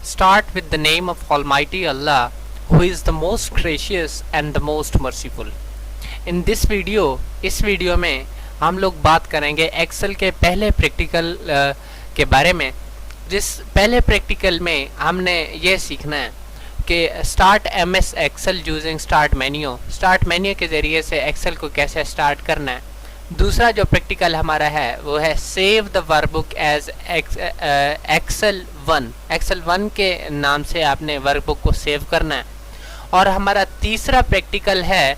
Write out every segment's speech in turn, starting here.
Start with the name of Almighty Allah, who is the most gracious and the most merciful. In this video, इस video में हम लोग बात करेंगे Excel के पहले प्रैक्टिकल के बारे में। जिस पहले प्रैक्टिकल में हमने ये सीखना है कि start MS Excel using start menu के ज़रिए से एक्सेल को कैसे स्टार्ट करना है। दूसरा जो प्रैक्टिकल हमारा है वो है save the workbook as Excel 1 के नाम से आपने वर्कबुक को सेव करना है। और हमारा तीसरा प्रैक्टिकल है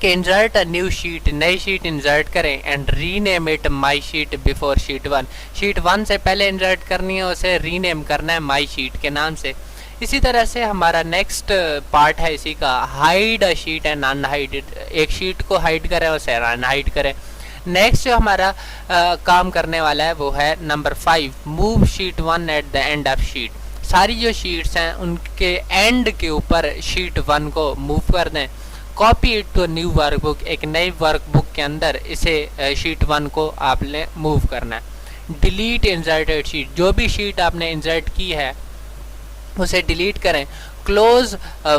कि इंसर्ट अ न्यू शीट, नई शीट इंसर्ट करें and rename it my sheet before sheet 1। Sheet 1 से पहले इंसर्ट करनी है, उसे रीनेम करना है माई शीट के नाम से। इसी तरह से हमारा नेक्स्ट पार्ट है इसी का, hide a sheet and unhide it. एक शीट को हाइड करें, उसे अनहाइड करें। नेक्स्ट जो हमारा काम करने वाला है वो है number 5, move sheet 1 at the end of sheet. सारी जो शीट्स हैं उनके एंड के ऊपर शीट 1 को मूव कर दें। Copy it to new workbook, एक नई वर्कबुक के अंदर इसे शीट 1 को आपने मूव करना है। डिलीट इंसर्टेड शीट, जो भी शीट आपने इंसर्ट की है उसे डिलीट करें। Close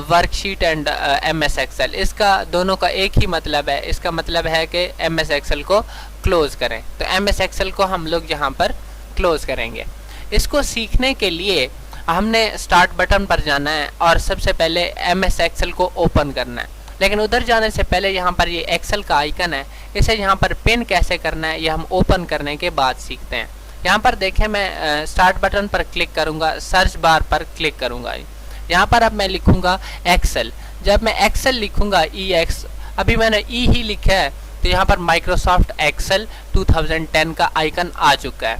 worksheet and MS Excel, इसका दोनों का एक ही मतलब है। इसका मतलब है कि एमएस एक्सेल को क्लोज करें, तो एमएस एक्सेल को हम लोग यहाँ पर क्लोज करेंगे। इसको सीखने के लिए हमने स्टार्ट बटन पर जाना है और सबसे पहले एमएस एक्सेल को ओपन करना है। लेकिन उधर जाने से पहले यहाँ पर ये एक्सेल का आइकन है, इसे यहाँ पर पिन कैसे करना है ये हम ओपन करने के बाद सीखते हैं। यहाँ पर देखें, मैं स्टार्ट बटन पर क्लिक करूँगा, सर्च बार पर क्लिक करूँगा। यहाँ पर अब मैं लिखूँगा एक्सेल। जब मैं एक्सेल लिखूँगा EX, अभी मैंने E ही लिखा है, तो यहाँ पर माइक्रोसॉफ्ट एक्सेल 2010 का आइकन आ चुका है।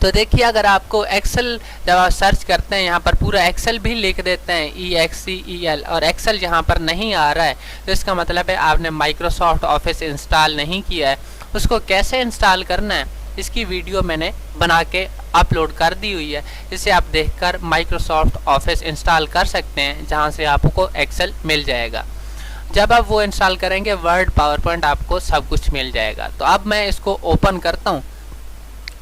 तो देखिए, अगर आपको एक्सेल जब आप सर्च करते हैं यहाँ पर पूरा एक्सेल भी लिख देते हैं EXCEL और एक्सेल यहाँ पर नहीं आ रहा है, तो इसका मतलब है आपने माइक्रोसॉफ्ट ऑफिस इंस्टॉल नहीं किया है। उसको कैसे इंस्टॉल करना है इसकी वीडियो मैंने बना के अपलोड कर दी हुई है, इसे आप देखकर माइक्रोसॉफ्ट ऑफिस इंस्टॉल कर सकते हैं, जहां से आपको एक्सेल मिल जाएगा। जब आप वो इंस्टॉल करेंगे वर्ड पावरपॉइंट आपको सब कुछ मिल जाएगा। तो अब मैं इसको ओपन करता हूँ।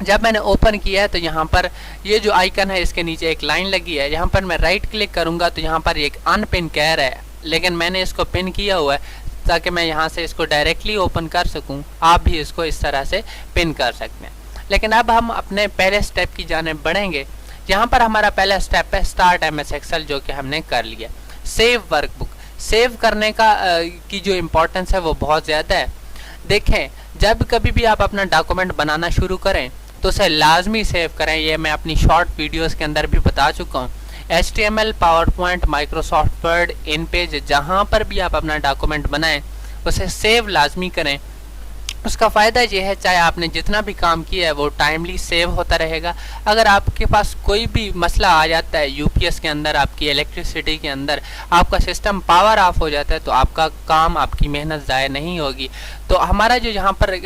जब मैंने ओपन किया है तो यहाँ पर ये जो आइकन है इसके नीचे एक लाइन लगी है, यहाँ पर मैं राइट क्लिक करूँगा तो यहाँ पर एक अनपिन कह रहा है, लेकिन मैंने इसको पिन किया हुआ है ताकि मैं यहाँ से इसको डायरेक्टली ओपन कर सकूँ। आप भी इसको इस तरह से पिन कर सकते हैं। लेकिन अब हम अपने पहले स्टेप की जानिब बढ़ेंगे। यहाँ पर हमारा पहला स्टेप है स्टार्ट एमएस एक्सेल, जो कि हमने कर लिया। सेव वर्कबुक, सेव करने का की जो इम्पोर्टेंस है वो बहुत ज़्यादा है। देखें, जब कभी भी आप अपना डॉक्यूमेंट बनाना शुरू करें तो उसे लाजमी सेव करें। ये मैं अपनी शॉर्ट वीडियोज़ के अंदर भी बता चुका हूँ। HTML, पावरपॉइंट, माइक्रोसॉफ्ट वर्ड, इन पेज, जहाँ पर भी आप अपना डॉक्यूमेंट बनाएं उसे सेव लाजमी करें। उसका फ़ायदा ये है, चाहे आपने जितना भी काम किया है वो टाइमली सेव होता रहेगा। अगर आपके पास कोई भी मसला आ जाता है यूपीएस के अंदर, आपकी इलेक्ट्रिसिटी के अंदर, आपका सिस्टम पावर ऑफ हो जाता है, तो आपका काम, आपकी मेहनत ज़ाया नहीं होगी। तो हमारा जो यहाँ पर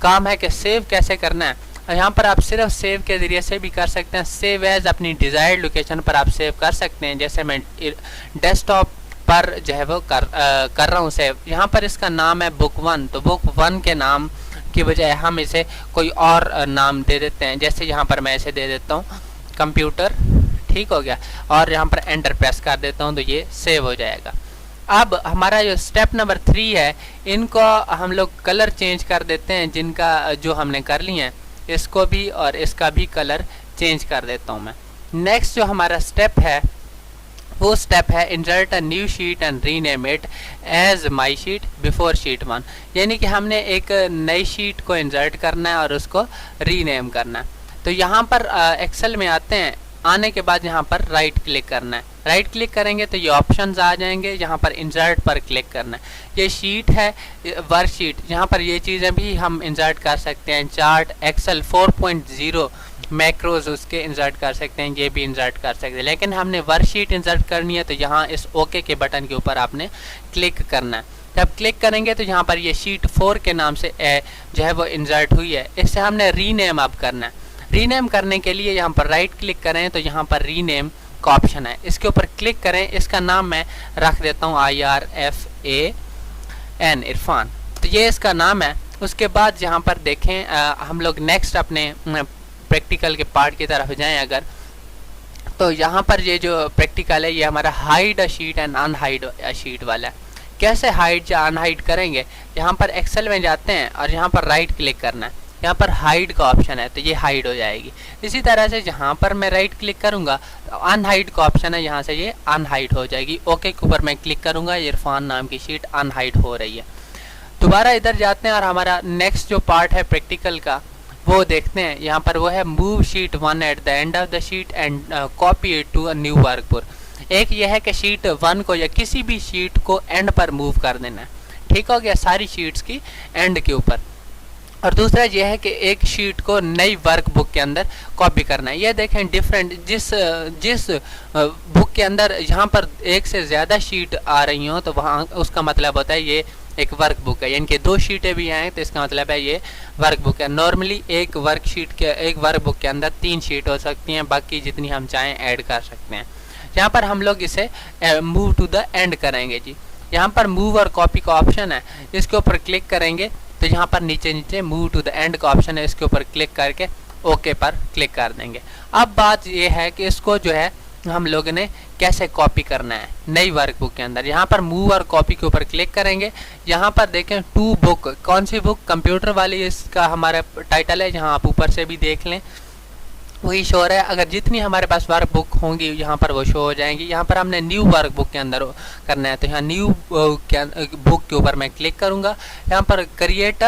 काम है कि सेव कैसे करना है, यहाँ पर आप सिर्फ सेव के ज़रिए से भी कर सकते हैं। सेव एज अपनी डिज़ायर्ड लोकेशन पर आप सेव कर सकते हैं। जैसे मैं डेस्कटॉप पर जो है वो कर रहा हूँ सेव। यहाँ पर इसका नाम है बुक 1, तो बुक 1 के नाम की बजाय हम इसे कोई और नाम दे देते हैं। जैसे यहाँ पर मैं इसे दे देता हूँ कंप्यूटर, ठीक हो गया, और यहाँ पर एंटर प्रेस कर देता हूँ तो ये सेव हो जाएगा। अब हमारा जो स्टेप नंबर 3 है, इनको हम लोग कलर चेंज कर देते हैं, जिनका जो हमने कर लिए हैं। इसको भी और इसका भी कलर चेंज कर देता हूँ मैं। नेक्स्ट जो हमारा स्टेप है वो स्टेप है insert a new sheet and rename it as my sheet before sheet 1। यानी कि हमने एक नई शीट को इंसर्ट करना है और उसको रीनेम करना है। तो यहाँ पर एक्सेल में आते हैं, आने के बाद यहाँ पर राइट क्लिक करना है। राइट क्लिक करेंगे तो ये ऑप्शंस आ जाएंगे, यहाँ पर इंसर्ट पर क्लिक करना है। ये शीट है वर्कशीट, यहाँ पर ये चीज़ें भी हम इंसर्ट कर सकते हैं। चार्ट, एक्सेल 4.0 मैक्रोज उसके इंसर्ट कर सकते हैं, ये भी इंसर्ट कर सकते हैं। लेकिन हमने वर्कशीट इंसर्ट करनी है तो यहाँ इस ओके के बटन के ऊपर आपने क्लिक करना है। जब क्लिक करेंगे तो यहाँ पर ये शीट 4 के नाम से जो है वो इंसर्ट हुई है। इससे हमने रीनेम अब करना है। रीनेम करने के लिए यहाँ पर राइट क्लिक करें तो यहाँ पर रीनेम का ऑप्शन है, इसके ऊपर क्लिक करें। इसका नाम मैं रख देता हूँ IRFAN, इरफान। तो ये इसका नाम है। उसके बाद यहाँ पर देखें हम लोग नेक्स्ट अपने प्रैक्टिकल के पार्ट की तरफ जाएं। अगर तो यहाँ पर ये जो प्रैक्टिकल है ये हमारा hide a sheet and unhide a sheet वाला है। कैसे हाइड या अनहाइड करेंगे, यहाँ पर एक्सेल में जाते हैं और यहाँ पर राइट क्लिक करना है, यहाँ पर हाइड का ऑप्शन है तो ये हाइड हो जाएगी। इसी तरह से जहाँ पर मैं राइट क्लिक करूँगा तो अनहाइड का ऑप्शन है, यहाँ से ये अनहाइड हो जाएगी। ओके के ऊपर मैं क्लिक करूँगा, इरफान नाम की शीट अनहाइड हो रही है। दोबारा इधर जाते हैं और हमारा नेक्स्ट जो पार्ट है प्रैक्टिकल का वो देखते हैं। यहाँ पर वो है move sheet 1 at the end of the sheet and copy it to a new workbook. एक यह है कि शीट 1 को या किसी भी शीट को एंड पर मूव कर देना है, ठीक हो गया, सारी शीट्स की एंड के ऊपर। और दूसरा ये है कि एक शीट को नई वर्कबुक के अंदर कॉपी करना है। ये देखें डिफरेंट जिस बुक के अंदर यहाँ पर एक से ज़्यादा शीट आ रही हो तो वहाँ उसका मतलब होता है ये एक वर्कबुक है, यानी कि 2 शीटें भी आएँ तो इसका मतलब है ये वर्कबुक है। नॉर्मली एक वर्कबुक के अंदर 3 शीट हो सकती हैं, बाकी जितनी हम चाहें ऐड कर सकते हैं। यहाँ पर हम लोग इसे मूव टू द एंड करेंगे जी। यहाँ पर मूव और कॉपी का ऑप्शन है, इसके ऊपर क्लिक करेंगे तो यहाँ पर नीचे मूव टू द एंड का ऑप्शन है, इसके ऊपर क्लिक करके ओके पर क्लिक कर देंगे। अब बात ये है कि इसको जो है हम लोगों ने कैसे कॉपी करना है नई वर्कबुक के अंदर। यहाँ पर मूव और कॉपी के ऊपर क्लिक करेंगे। यहाँ पर देखें टू बुक, कौन सी बुक, कंप्यूटर वाली इसका हमारा टाइटल है, जहाँ आप ऊपर से भी देख लें वही शो है। अगर जितनी हमारे पास वर्कबुक होंगी यहाँ पर वो शो हो जाएंगी। यहाँ पर हमने न्यू वर्कबुक के अंदर करना है तो यहाँ न्यू बुक के ऊपर मैं क्लिक करूँगा, यहाँ पर क्रिएट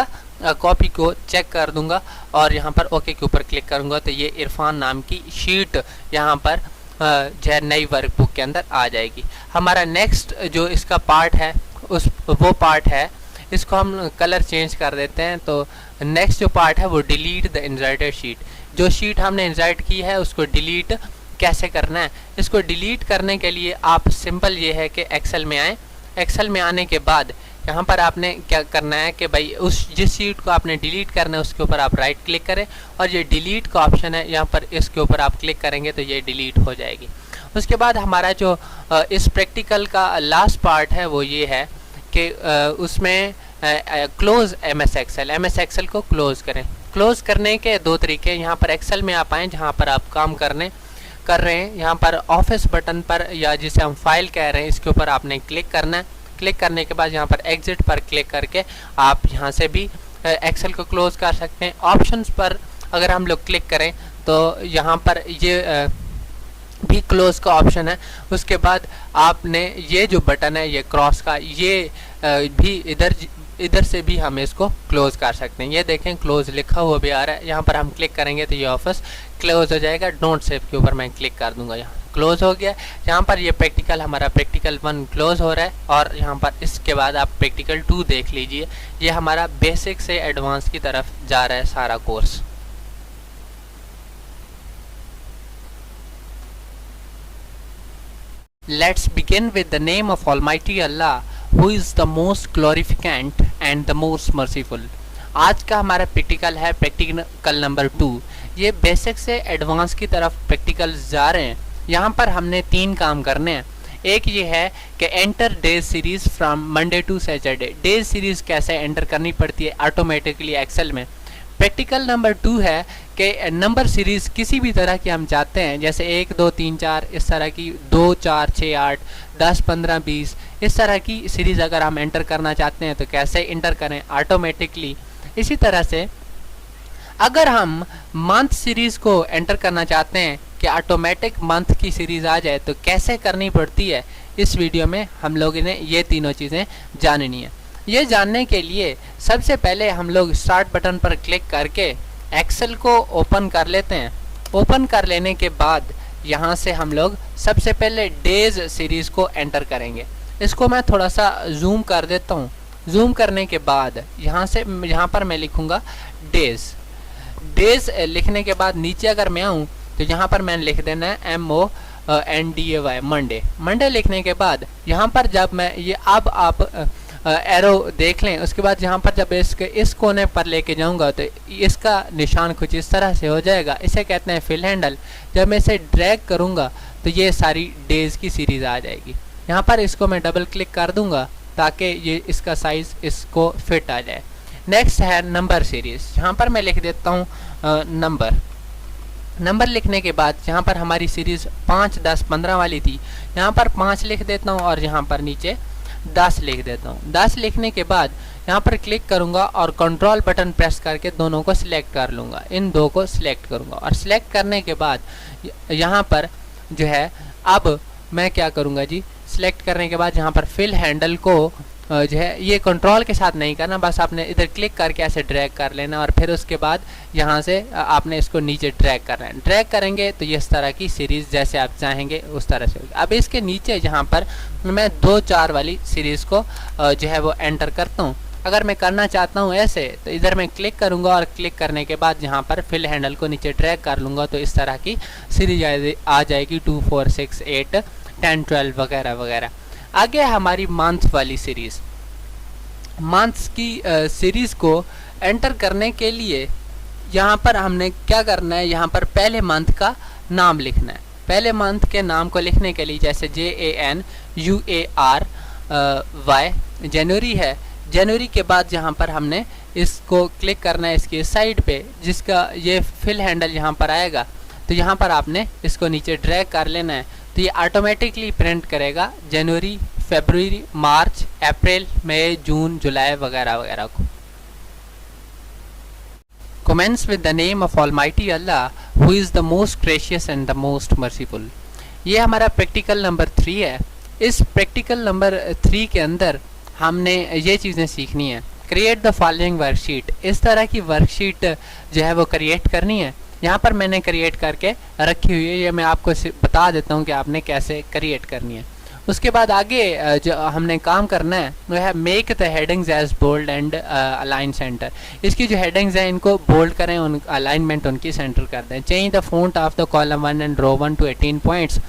कॉपी को चेक कर दूंगा और यहाँ पर ओके के ऊपर क्लिक करूँगा तो ये इरफान नाम की शीट यहाँ पर जो है नई वर्कबुक के अंदर आ जाएगी। हमारा नेक्स्ट जो इसका पार्ट है वो पार्ट है, इसको हम कलर चेंज कर देते हैं। तो नेक्स्ट जो पार्ट है वो डिलीट द इंसर्टेड शीट। जो शीट हमने इंसर्ट की है उसको डिलीट कैसे करना है। इसको डिलीट करने के लिए आप सिंपल ये है कि एक्सेल में आएँ। एक्सेल में आने के बाद यहाँ पर आपने क्या करना है कि भाई जिस शीट को आपने डिलीट करना है उसके ऊपर आप राइट क्लिक करें और ये डिलीट का ऑप्शन है, यहाँ पर इसके ऊपर आप क्लिक करेंगे तो ये डिलीट हो जाएगी। उसके बाद हमारा जो इस प्रैक्टिकल का लास्ट पार्ट है वो ये है कि उसमें क्लोज एमएस एक्सेल को क्लोज करें। क्लोज करने के 2 तरीके, यहाँ पर एक्सेल में आप आएँ जहाँ पर आप काम कर रहे हैं, यहाँ पर ऑफिस बटन पर या जिसे हम फाइल कह रहे हैं इसके ऊपर आपने क्लिक करना है। क्लिक करने के बाद यहाँ पर एग्जिट पर क्लिक करके आप यहाँ से भी एक्सेल को क्लोज कर सकते हैं। ऑप्शंस पर अगर हम लोग क्लिक करें तो यहाँ पर ये भी क्लोज का ऑप्शन है। उसके बाद आपने ये जो बटन है ये क्रॉस का, ये भी इधर से भी हम इसको क्लोज कर सकते हैं। ये देखें क्लोज लिखा हुआ भी आ रहा है, यहाँ पर हम क्लिक करेंगे तो ये ऑफिस क्लोज हो जाएगा। डोंट सेव के ऊपर मैं क्लिक कर दूंगा, यहाँ क्लोज हो गया। यहाँ पर ये प्रैक्टिकल हमारा प्रैक्टिकल 1 क्लोज हो रहा है और यहाँ पर इसके बाद आप प्रैक्टिकल 2 देख लीजिए। ये हमारा बेसिक से एडवांस की तरफ जा रहा है सारा course. Let's begin with the name of Almighty Allah, who is the most glorificant and the most merciful। आज का हमारा प्रैक्टिकल है प्रैक्टिकल नंबर 2। ये बेसिक से एडवांस की तरफ प्रैक्टिकल जा रहे हैं। यहाँ पर हमने 3 काम करने हैं। एक ये है कि enter days series from Monday to Saturday. Days series कैसे एंटर करनी पड़ती है ऑटोमेटिकली एक्सेल में। प्रैक्टिकल नंबर 2 है कि नंबर सीरीज किसी भी तरह की हम चाहते हैं, जैसे 1 2 3 4 इस तरह की, 2 4 6 8 10 15 20 इस तरह की सीरीज अगर हम एंटर करना चाहते हैं तो कैसे एंटर करें ऑटोमेटिकली। इसी तरह से अगर हम मंथ सीरीज को एंटर करना चाहते हैं कि ऑटोमेटिक मंथ की सीरीज आ जाए तो कैसे करनी पड़ती है, इस वीडियो में हम लोगों ने ये तीनों चीज़ें जाननी है। ये जानने के लिए सबसे पहले हम लोग स्टार्ट बटन पर क्लिक करके एक्सेल को ओपन कर लेते हैं। ओपन कर लेने के बाद यहाँ से हम लोग सबसे पहले डेज सीरीज़ को एंटर करेंगे। इसको मैं थोड़ा सा जूम कर देता हूँ। जूम करने के बाद यहाँ पर मैं लिखूँगा डेज। डेज लिखने के बाद नीचे अगर मैं आऊँ तो यहाँ पर मैंने लिख देना है MONDAY मंडे। मंडे लिखने के बाद यहाँ पर जब मैं ये अब आप एरो देख लें, उसके बाद यहाँ पर जब इस कोने पर लेके जाऊँगा तो इसका निशान कुछ इस तरह से हो जाएगा। इसे कहते हैं फिल हैंडल। जब मैं इसे ड्रैग करूँगा तो ये सारी डेज़ की सीरीज़ आ जाएगी। यहाँ पर इसको मैं डबल क्लिक कर दूँगा ताकि ये इसका साइज़ इसको फिट आ जाए। नेक्स्ट है नंबर सीरीज़। यहाँ पर मैं लिख देता हूँ नंबर। नंबर लिखने के बाद यहाँ पर हमारी सीरीज़ 5, 10, 15 वाली थी, यहाँ पर 5 लिख देता हूँ और यहाँ पर नीचे 10 लिख देता हूँ। 10 लिखने के बाद यहाँ पर क्लिक करूँगा और कंट्रोल बटन प्रेस करके दोनों को सिलेक्ट कर लूँगा, इन दो को सिलेक्ट करूँगा और सिलेक्ट करने के बाद यहाँ पर जो है अब मैं क्या करूँगा जी, सिलेक्ट करने के बाद यहाँ पर फिल हैंडल को जो है ये कंट्रोल के साथ नहीं करना, बस आपने इधर क्लिक करके ऐसे ड्रैग कर लेना और फिर उसके बाद यहाँ से आपने इसको नीचे ड्रैग करना है। ड्रैग करेंगे तो ये इस तरह की सीरीज़ जैसे आप चाहेंगे उस तरह से होगी। अब इसके नीचे यहाँ पर मैं 2, 4 वाली सीरीज़ को जो है वो एंटर करता हूँ। अगर मैं करना चाहता हूँ ऐसे तो इधर मैं क्लिक करूँगा और क्लिक करने के बाद यहाँ पर फिल हैंडल को नीचे ड्रैग कर लूँगा तो इस तरह की सीरीज आ जाएगी 2, 4, 6, 8, 10, 12 वगैरह वगैरह। आगे हमारी मंथ वाली सीरीज़। मंथ्स की सीरीज़ को एंटर करने के लिए यहाँ पर हमने क्या करना है, यहाँ पर पहले मंथ का नाम लिखना है। पहले मंथ के नाम को लिखने के लिए जैसे JANUARY जनवरी है, जनवरी के बाद यहाँ पर हमने इसको क्लिक करना है इसकी साइड पे, जिसका ये फिल हैंडल यहाँ पर आएगा तो यहाँ पर आपने इसको नीचे ड्रैग कर लेना है तो ये ऑटोमेटिकली प्रिंट करेगा जनवरी, फरवरी, मार्च, अप्रैल, मई, जून, जुलाई वगैरह वगैरह को। Commence with the name of Almighty Allah, who is the most gracious and the most merciful। ये हमारा प्रैक्टिकल नंबर 3 है। इस प्रैक्टिकल नंबर 3 के अंदर हमने ये चीज़ें सीखनी है। क्रिएट द फॉलोइंग वर्कशीट, इस तरह की वर्कशीट जो है वो क्रिएट करनी है। यहाँ पर मैंने क्रिएट करके रखी हुई है, ये मैं आपको बता देता हूँ कि आपने कैसे क्रिएट करनी है। उसके बाद आगे जो हमने काम करना है वो है make the headings as bold and align centre. इसकी जो हेडिंग्स हैं इनको बोल्ड करें, उन अलाइनमेंट उनकी सेंटर कर दें। Change the font of the column 1 and row 1 to 18 points.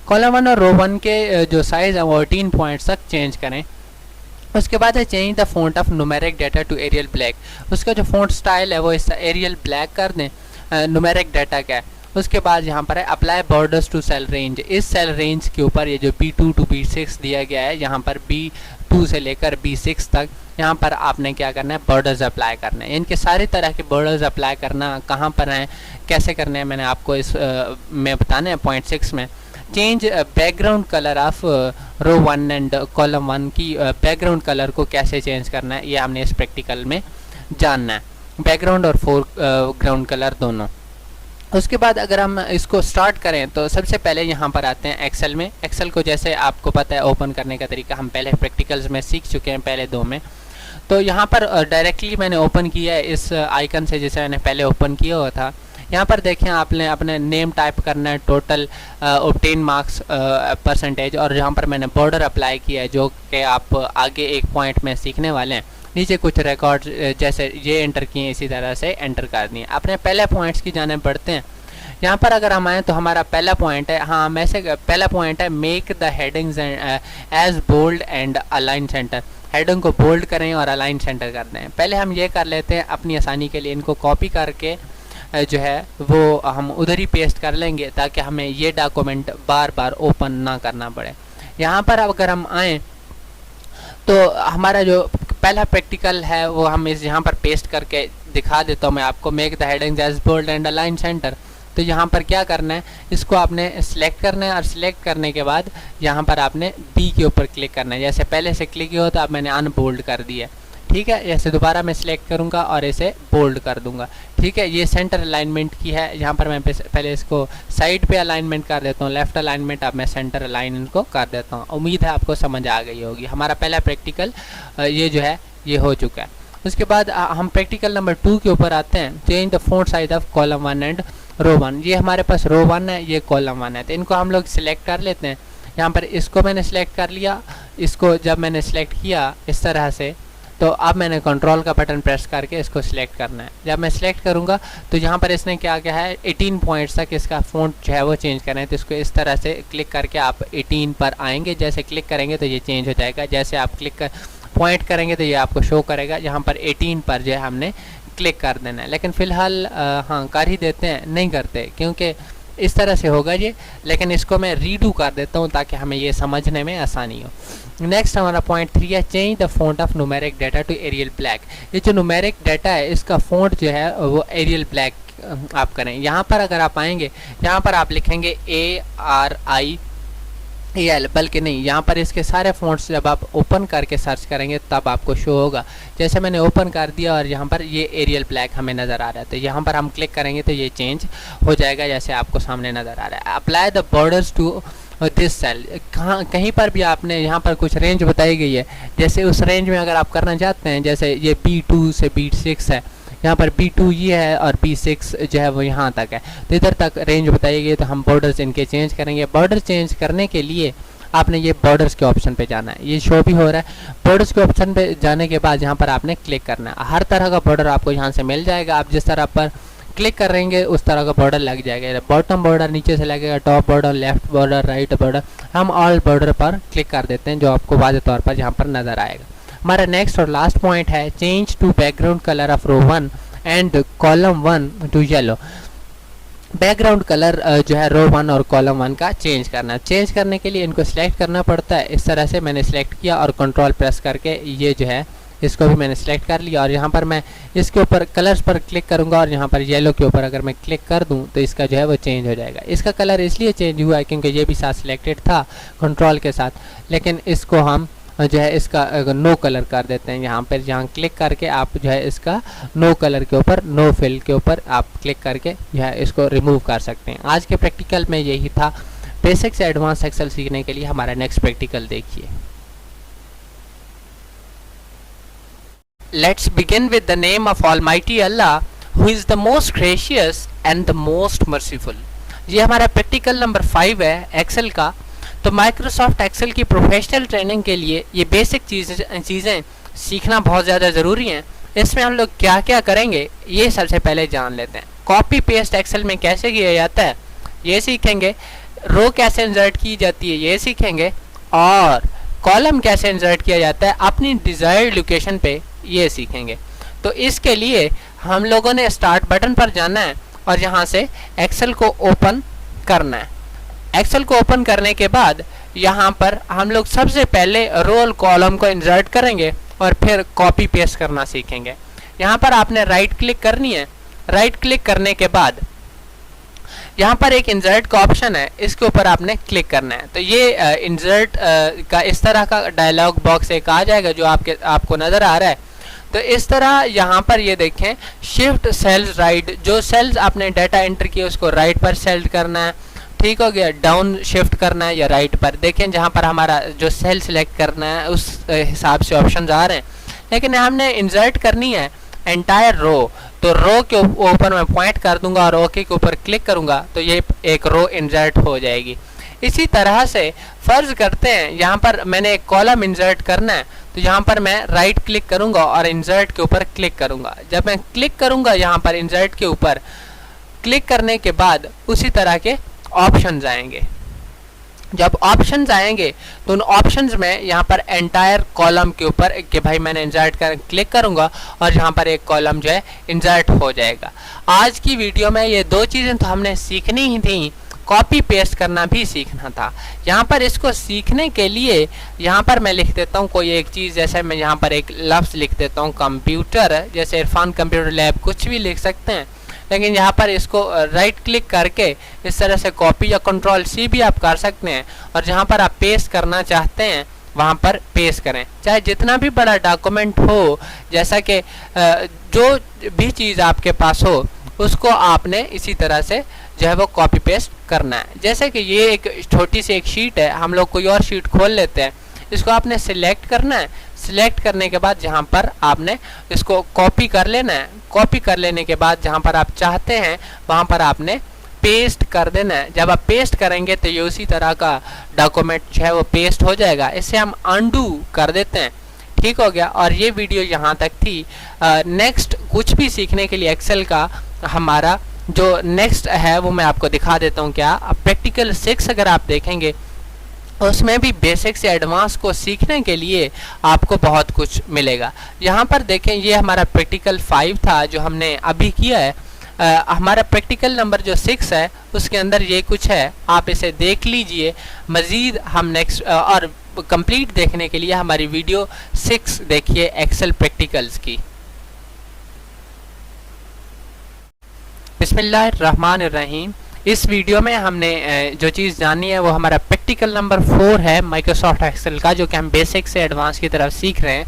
Column 1 और रो 1 के जो साइज़ है वो 18 पॉइंट्स तक चेंज करें। उसके बाद है change the font of numeric data to Arial black. उसका जो फॉन्ट स्टाइल है वो इस एरियल ब्लैक कर दें, न्यूमेरिक डाटा का है। उसके बाद यहाँ पर है apply borders to cell range. इस सेल रेंज के ऊपर ये जो B2 टू B6 दिया गया है, यहाँ पर B2 से लेकर B6 तक यहाँ पर आपने क्या करना है, बॉर्डर्स अप्लाई करना है। इनके सारी तरह के बॉर्डर्स अप्लाई करना कहाँ पर हैं, कैसे करने हैं, मैंने आपको इस में बताना है पॉइंट 6 में। Change background colour of row 1 and column 1 की बैकग्राउंड कलर को कैसे चेंज करना है, ये हमने इस प्रैक्टिकल में जानना है, बैकग्राउंड और फोरग्राउंड कलर दोनों। उसके बाद अगर हम इसको स्टार्ट करें तो सबसे पहले यहाँ पर आते हैं एक्सेल में। एक्सेल को जैसे आपको पता है ओपन करने का तरीका हम पहले प्रैक्टिकल्स में सीख चुके हैं, पहले 2 में। तो यहाँ पर डायरेक्टली मैंने ओपन किया है इस आइकन से जैसे मैंने पहले ओपन किया हुआ था। यहाँ पर देखें आपने अपने नेम टाइप करना है, टोटल ऑब्टेन मार्क्स परसेंटेज, और यहाँ पर मैंने बॉर्डर अप्लाई किया है जो कि आप आगे एक पॉइंट में सीखने वाले हैं। नीचे कुछ रिकॉर्ड जैसे ये एंटर किए इसी तरह से एंटर कर दिए। अपने पहले पॉइंट्स की जाने बढ़ते हैं। यहाँ पर अगर हम आएँ तो हमारा पहला पॉइंट है, हाँ वैसे पहला पॉइंट है make the headings as bold and align centre. Heading को बोल्ड करें और अलाइन सेंटर कर दें। पहले हम ये कर लेते हैं अपनी आसानी के लिए, इनको कॉपी करके जो है वो हम उधर ही पेस्ट कर लेंगे ताकि हमें ये डॉक्यूमेंट बार बार ओपन ना करना पड़े। यहाँ पर अगर हम आएँ तो हमारा जो पहला प्रैक्टिकल है वो हम इस यहाँ पर पेस्ट करके दिखा देता हूँ मैं आपको। Make the headings as bold and align centre. तो यहाँ पर क्या करना है, इसको आपने सिलेक्ट करना है और सिलेक्ट करने के बाद यहाँ पर आपने बी के ऊपर क्लिक करना है। जैसे पहले से क्लिक किया हो तो अब मैंने अनबोल्ड कर दिया, ठीक है। जैसे दोबारा मैं सिलेक्ट करूँगा और इसे बोल्ड कर दूंगा, ठीक है। ये सेंटर अलाइनमेंट की है। यहाँ पर मैं पहले इसको साइड पे अलाइनमेंट कर देता हूँ, लेफ्ट अलाइनमेंट, अब मैं सेंटर अलाइनमेंट को कर देता हूँ। उम्मीद है आपको समझ आ गई होगी। हमारा पहला प्रैक्टिकल ये जो है ये हो चुका है। उसके बाद हम प्रैक्टिकल नंबर 2 के ऊपर आते हैं। Change the font size of column 1 and row 1। ये हमारे पास रो 1 है, ये कॉलम 1 है, तो इनको हम लोग सिलेक्ट कर लेते हैं। यहाँ पर इसको मैंने सिलेक्ट कर लिया। इसको जब मैंने सिलेक्ट किया इस तरह से, तो अब मैंने कंट्रोल का बटन प्रेस करके इसको सिलेक्ट करना है। जब मैं सिलेक्ट करूँगा तो यहाँ पर इसने क्या क्या है 18 पॉइंट्स तक इसका फ़ॉन्ट जो है वो चेंज करना है। तो इसको इस तरह से क्लिक करके आप 18 पर आएंगे। जैसे क्लिक करेंगे तो ये चेंज हो जाएगा। जैसे आप पॉइंट करेंगे तो ये आपको शो करेगा। यहाँ पर 18 पर जो है हमने क्लिक कर देना है। लेकिन फ़िलहाल हाँ कर ही देते हैं, नहीं करते क्योंकि इस तरह से होगा ये। लेकिन इसको मैं रीडू कर देता हूँ ताकि हमें ये समझने में आसानी हो। नेक्स्ट हमारा पॉइंट 3 है change the font of numeric data to Arial black. ये जो न्यूमेरिक डाटा है इसका फॉन्ट जो है वो एरियल ब्लैक आप करें। यहाँ पर अगर आप आएंगे, यहाँ पर आप लिखेंगे ARIAL, बल्कि नहीं, यहाँ पर इसके सारे फ़ॉन्ट्स जब आप ओपन करके सर्च करेंगे तब आपको शो होगा। जैसे मैंने ओपन कर दिया और यहाँ पर ये एरियल ब्लैक हमें नज़र आ रहा है, तो यहाँ पर हम क्लिक करेंगे तो ये चेंज हो जाएगा जैसे आपको सामने नज़र आ रहा है। Apply the borders to this cell, कहीं पर भी आपने यहाँ पर कुछ रेंज बताई गई है, जैसे उस रेंज में अगर आप करना चाहते हैं, जैसे ये B2 से B6 है, यहाँ पर B2 ये है और B6 जो है वो यहाँ तक है, तो इधर तक रेंज बताई गई, तो हम बॉर्डर्स इनके चेंज करेंगे। बॉर्डर चेंज करने के लिए आपने ये बॉर्डर्स के ऑप्शन पे जाना है, ये शो भी हो रहा है। बॉर्डर्स के ऑप्शन पे जाने के बाद यहाँ पर आपने क्लिक करना है। हर तरह का बॉर्डर आपको यहाँ से मिल जाएगा, आप जिस तरह पर क्लिक करेंगे उस तरह का बॉर्डर लग जाएगा। बॉटम बॉर्डर नीचे से लगेगा, top border, left border, right border. हम ऑल बॉर्डर पर क्लिक कर देते हैं जो आपको वाज़ेह तौर पर यहाँ पर नज़र आएगा। हमारा नेक्स्ट और लास्ट पॉइंट है change to background colour of row 1 and column 1 to yellow. Background colour जो है रो 1 और कॉलम 1 का चेंज करना। चेंज करने के लिए इनको सिलेक्ट करना पड़ता है। इस तरह से मैंने सिलेक्ट किया और कंट्रोल प्रेस करके ये जो है इसको भी मैंने सिलेक्ट कर लिया, और यहाँ पर मैं इसके ऊपर कलर्स पर क्लिक करूँगा और यहाँ पर येलो के ऊपर अगर मैं क्लिक कर दूँ तो इसका जो है वो चेंज हो जाएगा। इसका कलर इसलिए चेंज हुआ है क्योंकि ये भी साथ सिलेक्टेड था कंट्रोल के साथ, लेकिन इसको हम जो है इसका नो कलर कर देते हैं। यहाँ पर जहाँ क्लिक करके आप जो है इसका नो कलर के ऊपर, नो फिल के ऊपर आप क्लिक करके जो है इसको रिमूव कर सकते हैं। आज के प्रैक्टिकल में यही था। बेसिक से एडवांस एक्सेल सीखने के लिए हमारा नेक्स्ट प्रैक्टिकल देखिए। Let's begin with the name of Almighty Allah, who is the most gracious and the most merciful। ये हमारा प्रैक्टिकल नंबर 5 है एक्सेल का। तो माइक्रोसॉफ्ट एक्सेल की प्रोफेशनल ट्रेनिंग के लिए ये बेसिक चीज़ें सीखना बहुत ज़्यादा ज़रूरी हैं। इसमें हम लोग क्या क्या करेंगे ये सबसे पहले जान लेते हैं। कॉपी पेस्ट एक्सेल में कैसे किया जाता है ये सीखेंगे, रो कैसे इंसर्ट की जाती है ये सीखेंगे, और कॉलम कैसे इंसर्ट किया जाता है अपनी डिज़ायर्ड लोकेशन पे ये सीखेंगे। तो इसके लिए हम लोगों ने स्टार्ट बटन पर जाना है और यहाँ से एक्सेल को ओपन करना है। एक्सेल को ओपन करने के बाद यहाँ पर हम लोग सबसे पहले रो और कॉलम को इंसर्ट करेंगे और फिर कॉपी पेस्ट करना सीखेंगे। यहाँ पर आपने राइट क्लिक करनी है। राइट क्लिक करने के बाद यहाँ पर एक इंसर्ट का ऑप्शन है, इसके ऊपर आपने क्लिक करना है। तो ये इंसर्ट का इस तरह का डायलॉग बॉक्स एक आ जाएगा जो आपको नज़र आ रहा है। तो इस तरह यहाँ पर ये देखें, शिफ्ट सेल्स राइट, जो सेल्स आपने डाटा एंटर किए उसको राइट पर सेलेक्ट करना है, ठीक हो गया। डाउन शिफ्ट करना है या राइट पर, देखें जहाँ पर हमारा जो सेल सिलेक्ट करना है उस हिसाब से ऑप्शन आ रहे हैं। लेकिन हमने इंसर्ट करनी है एंटायर रो, तो रो के ऊपर मैं पॉइंट कर दूंगा और ओके के ऊपर क्लिक करूंगा तो ये एक रो इंसर्ट हो जाएगी। इसी तरह से फर्ज करते हैं यहाँ पर मैंने एक कॉलम इंसर्ट करना है, तो यहाँ पर मैं राइट क्लिक करूंगा और इंसर्ट के ऊपर क्लिक करूंगा। जब मैं क्लिक करूंगा यहाँ पर इंसर्ट के ऊपर क्लिक करने के बाद उसी तरह के ऑप्शंस आएंगे। जब ऑप्शंस आएंगे तो उन ऑप्शंस में यहाँ पर एंटायर कॉलम के ऊपर कि भाई मैंने इंसर्ट कर क्लिक करूँगा और यहाँ पर एक कॉलम जो है इंसर्ट हो जाएगा। आज की वीडियो में ये दो चीज़ें तो हमने सीखनी ही थी, कॉपी पेस्ट करना भी सीखना था। यहाँ पर इसको सीखने के लिए यहाँ पर मैं लिख देता हूँ कोई एक चीज़, जैसे मैं यहाँ पर एक लफ्ज़ लिख देता हूँ कंप्यूटर, जैसे इरफान कंप्यूटर लैब, कुछ भी लिख सकते हैं। लेकिन यहाँ पर इसको राइट क्लिक करके इस तरह से कॉपी या कंट्रोल सी भी आप कर सकते हैं, और जहाँ पर आप पेस्ट करना चाहते हैं वहाँ पर पेस्ट करें, चाहे जितना भी बड़ा डॉक्यूमेंट हो, जैसा कि जो भी चीज़ आपके पास हो उसको आपने इसी तरह से जो है वो कॉपी पेस्ट करना है। जैसे कि ये एक छोटी सी एक शीट है, हम लोग कोई और शीट खोल लेते हैं, इसको आपने सिलेक्ट करना है। सिलेक्ट करने के बाद जहाँ पर आपने इसको कॉपी कर लेना है। कॉपी कर लेने के बाद जहाँ पर आप चाहते हैं वहाँ पर आपने पेस्ट कर देना है। जब आप पेस्ट करेंगे तो ये उसी तरह का डॉक्यूमेंट जो है वो पेस्ट हो जाएगा। इसे हम अनडू कर देते हैं, ठीक हो गया। और ये वीडियो यहाँ तक थी। नेक्स्ट कुछ भी सीखने के लिए एक्सेल का हमारा जो नेक्स्ट है वो मैं आपको दिखा देता हूँ। क्या प्रैक्टिकल 6 अगर आप देखेंगे उसमें भी बेसिक से एडवांस को सीखने के लिए आपको बहुत कुछ मिलेगा। यहाँ पर देखें, ये हमारा प्रैक्टिकल 5 था जो हमने अभी किया है। हमारा प्रैक्टिकल नंबर जो 6 है उसके अंदर ये कुछ है, आप इसे देख लीजिए। मज़ीद हम नेक्स्ट और कंप्लीट देखने के लिए हमारी वीडियो 6 देखिए एक्सेल प्रैक्टिकल्स की। बिस्मिल्लाहिर्रहमानिर्रहीम। इस वीडियो में हमने जो चीज़ जानी है वो हमारा प्रैक्टिकल नंबर 4 है माइक्रोसॉफ्ट एक्सेल का, जो कि हम बेसिक से एडवांस की तरफ सीख रहे हैं।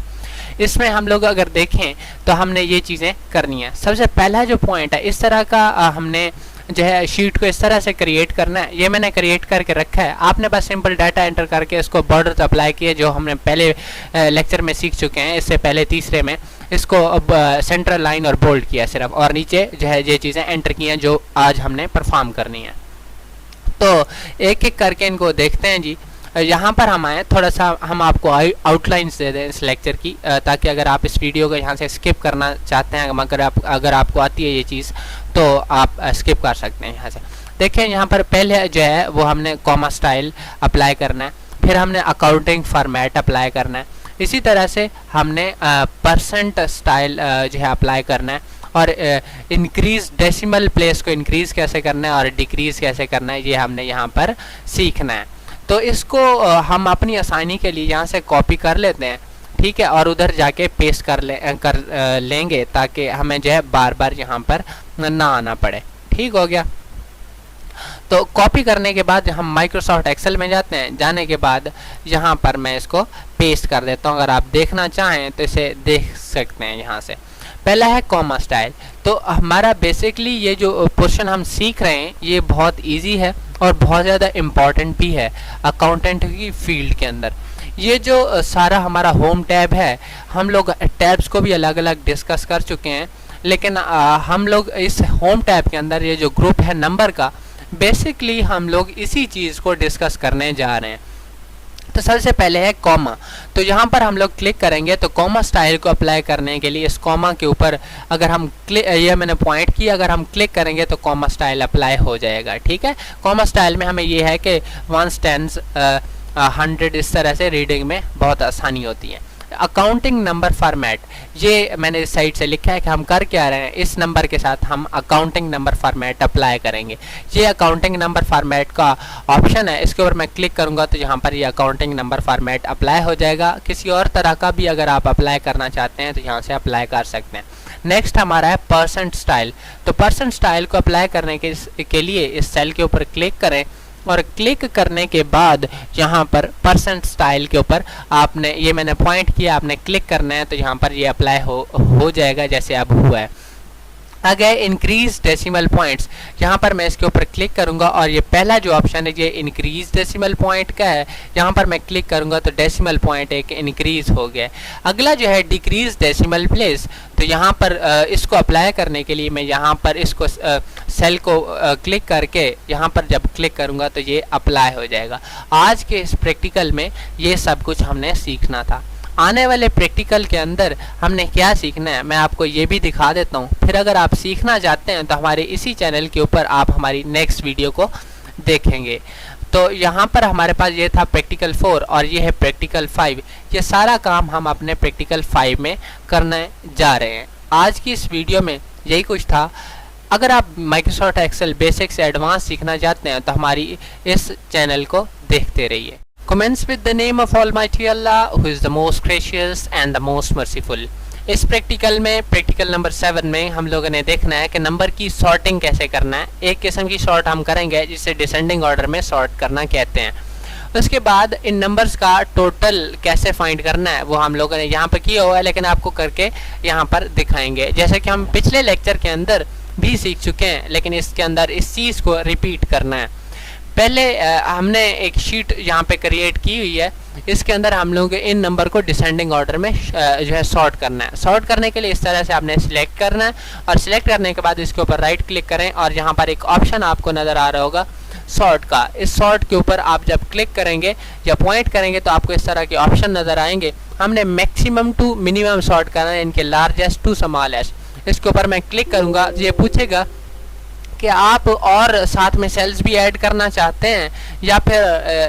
इसमें हम लोग अगर देखें तो हमने ये चीज़ें करनी है। सबसे पहला जो पॉइंट है, इस तरह का हमने जो है शीट को इस तरह से क्रिएट करना है। ये मैंने क्रिएट करके रखा है। आपने बस सिंपल डाटा एंटर करके इसको बॉर्डर अप्लाई किए, जो हमने पहले लेक्चर में सीख चुके हैं। इससे पहले तीसरे में इसको अब सेंट्रल लाइन और बोल्ड किया सिर्फ, और नीचे जो है ये चीज़ें एंटर की हैं जो आज हमने परफॉर्म करनी है। तो एक एक करके इनको देखते हैं जी। यहाँ पर हम आए, थोड़ा सा हम आपको आउटलाइंस दे दें इस लेक्चर की, ताकि अगर आप इस वीडियो को यहाँ से स्किप करना चाहते हैं, अगर आपको आती है ये चीज़ तो आप स्किप कर सकते हैं यहाँ से। देखें यहाँ पर पहले जो है वो हमने कॉमा स्टाइल अप्लाई करना है, फिर हमने अकाउंटिंग फॉर्मेट अप्लाई करना है, इसी तरह से हमने परसेंट स्टाइल जो है अप्लाई करना है, और इंक्रीज डेसिमल प्लेस को इंक्रीज़ कैसे करना है और डिक्रीज़ कैसे करना है ये हमने यहाँ पर सीखना है। तो इसको हम अपनी आसानी के लिए यहाँ से कॉपी कर लेते हैं, ठीक है, और उधर जाके पेस्ट कर लेंगे ताकि हमें जो है बार बार यहाँ पर ना आना पड़े। ठीक हो गया। तो कॉपी करने के बाद हम माइक्रोसॉफ्ट एक्सेल में जाते हैं। जाने के बाद यहाँ पर मैं इसको पेस्ट कर देता हूँ। अगर आप देखना चाहें तो इसे देख सकते हैं यहाँ से। पहला है कॉमा स्टाइल। तो हमारा बेसिकली ये जो पोर्शन हम सीख रहे हैं ये बहुत इजी है और बहुत ज़्यादा इम्पॉर्टेंट भी है अकाउंटेंट की फील्ड के अंदर। ये जो सारा हमारा होम टैब है, हम लोग टैब्स को भी अलग अलग डिस्कस कर चुके हैं, लेकिन हम लोग इस होम टैब के अंदर ये जो ग्रुप है नंबर का, बेसिकली हम लोग इसी चीज़ को डिस्कस करने जा रहे हैं। तो सबसे पहले है कॉमा। तो यहाँ पर हम लोग क्लिक करेंगे तो कॉमा स्टाइल को अप्लाई करने के लिए इस कॉमा के ऊपर अगर हम ये मैंने पॉइंट किया, अगर हम क्लिक करेंगे तो कॉमा स्टाइल अप्लाई हो जाएगा। ठीक है। कॉमा स्टाइल में हमें ये है कि 1 10 100 इस तरह से रीडिंग में बहुत आसानी होती है। अकाउंटिंग नंबर फॉर्मेट, ये मैंने इस साइड से लिखा है कि हम कर क्या रहे हैं, इस नंबर के साथ हम अकाउंटिंग नंबर फॉर्मेट अप्लाई करेंगे। ये अकाउंटिंग नंबर फॉर्मेट का ऑप्शन है, इसके ऊपर मैं क्लिक करूंगा तो यहाँ पर ये अकाउंटिंग नंबर फॉर्मेट अप्लाई हो जाएगा। किसी और तरह का भी अगर आप अप्लाई करना चाहते हैं तो यहाँ से अप्लाई कर सकते हैं। नेक्स्ट हमारा है परसेंट स्टाइल। तो परसेंट स्टाइल को अप्लाई करने के लिए इस सेल के ऊपर क्लिक करें, और क्लिक करने के बाद यहाँ पर परसेंट स्टाइल के ऊपर आपने, ये मैंने पॉइंट किया, आपने क्लिक करना है तो यहाँ पर ये अप्लाई हो जाएगा जैसे अब हुआ है। आगे इंक्रीज डेसिमल पॉइंट्स, यहाँ पर मैं इसके ऊपर क्लिक करूँगा और ये पहला जो ऑप्शन है ये इंक्रीज डेसिमल पॉइंट का है। यहाँ पर मैं क्लिक करूँगा तो डेसिमल पॉइंट एक इंक्रीज हो गया। अगला जो है डिक्रीज डेसिमल प्लेस। तो यहाँ पर इसको अप्लाई करने के लिए मैं यहाँ पर इसको सेल को क्लिक करके यहाँ पर जब क्लिक करूँगा तो ये अप्लाई हो जाएगा। आज के इस प्रैक्टिकल में ये सब कुछ हमने सीखना था। आने वाले प्रैक्टिकल के अंदर हमने क्या सीखना है मैं आपको ये भी दिखा देता हूँ। फिर अगर आप सीखना चाहते हैं तो हमारे इसी चैनल के ऊपर आप हमारी नेक्स्ट वीडियो को देखेंगे। तो यहाँ पर हमारे पास ये था प्रैक्टिकल 4 और ये है प्रैक्टिकल 5। ये सारा काम हम अपने प्रैक्टिकल 5 में करने जा रहे हैं। आज की इस वीडियो में यही कुछ था। अगर आप माइक्रोसॉफ्ट एक्सेल बेसिक से एडवांस सीखना चाहते हैं तो हमारी इस चैनल को देखते रहिए। Commence with the name of Almighty Allah, who is the most gracious and the most merciful। इस प्रैक्टिकल में, प्रैक्टिकल नंबर 7 में हम लोगों ने देखना है कि नंबर की सॉर्टिंग कैसे करना है। एक किस्म की सॉर्ट हम करेंगे जिसे डिसेंडिंग ऑर्डर में सॉर्ट करना कहते हैं। उसके बाद इन नंबर्स का टोटल कैसे फाइंड करना है वो हम लोगों ने यहाँ पर किया हुआ है, लेकिन आपको करके यहाँ पर दिखाएंगे। जैसे कि हम पिछले लेक्चर के अंदर भी सीख चुके हैं, लेकिन इसके अंदर इस चीज़ को रिपीट करना है। पहले हमने एक शीट यहाँ पे क्रिएट की हुई है, इसके अंदर हम लोग इन नंबर को डिसेंडिंग ऑर्डर में जो है सॉर्ट करना है। सॉर्ट करने के लिए इस तरह से आपने सिलेक्ट करना है, और सिलेक्ट करने के बाद इसके ऊपर राइट क्लिक करें और यहाँ पर एक ऑप्शन आपको नज़र आ रहा होगा सॉर्ट का। इस सॉर्ट के ऊपर आप जब क्लिक करेंगे या पॉइंट करेंगे तो आपको इस तरह के ऑप्शन नज़र आएंगे। हमने मैक्सिमम टू मिनिमम सॉर्ट करना है, इनके लार्जेस्ट टू स्मॉलेस्ट। इसके ऊपर मैं क्लिक करूँगा, ये पूछेगा कि आप और साथ में सेल्स भी ऐड करना चाहते हैं या फिर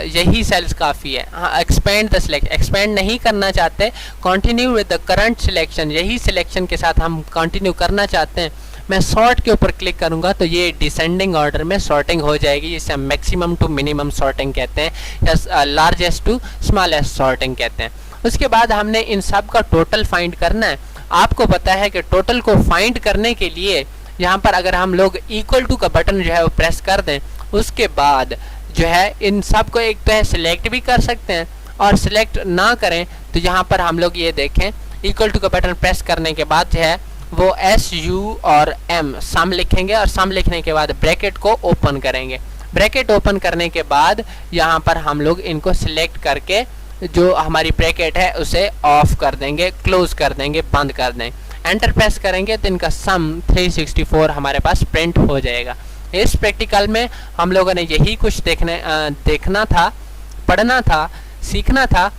यही सेल्स काफ़ी है। हाँ, एक्सपेंड द सिलेक्ट, एक्सपेंड नहीं करना चाहते, continue with the current selection, यही सिलेक्शन के साथ हम कंटिन्यू करना चाहते हैं। मैं सॉर्ट के ऊपर क्लिक करूंगा तो ये डिसेंडिंग ऑर्डर में सॉर्टिंग हो जाएगी, जिसे हम मैक्सिमम टू मिनिमम सॉर्टिंग कहते हैं या लार्जेस्ट टू स्मॉलेस्ट सॉर्टिंग कहते हैं। उसके बाद हमने इन सब का टोटल फाइंड करना है। आपको पता है कि टोटल को फाइंड करने के लिए यहाँ पर अगर हम लोग इक्वल टू का बटन जो है वो प्रेस कर दें, उसके बाद जो है इन सब को एक तो है सिलेक्ट भी कर सकते हैं, और सिलेक्ट ना करें तो यहाँ पर हम लोग ये देखें इक्वल टू का बटन प्रेस करने के बाद जो है वो SU और M सम लिखेंगे, और सम लिखने के बाद ब्रैकेट को ओपन करेंगे। ब्रैकेट ओपन करने के बाद यहाँ पर हम लोग इनको सिलेक्ट करके जो हमारी ब्रैकेट है उसे ऑफ कर देंगे, क्लोज कर देंगे, बंद कर देंगे। एंटर प्रेस करेंगे तो इनका सम 364 हमारे पास प्रिंट हो जाएगा। इस प्रैक्टिकल में हम लोगों ने यही कुछ देखना था, पढ़ना था, सीखना था।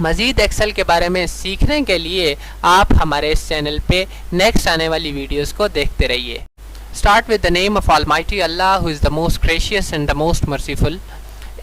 मज़ीद एक्सेल के बारे में सीखने के लिए आप हमारे इस चैनल पे नेक्स्ट आने वाली वीडियोस को देखते रहिए। Start with the name of almighty Allah who is the most gracious and the most merciful.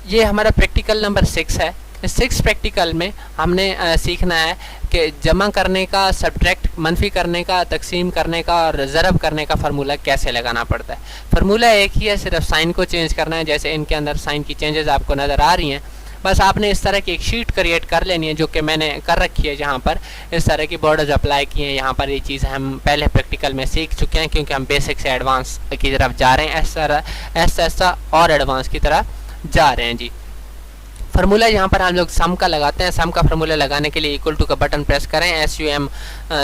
ये हमारा प्रैक्टिकल नंबर 6 है। इस 6 प्रैक्टिकल में हमने सीखना है कि जमा करने का, सब्ट्रैक्ट मनफी करने का, तकसीम करने का और ज़रब करने का फार्मूला कैसे लगाना पड़ता है। फार्मूला एक ही है, सिर्फ साइन को चेंज करना है। जैसे इनके अंदर साइन की चेंजेस आपको नज़र आ रही हैं, बस आपने इस तरह की एक शीट क्रिएट कर लेनी है, जो कि मैंने कर रखी है। जहाँ पर इस तरह की बॉर्डर्स अप्लाई किए हैं, यहाँ पर ये चीज़ हम पहले प्रैक्टिकल में सीख चुके हैं, क्योंकि हम बेसिक से एडवांस की तरफ जा रहे हैं, ऐसा और एडवांस की तरफ जा रहे हैं जी। फार्मूला यहाँ पर हम लोग सम का लगाते हैं। सम का फार्मूला लगाने के लिए इक्वल टू का बटन प्रेस करें, SUM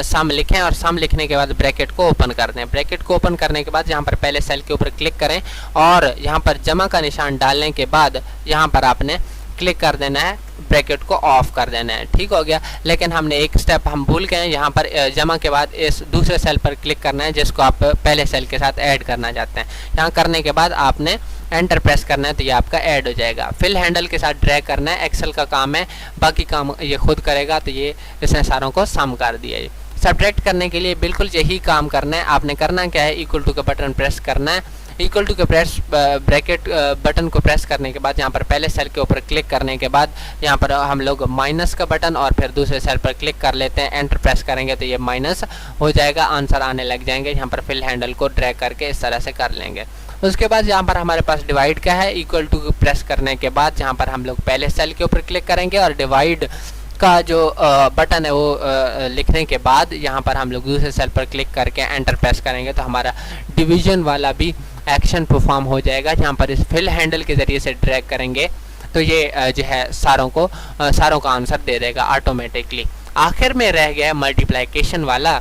सम लिखें, और सम लिखने के बाद ब्रैकेट को ओपन कर दें। ब्रैकेट को ओपन करने के बाद यहाँ पर पहले सेल के ऊपर क्लिक करें, और यहाँ पर जमा का निशान डालने के बाद यहाँ पर आपने क्लिक कर देना है, ब्रैकेट को ऑफ कर देना है। ठीक हो गया। लेकिन हमने एक स्टेप हम भूल गए हैं, यहाँ पर जमा के बाद इस दूसरे सेल पर क्लिक करना है, जिसको आप पहले सेल के साथ ऐड करना चाहते हैं। यहाँ करने के बाद आपने एंटर प्रेस करना है, तो ये आपका ऐड हो जाएगा। फिल हैंडल के साथ ड्रैग करना है, एक्सेल का काम है, बाकी काम ये खुद करेगा। तो ये इसने सारों को सम कर दिया है। सब्ट्रैक्ट करने के लिए बिल्कुल यही काम करना है। आपने करना क्या है, इक्वल टू का बटन प्रेस करना है। इक्वल टू के ब्रैकेट बटन को प्रेस करने के बाद यहाँ पर पहले सेल के ऊपर क्लिक करने के बाद यहाँ पर हम लोग माइनस का बटन और फिर दूसरे सेल पर क्लिक कर लेते हैं। एंटर प्रेस करेंगे तो ये माइनस हो जाएगा, आंसर आने लग जाएंगे। यहाँ पर फिल हैंडल को ड्रैग करके इस तरह से कर लेंगे। उसके बाद यहाँ पर हमारे पास डिवाइड का है। इक्वल टू प्रेस करने के बाद यहाँ पर हम लोग पहले सेल के ऊपर क्लिक करेंगे, और डिवाइड का जो बटन है वो लिखने के बाद यहाँ पर हम लोग दूसरे सेल पर क्लिक करके एंटर प्रेस करेंगे, तो हमारा डिवीजन वाला भी एक्शन परफॉर्म हो जाएगा। यहाँ पर इस फिल हैंडल के ज़रिए से ड्रैग करेंगे तो ये जो है सारों का आंसर दे देगा ऑटोमेटिकली। आखिर में रह गया मल्टीप्लिकेशन वाला।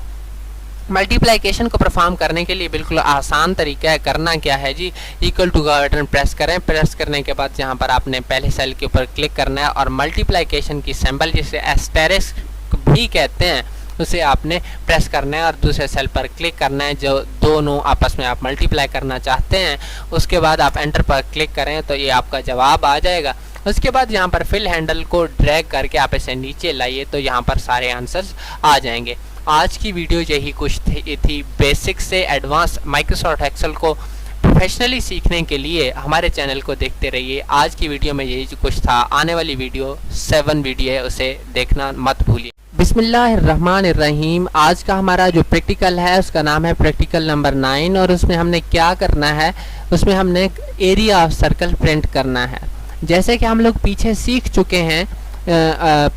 मल्टीप्लिकेशन को परफॉर्म करने के लिए बिल्कुल आसान तरीका है। करना क्या है जी, इक्वल टू का बटन प्रेस करें। प्रेस करने के बाद यहाँ पर आपने पहले सेल के ऊपर क्लिक करना है, और मल्टीप्लिकेशन की सिंबल जिसे एस्टेरिस्क भी कहते हैं उसे आपने प्रेस करना है, और दूसरे सेल पर क्लिक करना है जो दोनों आपस में आप मल्टीप्लाई करना चाहते हैं। उसके बाद आप एंटर पर क्लिक करें तो ये आपका जवाब आ जाएगा। उसके बाद यहाँ पर फिल हैंडल को ड्रैग करके आप इसे नीचे लाइए, तो यहाँ पर सारे आंसर्स आ जाएंगे। आज की वीडियो यही कुछ थी। बेसिक से एडवांस माइक्रोसॉफ्ट एक्सेल को प्रोफेशनली सीखने के लिए हमारे चैनल को देखते रहिए। आज की वीडियो में यही कुछ था। आने वाली वीडियो 7 वीडियो है, उसे देखना मत भूलिए। बिस्मिल्लाहिर्रहमानिर्रहीम। आज का हमारा जो प्रैक्टिकल है उसका नाम है प्रैक्टिकल नंबर 9, और उसमें हमने क्या करना है, उसमें हमने एरिया ऑफ सर्कल प्रिंट करना है। जैसे कि हम लोग पीछे सीख चुके हैं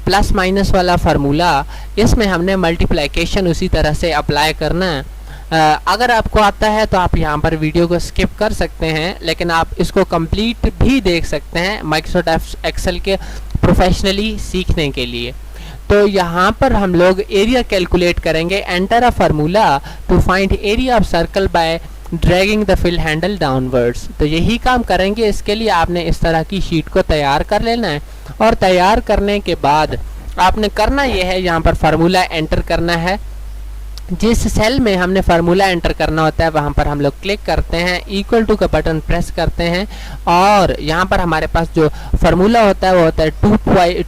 प्लस माइनस वाला फार्मूला, इसमें हमने मल्टीप्लिकेशन उसी तरह से अप्लाई करना है। अगर आपको आता है तो आप यहाँ पर वीडियो को स्किप कर सकते हैं, लेकिन आप इसको कंप्लीट भी देख सकते हैं माइक्रोसॉफ्ट एक्सेल के प्रोफेशनली सीखने के लिए। तो यहाँ पर हम लोग एरिया कैलकुलेट करेंगे। Enter a formula to find area of circle by dragging the fill handle downwards. तो यही काम करेंगे। इसके लिए आपने इस तरह की शीट को तैयार कर लेना है, और तैयार करने के बाद आपने करना यह है, यहाँ पर फार्मूला एंटर करना है। जिस सेल में हमने फार्मूला एंटर करना होता है वहाँ पर हम लोग क्लिक करते हैं, इक्वल टू का बटन प्रेस करते हैं, और यहाँ पर हमारे पास जो फार्मूला होता है वो होता है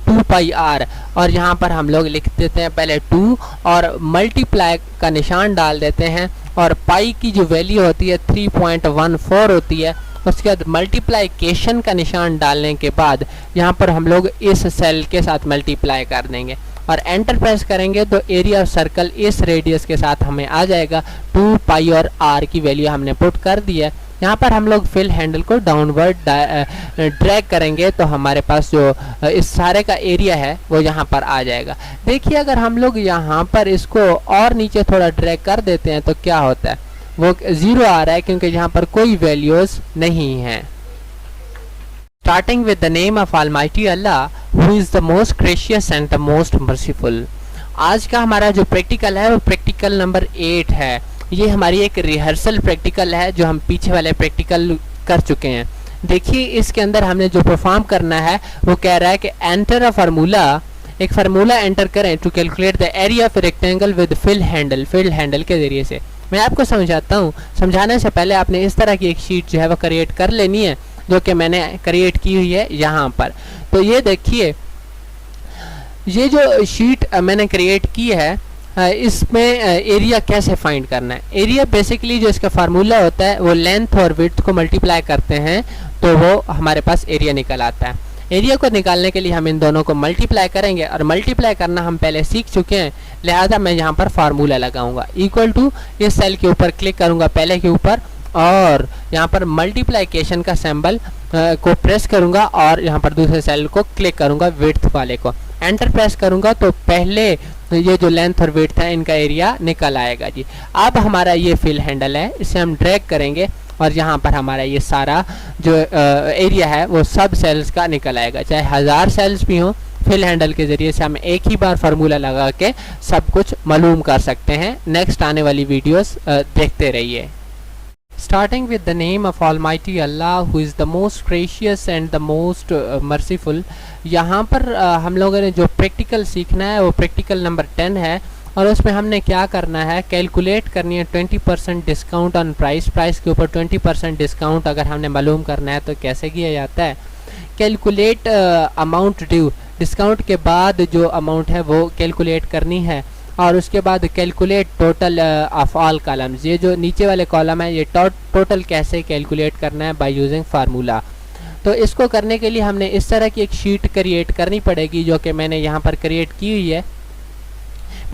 2 पाई आर, और यहाँ पर हम लोग लिख देते हैं पहले 2 और मल्टीप्लाई का निशान डाल देते हैं, और पाई की जो वैल्यू होती है 3.14 होती है। उसके बाद मल्टीप्लिकेशन का निशान डालने के बाद यहाँ पर हम लोग इस सेल के साथ मल्टीप्लाई कर देंगे, और एंटर प्रेस करेंगे तो एरिया ऑफ सर्कल इस रेडियस के साथ हमें आ जाएगा। 2 पाई और आर की वैल्यू हमने पुट कर दी है। यहाँ पर हम लोग फिल हैंडल को डाउनवर्ड ड्रैग करेंगे तो हमारे पास जो इस सारे का एरिया है वो यहाँ पर आ जाएगा। देखिए अगर हम लोग यहाँ पर इसको और नीचे थोड़ा ड्रैग कर देते हैं तो क्या होता है, वो 0 आ रहा है क्योंकि यहाँ पर कोई वैल्यूज नहीं है। Starting with the name of Almighty Allah, who is the most gracious and the most merciful। आज का हमारा जो प्रैक्टिकल है वो प्रैक्टिकल नंबर 8 है। ये हमारी एक रिहर्सल प्रैक्टिकल है जो हम पीछे वाले प्रैक्टिकल कर चुके हैं। देखिए इसके अंदर हमने जो परफॉर्म करना है वो कह रहा है कि एंटर अ फार्मूला, एक फार्मूला एंटर करें to calculate the area of rectangle with fill handle. Fill handle के जरिए से मैं आपको समझाता हूँ। समझाने से पहले आपने इस तरह की एक शीट जो है वो क्रिएट कर लेनी है, जो कि मैंने क्रिएट की हुई है यहाँ पर। तो ये देखिए, ये जो शीट मैंने क्रिएट की है इसमें एरिया कैसे फाइंड करना है। एरिया बेसिकली जो इसका फार्मूला होता है वो लेंथ और विड्थ को मल्टीप्लाई करते हैं तो वो हमारे पास एरिया निकल आता है। एरिया को निकालने के लिए हम इन दोनों को मल्टीप्लाई करेंगे और मल्टीप्लाई करना हम पहले सीख चुके हैं, लिहाजा मैं यहाँ पर फार्मूला लगाऊंगा। इक्वल टू इस सेल के ऊपर क्लिक करूंगा पहले के ऊपर और यहाँ पर मल्टीप्लिकेशन का सिंबल को प्रेस करूंगा और यहाँ पर दूसरे सेल को क्लिक करूंगा विड्थ वाले को, एंटर प्रेस करूंगा तो पहले ये जो लेंथ और विड्थ है इनका एरिया निकल आएगा जी। अब हमारा ये फिल हैंडल है, इसे हम ड्रैग करेंगे और यहाँ पर हमारा ये सारा जो एरिया है वो सब सेल्स का निकल आएगा, चाहे 1000 सेल्स भी हों। फिल हैंडल के जरिए से हम एक ही बार फार्मूला लगा के सब कुछ मालूम कर सकते हैं। नेक्स्ट आने वाली वीडियोस देखते रहिए। Starting with the name of Almighty Allah, who is the most gracious and the most merciful। यहाँ पर हम लोगों ने जो प्रैक्टिकल सीखना है वो प्रैक्टिकल नंबर 10 है और उसमें हमने क्या करना है, कैलकुलेट करनी है 20% डिस्काउंट ऑन प्राइस। प्राइस के ऊपर 20% डिस्काउंट अगर हमने मालूम करना है तो कैसे किया जाता है। कैलकुलेट अमाउंट ड्यू, डिस्काउंट के बाद जो अमाउंट है वो कैलकुलेट करनी है और उसके बाद calculate total of all columns. ये जो नीचे वाले कॉलम है ये टोटल कैसे कैलकुलेट करना है बाय यूजिंग फार्मूला। तो इसको करने के लिए हमने इस तरह की एक शीट क्रिएट करनी पड़ेगी जो कि मैंने यहाँ पर क्रिएट की हुई है।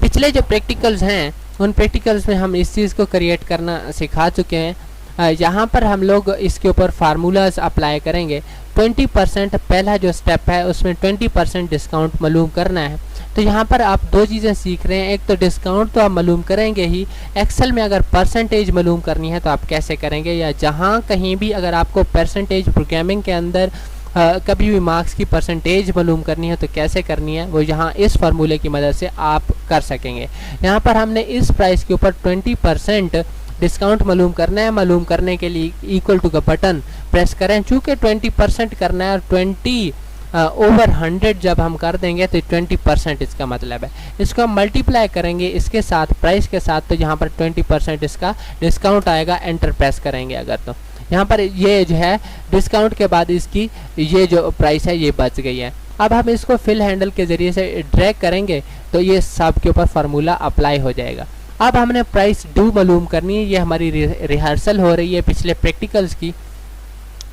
पिछले जो प्रैक्टिकल्स हैं उन प्रैक्टिकल्स में हम इस चीज़ को क्रिएट करना सिखा चुके हैं। यहाँ पर हम लोग इसके ऊपर फार्मूलाज अप्लाई करेंगे। 20% पहला जो स्टेप है उसमें 20% डिस्काउंट मालूम करना है। तो यहाँ पर आप दो चीज़ें सीख रहे हैं, एक तो डिस्काउंट तो आप मालूम करेंगे ही, एक्सेल में अगर परसेंटेज मालूम करनी है तो आप कैसे करेंगे, या जहाँ कहीं भी अगर आपको परसेंटेज प्रोग्रामिंग के अंदर कभी भी मार्क्स की परसेंटेज मालूम करनी है तो कैसे करनी है वो यहाँ इस फार्मूले की मदद से आप कर सकेंगे। यहाँ पर हमने इस प्राइस के ऊपर 20% डिस्काउंट मालूम करना है। मालूम करने के लिए इक्वल टू का बटन प्रेस करें। चूँकि 20% करना है और 20 ओवर 100 जब हम कर देंगे तो 20% इसका मतलब है। इसको हम मल्टीप्लाई करेंगे इसके साथ, प्राइस के साथ, तो यहाँ पर 20% इसका डिस्काउंट आएगा। एंटर प्रेस करेंगे अगर तो यहाँ पर ये जो है डिस्काउंट के बाद इसकी ये जो प्राइस है ये बच गई है। अब हम इसको फिल हैंडल के ज़रिए से ड्रैग करेंगे तो ये सब के ऊपर फार्मूला अप्लाई हो जाएगा। अब हमने प्राइस ड्यू मालूम करनी है। ये हमारी रिहर्सल हो रही है पिछले प्रैक्टिकल्स की।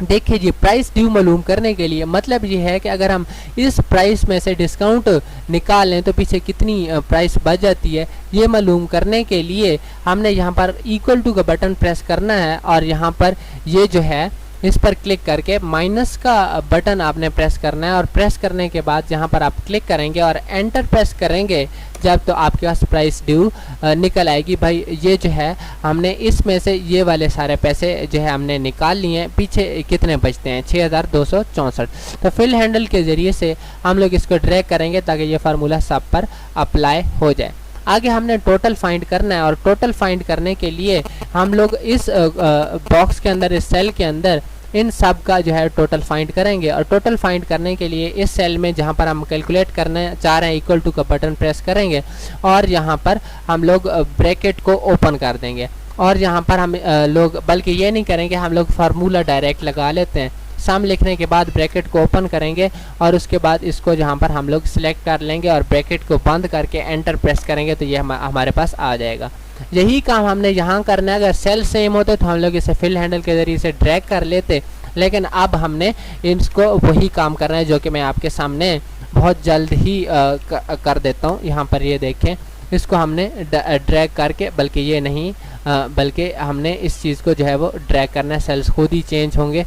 देखिए जी, प्राइस ड्यू मालूम करने के लिए मतलब ये है कि अगर हम इस प्राइस में से डिस्काउंट निकाल लें तो पीछे कितनी प्राइस बच जाती है, ये मालूम करने के लिए हमने यहाँ पर इक्वल टू का बटन प्रेस करना है और यहाँ पर ये जो है इस पर क्लिक करके माइनस का बटन आपने प्रेस करना है और प्रेस करने के बाद यहाँ पर आप क्लिक करेंगे और एंटर प्रेस करेंगे जब तो आपके पास प्राइस ड्यू निकल आएगी। भाई ये जो है हमने इसमें से ये वाले सारे पैसे जो है हमने निकाल लिए हैं। पीछे कितने बचते हैं, 6264। तो फिल हैंडल के ज़रिए से हम लोग इसको ड्रैग करेंगे ताकि ये फार्मूला सब पर अप्लाई हो जाए। आगे हमने टोटल फाइंड करना है और टोटल फाइंड करने के लिए हम लोग इस बॉक्स के अंदर, इस सेल के अंदर इन सब का जो है टोटल फाइंड करेंगे। और टोटल फाइंड करने के लिए इस सेल में जहाँ पर हम कैलकुलेट करना चाह रहे हैं इक्वल टू का बटन प्रेस करेंगे और यहाँ पर हम लोग ब्रैकेट को ओपन कर देंगे। और यहाँ पर हम लोग बल्कि ये नहीं करेंगे, हम लोग फार्मूला डायरेक्ट लगा लेते हैं। सम लिखने के बाद ब्रैकेट को ओपन करेंगे और उसके बाद इसको जहाँ पर हम लोग सिलेक्ट कर लेंगे और ब्रैकेट को बंद करके एंटर प्रेस करेंगे तो ये हमारे पास आ जाएगा। यही काम हमने यहाँ करना है। अगर सेल सेम होते तो हम लोग इसे फिल हैंडल के ज़रिए से ड्रैग कर लेते, लेकिन अब हमने इसको वही काम करना है जो कि मैं आपके सामने बहुत जल्द ही कर देता हूँ। यहाँ पर ये देखें, इसको हमने ड्रैग करके, बल्कि ये नहीं बल्कि हमने इस चीज़ को जो है वो ड्रैग करना है। सेल्स खुद ही चेंज होंगे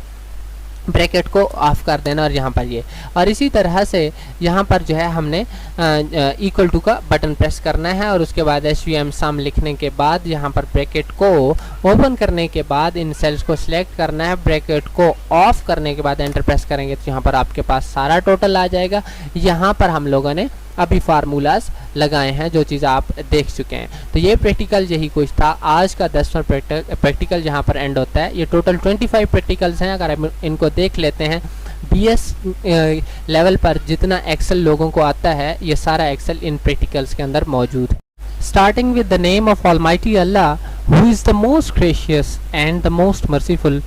ब्रैकेट को ऑफ कर देना और यहाँ पर ये, और इसी तरह से यहाँ पर जो है हमने इक्वल टू का बटन प्रेस करना है और उसके बाद SVM सम लिखने के बाद यहाँ पर ब्रैकेट को ओपन करने के बाद इन सेल्स को सिलेक्ट करना है। ब्रैकेट को ऑफ करने के बाद एंटर प्रेस करेंगे तो यहाँ पर आपके पास सारा टोटल आ जाएगा। यहाँ पर हम लोगों ने अभी फार्मूलाज लगाए हैं, जो चीज़ आप देख चुके हैं। तो ये प्रैक्टिकल यही कुछ था। आज का 10वां प्रैक्टिकल जहाँ पर एंड होता है। ये टोटल 25 प्रैक्टिकल्स हैं। अगर आप इनको देख लेते हैं, BS लेवल पर जितना एक्सेल लोगों को आता है, ये सारा एक्सेल इन प्रैक्टिकल्स के अंदर मौजूद है। Starting with the name of almighty Allah who is the most gracious and the most merciful.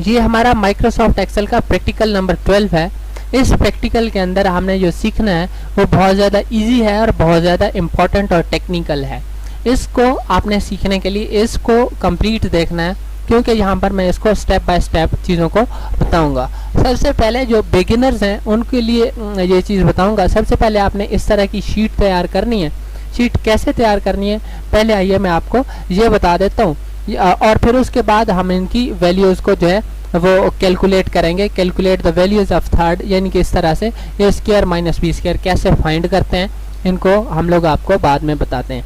ये हमारा माइक्रोसॉफ्ट एक्सेल का प्रैक्टिकल नंबर 12 है। इस प्रैक्टिकल के अंदर हमने जो सीखना है वो बहुत ज़्यादा इजी है और बहुत ज़्यादा इम्पोर्टेंट और टेक्निकल है। इसको आपने सीखने के लिए इसको कंप्लीट देखना है, क्योंकि यहाँ पर मैं इसको स्टेप बाय स्टेप चीज़ों को बताऊंगा। सबसे पहले जो बिगिनर्स हैं उनके लिए ये चीज़ बताऊंगा। सबसे पहले आपने इस तरह की शीट तैयार करनी है। शीट कैसे तैयार करनी है, पहले आइए मैं आपको ये बता देता हूँ, और फिर उसके बाद हम इनकी वैल्यूज़ को जो है वो कैलकुलेट करेंगे। Calculate the values of third, यानी कि इस तरह से ए स्क्वायर माइनस बी स्क्वायर कैसे फाइंड करते हैं, इनको हम लोग आपको बाद में बताते हैं।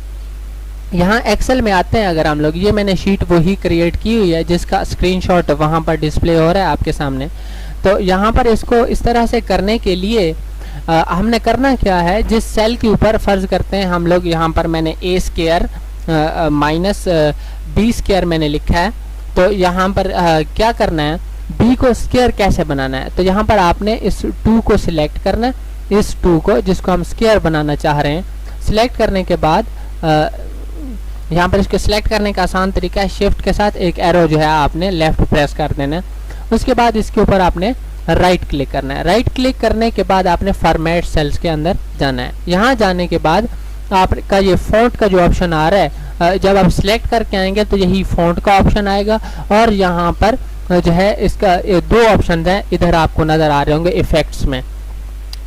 यहाँ एक्सेल में आते हैं अगर हम लोग, ये मैंने शीट वही क्रिएट की हुई है जिसका स्क्रीनशॉट वहाँ पर डिस्प्ले हो रहा है आपके सामने। तो यहाँ पर इसको इस तरह से करने के लिए हमने करना क्या है, जिस सेल के ऊपर फर्ज करते हैं हम लोग, यहाँ पर मैंने ए स्क्वायर माइनस बी स्क्वायर मैंने लिखा है। तो यहाँ पर क्या करना है, b को स्क्वायर कैसे बनाना है। तो यहाँ पर आपने इस 2 को सिलेक्ट करना है, इस 2 को जिसको हम स्क्वायर बनाना चाह रहे हैं। सिलेक्ट करने के बाद यहाँ पर इसको सिलेक्ट करने का आसान तरीका है, शिफ्ट के साथ एक एरो जो है आपने लेफ्ट प्रेस कर देना है। उसके बाद इसके ऊपर आपने राइट क्लिक करना है। राइट क्लिक करने के बाद आपने फॉर्मेट सेल्स के अंदर जाना है। यहाँ जाने के बाद आपका ये फॉन्ट का जो ऑप्शन आ रहा है, जब आप सिलेक्ट करके आएंगे तो यही फॉन्ट का ऑप्शन आएगा, और यहाँ पर जो है इसका 2 ऑप्शन हैं इधर आपको नज़र आ रहे होंगे इफेक्ट्स में,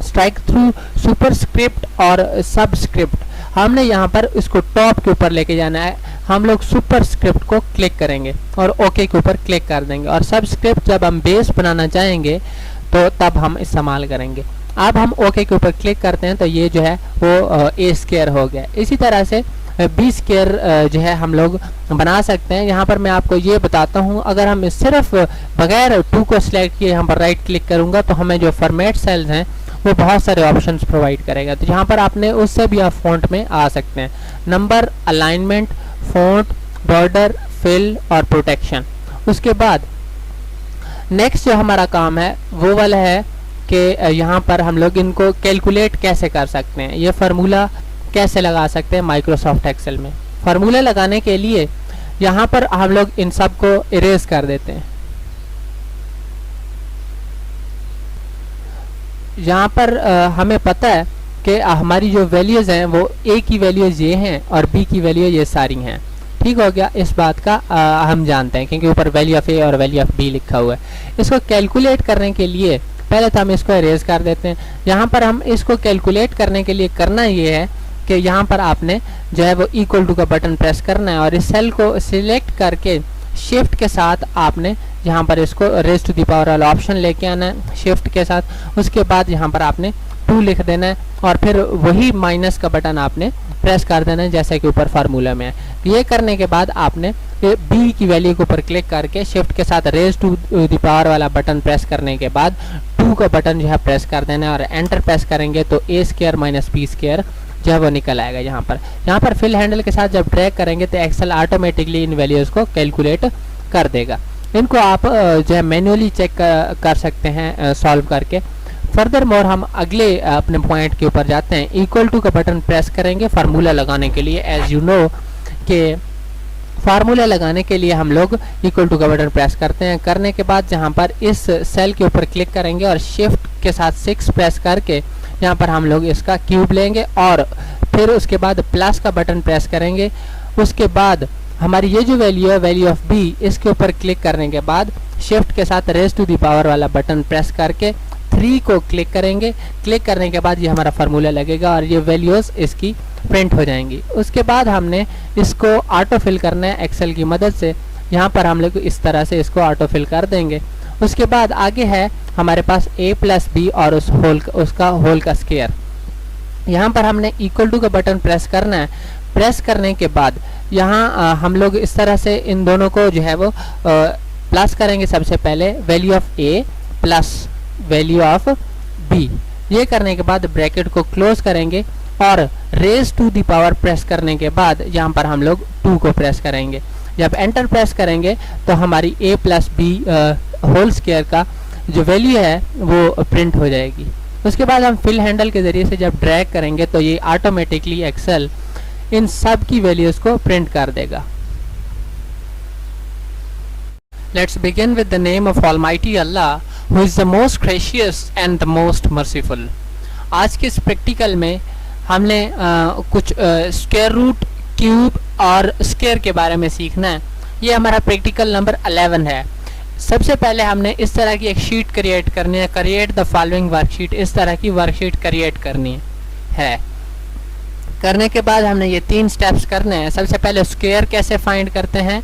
स्ट्राइक थ्रू सुपरस्क्रिप्ट और सबस्क्रिप्ट। हमने यहाँ पर इसको टॉप के ऊपर लेके जाना है। हम लोग सुपरस्क्रिप्ट को क्लिक करेंगे और ओके के ऊपर क्लिक कर देंगे, और सबस्क्रिप्ट जब हम बेस बनाना चाहेंगे तो तब हम इस्तेमाल करेंगे। अब हम ओके के ऊपर क्लिक करते हैं तो ये जो है वो ए स्क्वायर हो गया। इसी तरह से बी स्क्वायर जो है हम लोग बना सकते हैं। यहाँ पर मैं आपको ये बताता हूँ, अगर हम सिर्फ बगैर 2 को सिलेक्ट किए यहाँ पर राइट क्लिक करूँगा तो हमें जो फॉर्मेट सेल्स हैं वो बहुत सारे ऑप्शंस प्रोवाइड करेगा। तो यहाँ पर आपने उससे भी आप फॉन्ट में आ सकते हैं, number, alignment, font, border, fill और प्रोटेक्शन। उसके बाद नेक्स्ट जो हमारा काम है वो वाला है कि यहाँ पर हम लोग इनको कैलकुलेट कैसे कर सकते हैं, ये फार्मूला कैसे लगा सकते हैं माइक्रोसॉफ्ट एक्सेल में। फार्मूला लगाने के लिए यहाँ पर हम लोग इन सब को इरेज कर देते हैं। यहाँ पर हमें पता है कि हमारी जो वैल्यूज़ हैं वो ए की वैल्यूज़ ये हैं और बी की वैल्यू ये सारी हैं। ठीक हो गया, इस बात का हम जानते हैं क्योंकि ऊपर वैल्यू ऑफ ए और वैल्यू ऑफ बी लिखा हुआ है। इसको कैलकुलेट करने के लिए पहले तो हम इसको इरेज कर देते हैं। यहाँ पर हम इसको कैलकुलेट करने के लिए करना ये है कि यहाँ पर आपने जो है वो इक्वल टू का बटन प्रेस करना है और इस सेल को सिलेक्ट करके शिफ्ट के साथ आपने यहाँ पर इसको रेज टू द पावर वाला ऑप्शन लेके आना है शिफ्ट के साथ। उसके बाद यहाँ पर आपने 2 लिख देना है और फिर वही माइनस का बटन आपने प्रेस कर देना है जैसे कि ऊपर फार्मूला में है। ये करने के बाद आपने बी की वैल्यू के ऊपर क्लिक करके शिफ्ट के साथ रेज टू द पावर वाला बटन प्रेस करने के बाद 2 का बटन जो है प्रेस कर देना है और एंटर प्रेस करेंगे तो ए स्क्वायर माइनस बी स्क्वायर जो है वो निकल आएगा। यहाँ पर फिल हैंडल के साथ जब ड्रैग करेंगे तो एक्सेल ऑटोमेटिकली इन वैल्यूज़ को कैलकुलेट कर देगा। इनको आप जो है मैन्युअली चेक कर सकते हैं सॉल्व करके। फर्दर मोर हम अगले अपने पॉइंट के ऊपर जाते हैं। इक्वल टू का बटन प्रेस करेंगे फार्मूला लगाने के लिए। एज यू नो कि फार्मूला लगाने के लिए हम लोग इक्वल टू का बटन प्रेस करते हैं। करने के बाद जहाँ पर इस सेल के ऊपर क्लिक करेंगे और शिफ्ट के साथ 6 प्रेस करके यहाँ पर हम लोग इसका क्यूब लेंगे और फिर उसके बाद प्लस का बटन प्रेस करेंगे। उसके बाद हमारी ये जो वैल्यू है वैल्यू ऑफ बी, इसके ऊपर क्लिक करने के बाद शिफ्ट के साथ रेज टू द पावर वाला बटन प्रेस करके 3 को क्लिक करेंगे। क्लिक करने के बाद ये हमारा फार्मूला लगेगा और ये वैल्यूज़ इसकी प्रिंट हो जाएंगी। उसके बाद हमने इसको ऑटो फिल करना है एक्सेल की मदद से। यहाँ पर हम लोग इस तरह से इसको ऑटो फिल कर देंगे उसके बाद आगे है हमारे पास a प्लस बी और उसका होल का स्क्वायर। यहाँ पर हमने इक्वल टू का बटन प्रेस करना है। प्रेस करने के बाद यहाँ हम लोग इस तरह से इन दोनों को जो है वो प्लस करेंगे। सबसे पहले value of a plus value of b। ये करने के बाद ब्रैकेट को क्लोज करेंगे और raise to the power press करने के बाद यहाँ पर हम लोग 2 को प्रेस करेंगे। जब एंटर प्रेस करेंगे तो हमारी a plus B whole square का जो वैल्यू है वो प्रिंट हो जाएगी। उसके बाद हम फिल हैंडल के ज़रिए से जब ड्रैग करेंगे तो ये ऑटोमेटिकली एक्सेल इन सब की वैल्यूज़ को प्रिंट कर देगा। Let's begin with the name of Almighty Allah, who is the most gracious and the most merciful. आज के इस प्रैक्टिकल में हमने कुछ स्क्वायर रूट, क्यूब और स्क्वायर के बारे में सीखना है। ये हमारा प्रैक्टिकल नंबर 11 है। सबसे पहले हमने इस तरह की एक शीट क्रिएट करनी है। क्रिएट द फॉलोइंग वर्कशीट, इस तरह की वर्कशीट क्रिएट करनी है। करने के बाद हमने ये 3 स्टेप्स करने हैं। सबसे पहले स्क्वायर कैसे फाइंड करते हैं,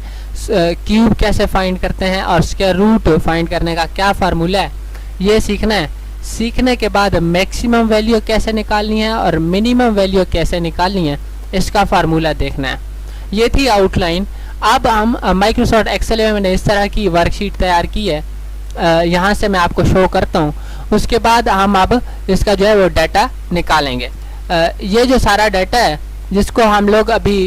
क्यूब कैसे फाइंड करते हैं और स्क्वायर रूट फाइंड करने का क्या फार्मूला है, ये सीखना है। सीखने के बाद मैक्सिमम वैल्यू कैसे निकालनी है और मिनिमम वैल्यू कैसे निकालनी है, इसका फार्मूला देखना है। ये थी आउटलाइन। अब हम माइक्रोसॉफ्ट एक्सेल में मैंने इस तरह की वर्कशीट तैयार की है। यहाँ से मैं आपको शो करता हूँ। उसके बाद हम अब इसका जो है वो डाटा निकालेंगे। ये जो सारा डाटा है जिसको हम लोग अभी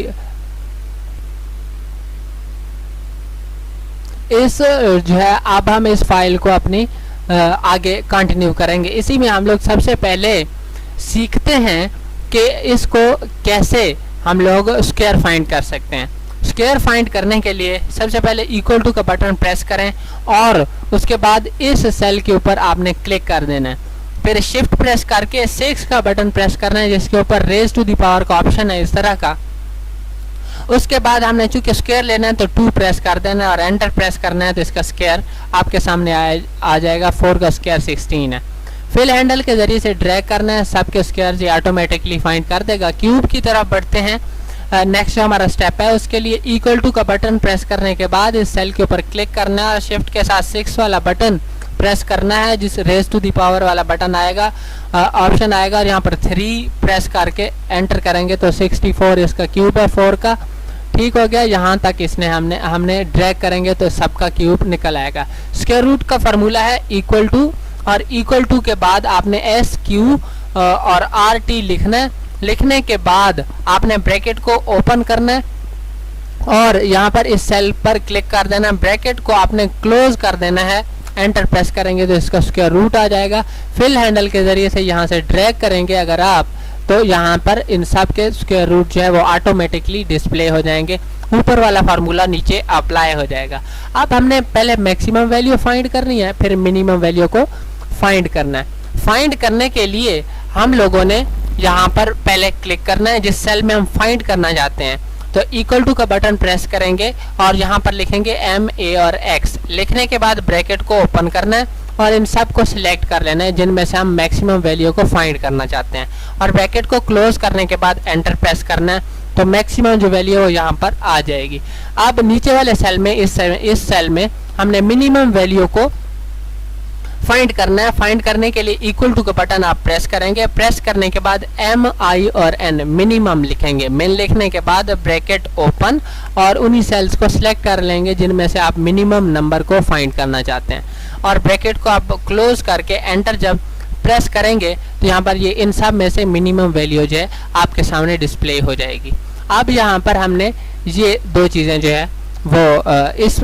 इस जो है अब हम इस फाइल को अपनी आगे कंटिन्यू करेंगे। इसी में हम लोग सबसे पहले सीखते हैं कि इसको कैसे हम लोग स्क्वायर फाइंड कर सकते हैं। स्क्वायर फाइंड करने के लिए सबसे पहले इक्वल टू का बटन प्रेस करें और उसके बाद इस सेल के ऊपर आपने क्लिक कर देना है। फिर शिफ्ट प्रेस करके 6 का बटन प्रेस करना है जिसके ऊपर रेज टू द पावर का ऑप्शन है इस तरह का। उसके बाद हमने चूंकि स्क्वायर लेना है तो 2 प्रेस कर देना है और एंटर प्रेस करना है तो इसका स्क्वायर आपके सामने आ जाएगा। 4 का स्क्वायर 16 है। फिल हैंडल के जरिए से ड्रैग करना है, सबके स्क्वायर ये ऑटोमेटिकली फाइंड कर देगा। क्यूब की तरफ बढ़ते हैं। नेक्स्ट जो हमारा स्टेप है उसके लिए इक्वल टू का बटन प्रेस करने के बाद इस सेल के ऊपर क्लिक करना है और शिफ्ट के साथ 6 वाला बटन प्रेस करना है जिस रेज टू द पावर वाला बटन आएगा, ऑप्शन आएगा और यहाँ पर 3 प्रेस करके एंटर करेंगे तो 64 इसका क्यूब है 4 का। ठीक हो गया। यहाँ तक इसने हमने ड्रैग करेंगे तो सबका क्यूब निकल आएगा। स्क्वायर रूट का फार्मूला है इक्वल टू और इक्वल टू के बाद आपने एस क्यू और आर टी लिखना है। लिखने के बाद आपने ब्रैकेट को ओपन करना है और यहाँ पर इस सेल पर क्लिक कर देना। ब्रैकेट को आपने क्लोज कर देना है। एंटर प्रेस करेंगे तो इसका स्क्वायर रूट आ जाएगा। फिल हैंडल के जरिए से यहाँ से ड्रैग करेंगे अगर आप तो यहाँ पर इन सब के स्क्वायर रूट जो है वो ऑटोमेटिकली डिस्प्ले हो जाएंगे। ऊपर वाला फार्मूला नीचे अप्लाई हो जाएगा। अब हमने पहले मैक्सिमम वैल्यू फाइंड करनी है, फिर मिनिमम वैल्यू को फाइंड करना है। फाइंड करने के लिए हम लोगों ने यहाँ पर पहले क्लिक करना है जिस सेल में हम फाइंड करना चाहते हैं। तो इक्वल टू का बटन प्रेस करेंगे और यहाँ पर लिखेंगे M, A और X। लिखने के बाद ब्रैकेट को ओपन करना है और इन सब को सिलेक्ट कर लेना है जिनमें से हम मैक्सिमम वैल्यू को फाइंड करना चाहते हैं और ब्रैकेट को क्लोज करने के बाद एंटर प्रेस करना है तो मैक्सिमम जो वैल्यू है वो यहाँ पर आ जाएगी। अब नीचे वाले सेल में इस सेल में हमने मिनिमम वैल्यू को फाइंड करना है। फाइंड करने के लिए इक्वल टू का बटन आप प्रेस करेंगे। प्रेस करने के बाद M, I और N मिनिमम लिखेंगे। मिन लिखने के बाद ब्रैकेट ओपन और उन्हीं सेल्स को सिलेक्ट कर लेंगे जिनमें से आप मिनिमम नंबर को फाइंड करना चाहते हैं और ब्रैकेट को आप क्लोज करके एंटर जब प्रेस करेंगे तो यहाँ पर ये इन सब में से मिनिमम वैल्यू जो है आपके सामने डिस्प्ले हो जाएगी। अब यहाँ पर हमने ये 2 चीज़ें जो है वो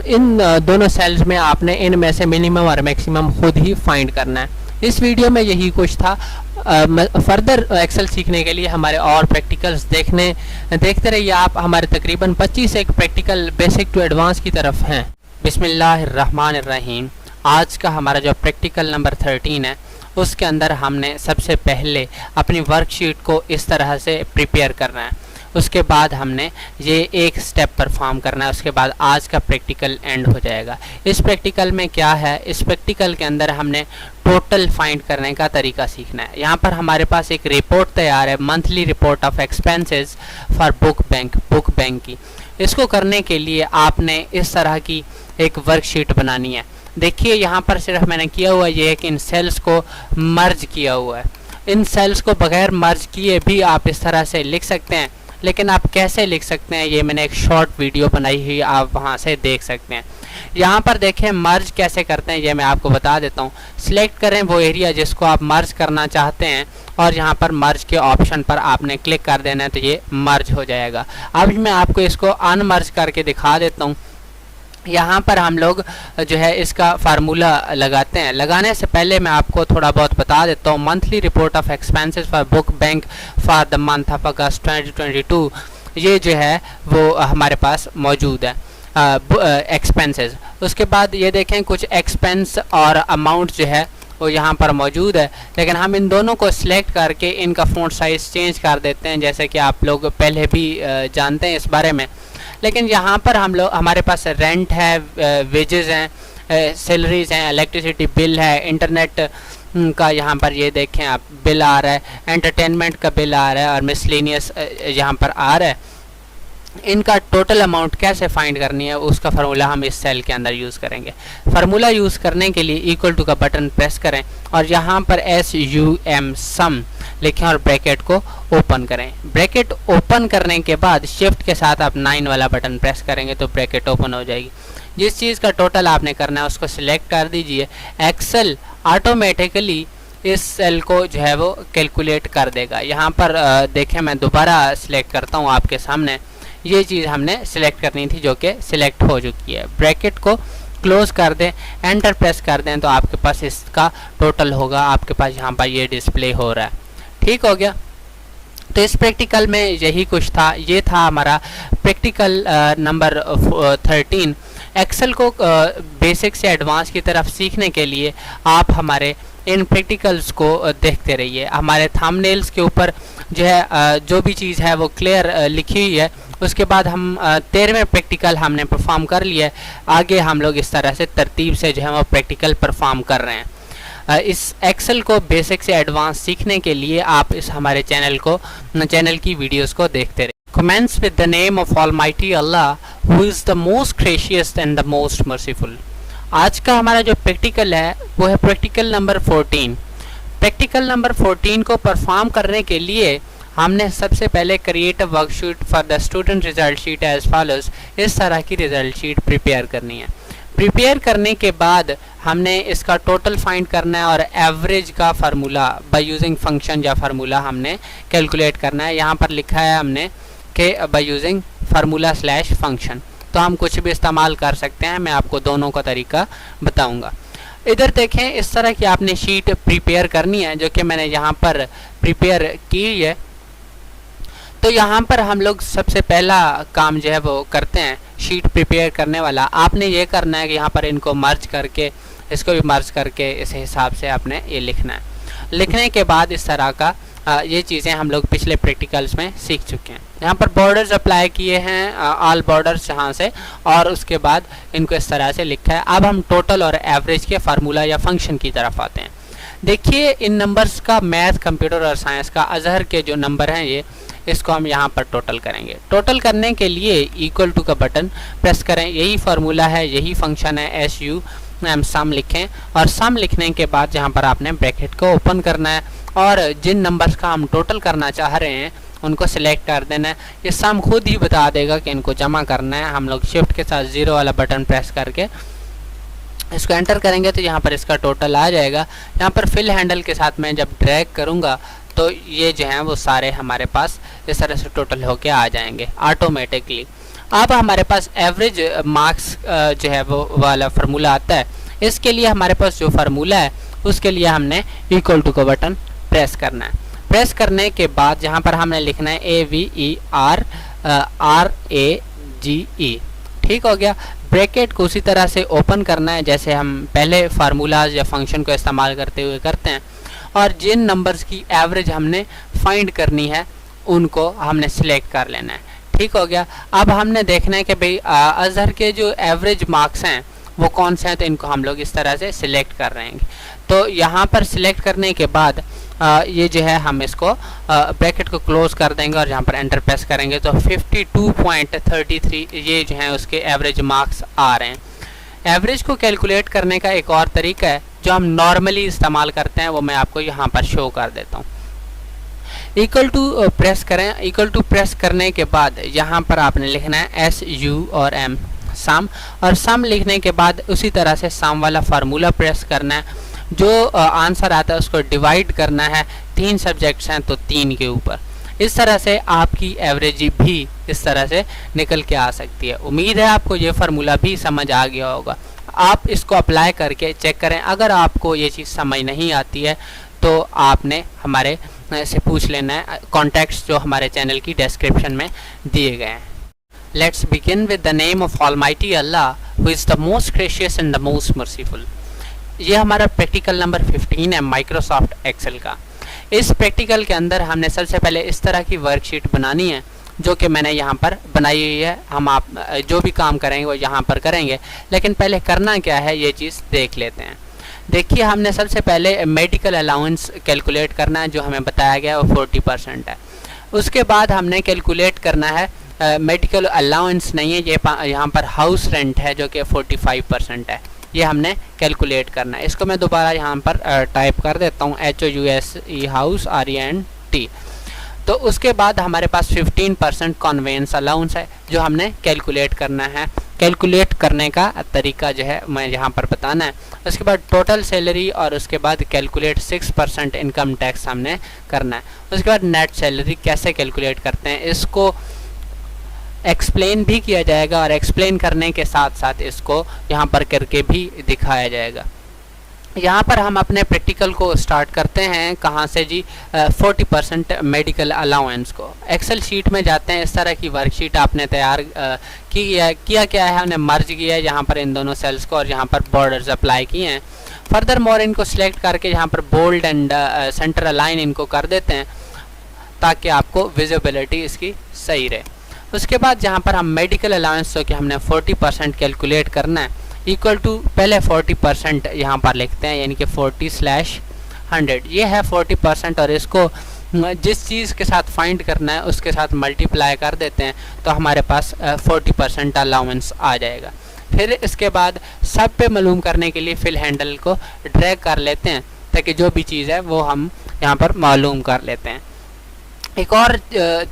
इन दोनों सेल्स में आपने इनमें से मिनिमम और मैक्सिमम खुद ही फाइंड करना है। इस वीडियो में यही कुछ था। फर्दर एक्सेल सीखने के लिए हमारे और प्रैक्टिकल्स देखते रहिए आप। हमारे तकरीबन 25 एक प्रैक्टिकल बेसिक टू एडवांस की तरफ हैं। बिस्मिल्लाहिर्रहमानिर्रहीम। आज का हमारा जो प्रैक्टिकल नंबर 13 है उसके अंदर हमने सबसे पहले अपनी वर्कशीट को इस तरह से प्रिपेयर करना है। उसके बाद हमने ये एक स्टेप परफॉर्म करना है। उसके बाद आज का प्रैक्टिकल एंड हो जाएगा। इस प्रैक्टिकल में क्या है, इस प्रैक्टिकल के अंदर हमने टोटल फाइंड करने का तरीका सीखना है। यहाँ पर हमारे पास एक रिपोर्ट तैयार है, monthly report of expenses for book bank की। इसको करने के लिए आपने इस तरह की एक वर्कशीट बनानी है। देखिए यहाँ पर सिर्फ मैंने किया हुआ ये है कि इन सेल्स को मर्ज किया हुआ है। इन सेल्स को बगैर मर्ज किए भी आप इस तरह से लिख सकते हैं, लेकिन आप कैसे लिख सकते हैं ये मैंने एक शॉर्ट वीडियो बनाई हुई, आप वहाँ से देख सकते हैं। यहाँ पर देखें मर्ज कैसे करते हैं ये मैं आपको बता देता हूँ। सिलेक्ट करें वो एरिया जिसको आप मर्ज करना चाहते हैं और यहाँ पर मर्ज के ऑप्शन पर आपने क्लिक कर देना है तो ये मर्ज हो जाएगा। अब मैं आपको इसको अनमर्ज करके दिखा देता हूँ। यहाँ पर हम लोग जो है इसका फार्मूला लगाते हैं। लगाने से पहले मैं आपको थोड़ा बहुत बता देता हूँ। Monthly report of expenses for book bank for the month of अगस्त 2022 ये जो है वो हमारे पास मौजूद है एक्सपेंसेस। उसके बाद ये देखें कुछ एक्सपेंस और अमाउंट जो है वो यहाँ पर मौजूद है, लेकिन हम इन दोनों को सिलेक्ट करके इनका फ़ॉन्ट साइज़ चेंज कर देते हैं, जैसे कि आप लोग पहले भी जानते हैं इस बारे में। लेकिन यहाँ पर हमारे पास रेंट है, वेजेस हैं, सैलरीज हैं, इलेक्ट्रिसिटी बिल है, इंटरनेट का यहाँ पर ये देखें आप बिल आ रहा है, एंटरटेनमेंट का बिल आ रहा है और मिसलेनियस यहाँ पर आ रहा है। इनका टोटल अमाउंट कैसे फाइंड करनी है उसका फार्मूला हम इस सेल के अंदर यूज़ करेंगे। फार्मूला यूज़ करने के लिए इक्वल टू का बटन प्रेस करें और यहाँ पर SUM सम लिखें और ब्रैकेट को ओपन करें। ब्रैकेट ओपन करने के बाद शिफ्ट के साथ आप 9 वाला बटन प्रेस करेंगे तो ब्रैकेट ओपन हो जाएगी। जिस चीज़ का टोटल आपने करना है उसको सिलेक्ट कर दीजिए। एक्सेल ऑटोमेटिकली इस सेल को जो है वो कैलकुलेट कर देगा। यहाँ पर देखें मैं दोबारा सिलेक्ट करता हूँ आपके सामने। ये चीज़ हमने सिलेक्ट करनी थी जो कि सिलेक्ट हो चुकी है। ब्रैकेट को क्लोज कर दें, एंटर प्रेस कर दें तो आपके पास इसका टोटल होगा। आपके पास यहाँ पर ये डिस्प्ले हो रहा है। ठीक हो गया। तो इस प्रैक्टिकल में यही कुछ था। ये था हमारा प्रैक्टिकल नंबर 13। एक्सेल को बेसिक से एडवांस की तरफ सीखने के लिए आप हमारे इन प्रैक्टिकल्स को देखते रहिए। हमारे थंबनेल्स के ऊपर जो है जो भी चीज़ है वो क्लियर लिखी हुई है। उसके बाद हम 13वें प्रैक्टिकल हमने परफॉर्म कर लिया है। आगे हम लोग इस तरह से तरतीब से जो है वो प्रैक्टिकल परफॉर्म कर रहे हैं। इस एक्सेल को बेसिक से एडवांस सीखने के लिए आप इस हमारे चैनल की वीडियोस को देखते रहिए। Commence with the name of Almighty Allah, who is the most gracious and the most merciful। आज का हमारा जो प्रैक्टिकल है वो है प्रैक्टिकल नंबर 14। प्रैक्टिकल नंबर 14 को परफॉर्म करने के लिए हमने सबसे पहले create a worksheet for the student result sheet as follows. इस तरह की रिजल्ट शीट प्रिपेयर करनी है। प्रिपेयर करने के बाद हमने इसका टोटल फाइंड करना है और एवरेज का फार्मूला बाय यूजिंग फंक्शन या फार्मूला हमने कैलकुलेट करना है। यहाँ पर लिखा है हमने कि by using formula slash function, तो हम कुछ भी इस्तेमाल कर सकते हैं। मैं आपको दोनों का तरीका बताऊंगा। इधर देखें इस तरह की आपने शीट प्रिपेयर करनी है जो कि मैंने यहाँ पर प्रिपेयर की है। तो यहाँ पर हम लोग सबसे पहला काम जो है वो करते हैं शीट प्रिपेयर करने वाला। आपने ये करना है कि यहाँ पर इनको मर्ज करके इसको भी मर्ज करके इस हिसाब से आपने ये लिखना है। लिखने के बाद इस तरह का ये चीज़ें हम लोग पिछले प्रैक्टिकल्स में सीख चुके हैं। यहाँ पर बॉर्डर्स अप्लाई किए हैं, ऑल बॉर्डर्स यहाँ से, और उसके बाद इनको इस तरह से लिखा है। अब हम टोटल और एवरेज के फार्मूला या फंक्शन की तरफ आते हैं। देखिए इन नंबर्स का मैथ, कंप्यूटर और साइंस का अजहर के जो नंबर हैं ये, इसको हम यहाँ पर टोटल करेंगे। टोटल करने के लिए इक्वल टू का बटन प्रेस करें। यही फार्मूला है, यही फंक्शन है। SUM सम लिखें और सम लिखने के बाद यहाँ पर आपने ब्रैकेट को ओपन करना है और जिन नंबर्स का हम टोटल करना चाह रहे हैं उनको सिलेक्ट कर देना है। ये सम खुद ही बता देगा कि इनको जमा करना है। हम लोग शिफ्ट के साथ 0 वाला बटन प्रेस करके इसको एंटर करेंगे तो यहाँ पर इसका टोटल आ जाएगा। यहाँ पर फिल हैंडल के साथ मैं जब ड्रैग करूँगा तो ये जो हैं वो सारे हमारे पास इस तरह से टोटल होके आ जाएंगे ऑटोमेटिकली। अब हमारे पास एवरेज मार्क्स जो है वो वाला फार्मूला आता है। इसके लिए हमारे पास जो फार्मूला है उसके लिए हमने इक्वल टू का बटन प्रेस करना है। प्रेस करने के बाद यहाँ पर हमने लिखना है AVERRAGE। ठीक हो गया। ब्रैकेट को उसी तरह से ओपन करना है जैसे हम पहले फार्मूलाज या फंक्शन को इस्तेमाल करते हुए करते हैं, और जिन नंबर्स की एवरेज हमने फाइंड करनी है उनको हमने सिलेक्ट कर लेना है। ठीक हो गया। अब हमने देखना है कि भाई अजहर के जो एवरेज मार्क्स हैं वो कौन से हैं, तो इनको हम लोग इस तरह से सिलेक्ट कर रहे हैं। तो यहाँ पर सिलेक्ट करने के बाद ये जो है हम इसको ब्रैकेट को क्लोज कर देंगे और यहाँ पर एंटर प्रेस करेंगे तो 52.33 ये जो है उसके एवरेज मार्क्स आ रहे हैं। एवरेज को कैलकुलेट करने का एक और तरीका है जो हम नॉर्मली इस्तेमाल करते हैं, वो मैं आपको यहाँ पर शो कर देता हूँ। इक्वल टू प्रेस करें, इक्वल टू प्रेस करने के बाद यहाँ पर आपने लिखना है SU और M सम, और सम लिखने के बाद उसी तरह से सम वाला फार्मूला प्रेस करना है। जो आंसर आता है उसको डिवाइड करना है, 3 सब्जेक्ट्स हैं तो 3 के ऊपर। इस तरह से आपकी एवरेज भी इस तरह से निकल के आ सकती है। उम्मीद है आपको ये फार्मूला भी समझ आ गया होगा। आप इसको अप्लाई करके चेक करें। अगर आपको ये चीज़ समझ नहीं आती है तो आपने हमारे से पूछ लेना है। कॉन्टैक्ट्स जो हमारे चैनल की डिस्क्रिप्शन में दिए गए हैं। Let's begin with the name of almighty Allah who is the most gracious and the most merciful. ये हमारा प्रैक्टिकल नंबर 15 है माइक्रोसॉफ्ट एक्सेल का। इस प्रैक्टिकल के अंदर हमने सबसे पहले इस तरह की वर्कशीट बनानी है जो कि मैंने यहाँ पर बनाई हुई है। हम आप जो भी काम करेंगे वो यहाँ पर करेंगे, लेकिन पहले करना क्या है ये चीज़ देख लेते हैं। देखिए, हमने सबसे पहले मेडिकल अलाउंस कैलकुलेट करना है, जो हमें बताया गया है वो 40% है। उसके बाद हमने कैलकुलेट करना है मेडिकल अलाउंस नहीं है, ये यहाँ पर हाउस रेंट है जो कि 45% है। ये हमने कैलकुलेट करना है। इसको मैं दोबारा यहाँ पर टाइप कर देता हूँ, HOUSE हाउस RENT। तो उसके बाद हमारे पास 15% कन्वेंस अलाउंस है जो हमने कैलकुलेट करना है। कैलकुलेट करने का तरीका जो है मैं यहाँ पर बताना है। उसके बाद टोटल सैलरी और उसके बाद कैलकुलेट 6% इनकम टैक्स हमने करना है। उसके बाद नेट सैलरी कैसे कैलकुलेट करते हैं इसको एक्सप्लेन भी किया जाएगा, और एक्सप्लेन करने के साथ साथ इसको यहाँ पर करके भी दिखाया जाएगा। यहाँ पर हम अपने प्रैक्टिकल को स्टार्ट करते हैं कहाँ से जी, 40% मेडिकल अलाउंस को। एक्सेल शीट में जाते हैं। इस तरह की वर्कशीट आपने तैयार किया क्या है, हमने मर्ज किया है यहाँ पर इन दोनों सेल्स को, और यहाँ पर बॉर्डर्स अप्लाई किए हैं। फर्दर मोर इनको सिलेक्ट करके यहाँ पर बोल्ड एंड सेंटर अलाइन इनको कर देते हैं ताकि आपको विजिबिलिटी इसकी सही रहे। उसके बाद यहाँ पर हम मेडिकल अलाउंस जो कि हमने 40% कैलकुलेट करना है, इक्वल टू पहले 40% यहाँ पर लिखते हैं, यानी कि 40/100 ये है 40%, और इसको जिस चीज़ के साथ फाइंड करना है उसके साथ मल्टीप्लाई कर देते हैं तो हमारे पास 40% अलाउंस आ जाएगा। फिर इसके बाद सब पे मालूम करने के लिए फिल हैंडल को ड्रैग कर लेते हैं ताकि जो भी चीज़ है वो हम यहाँ पर मालूम कर लेते हैं। एक और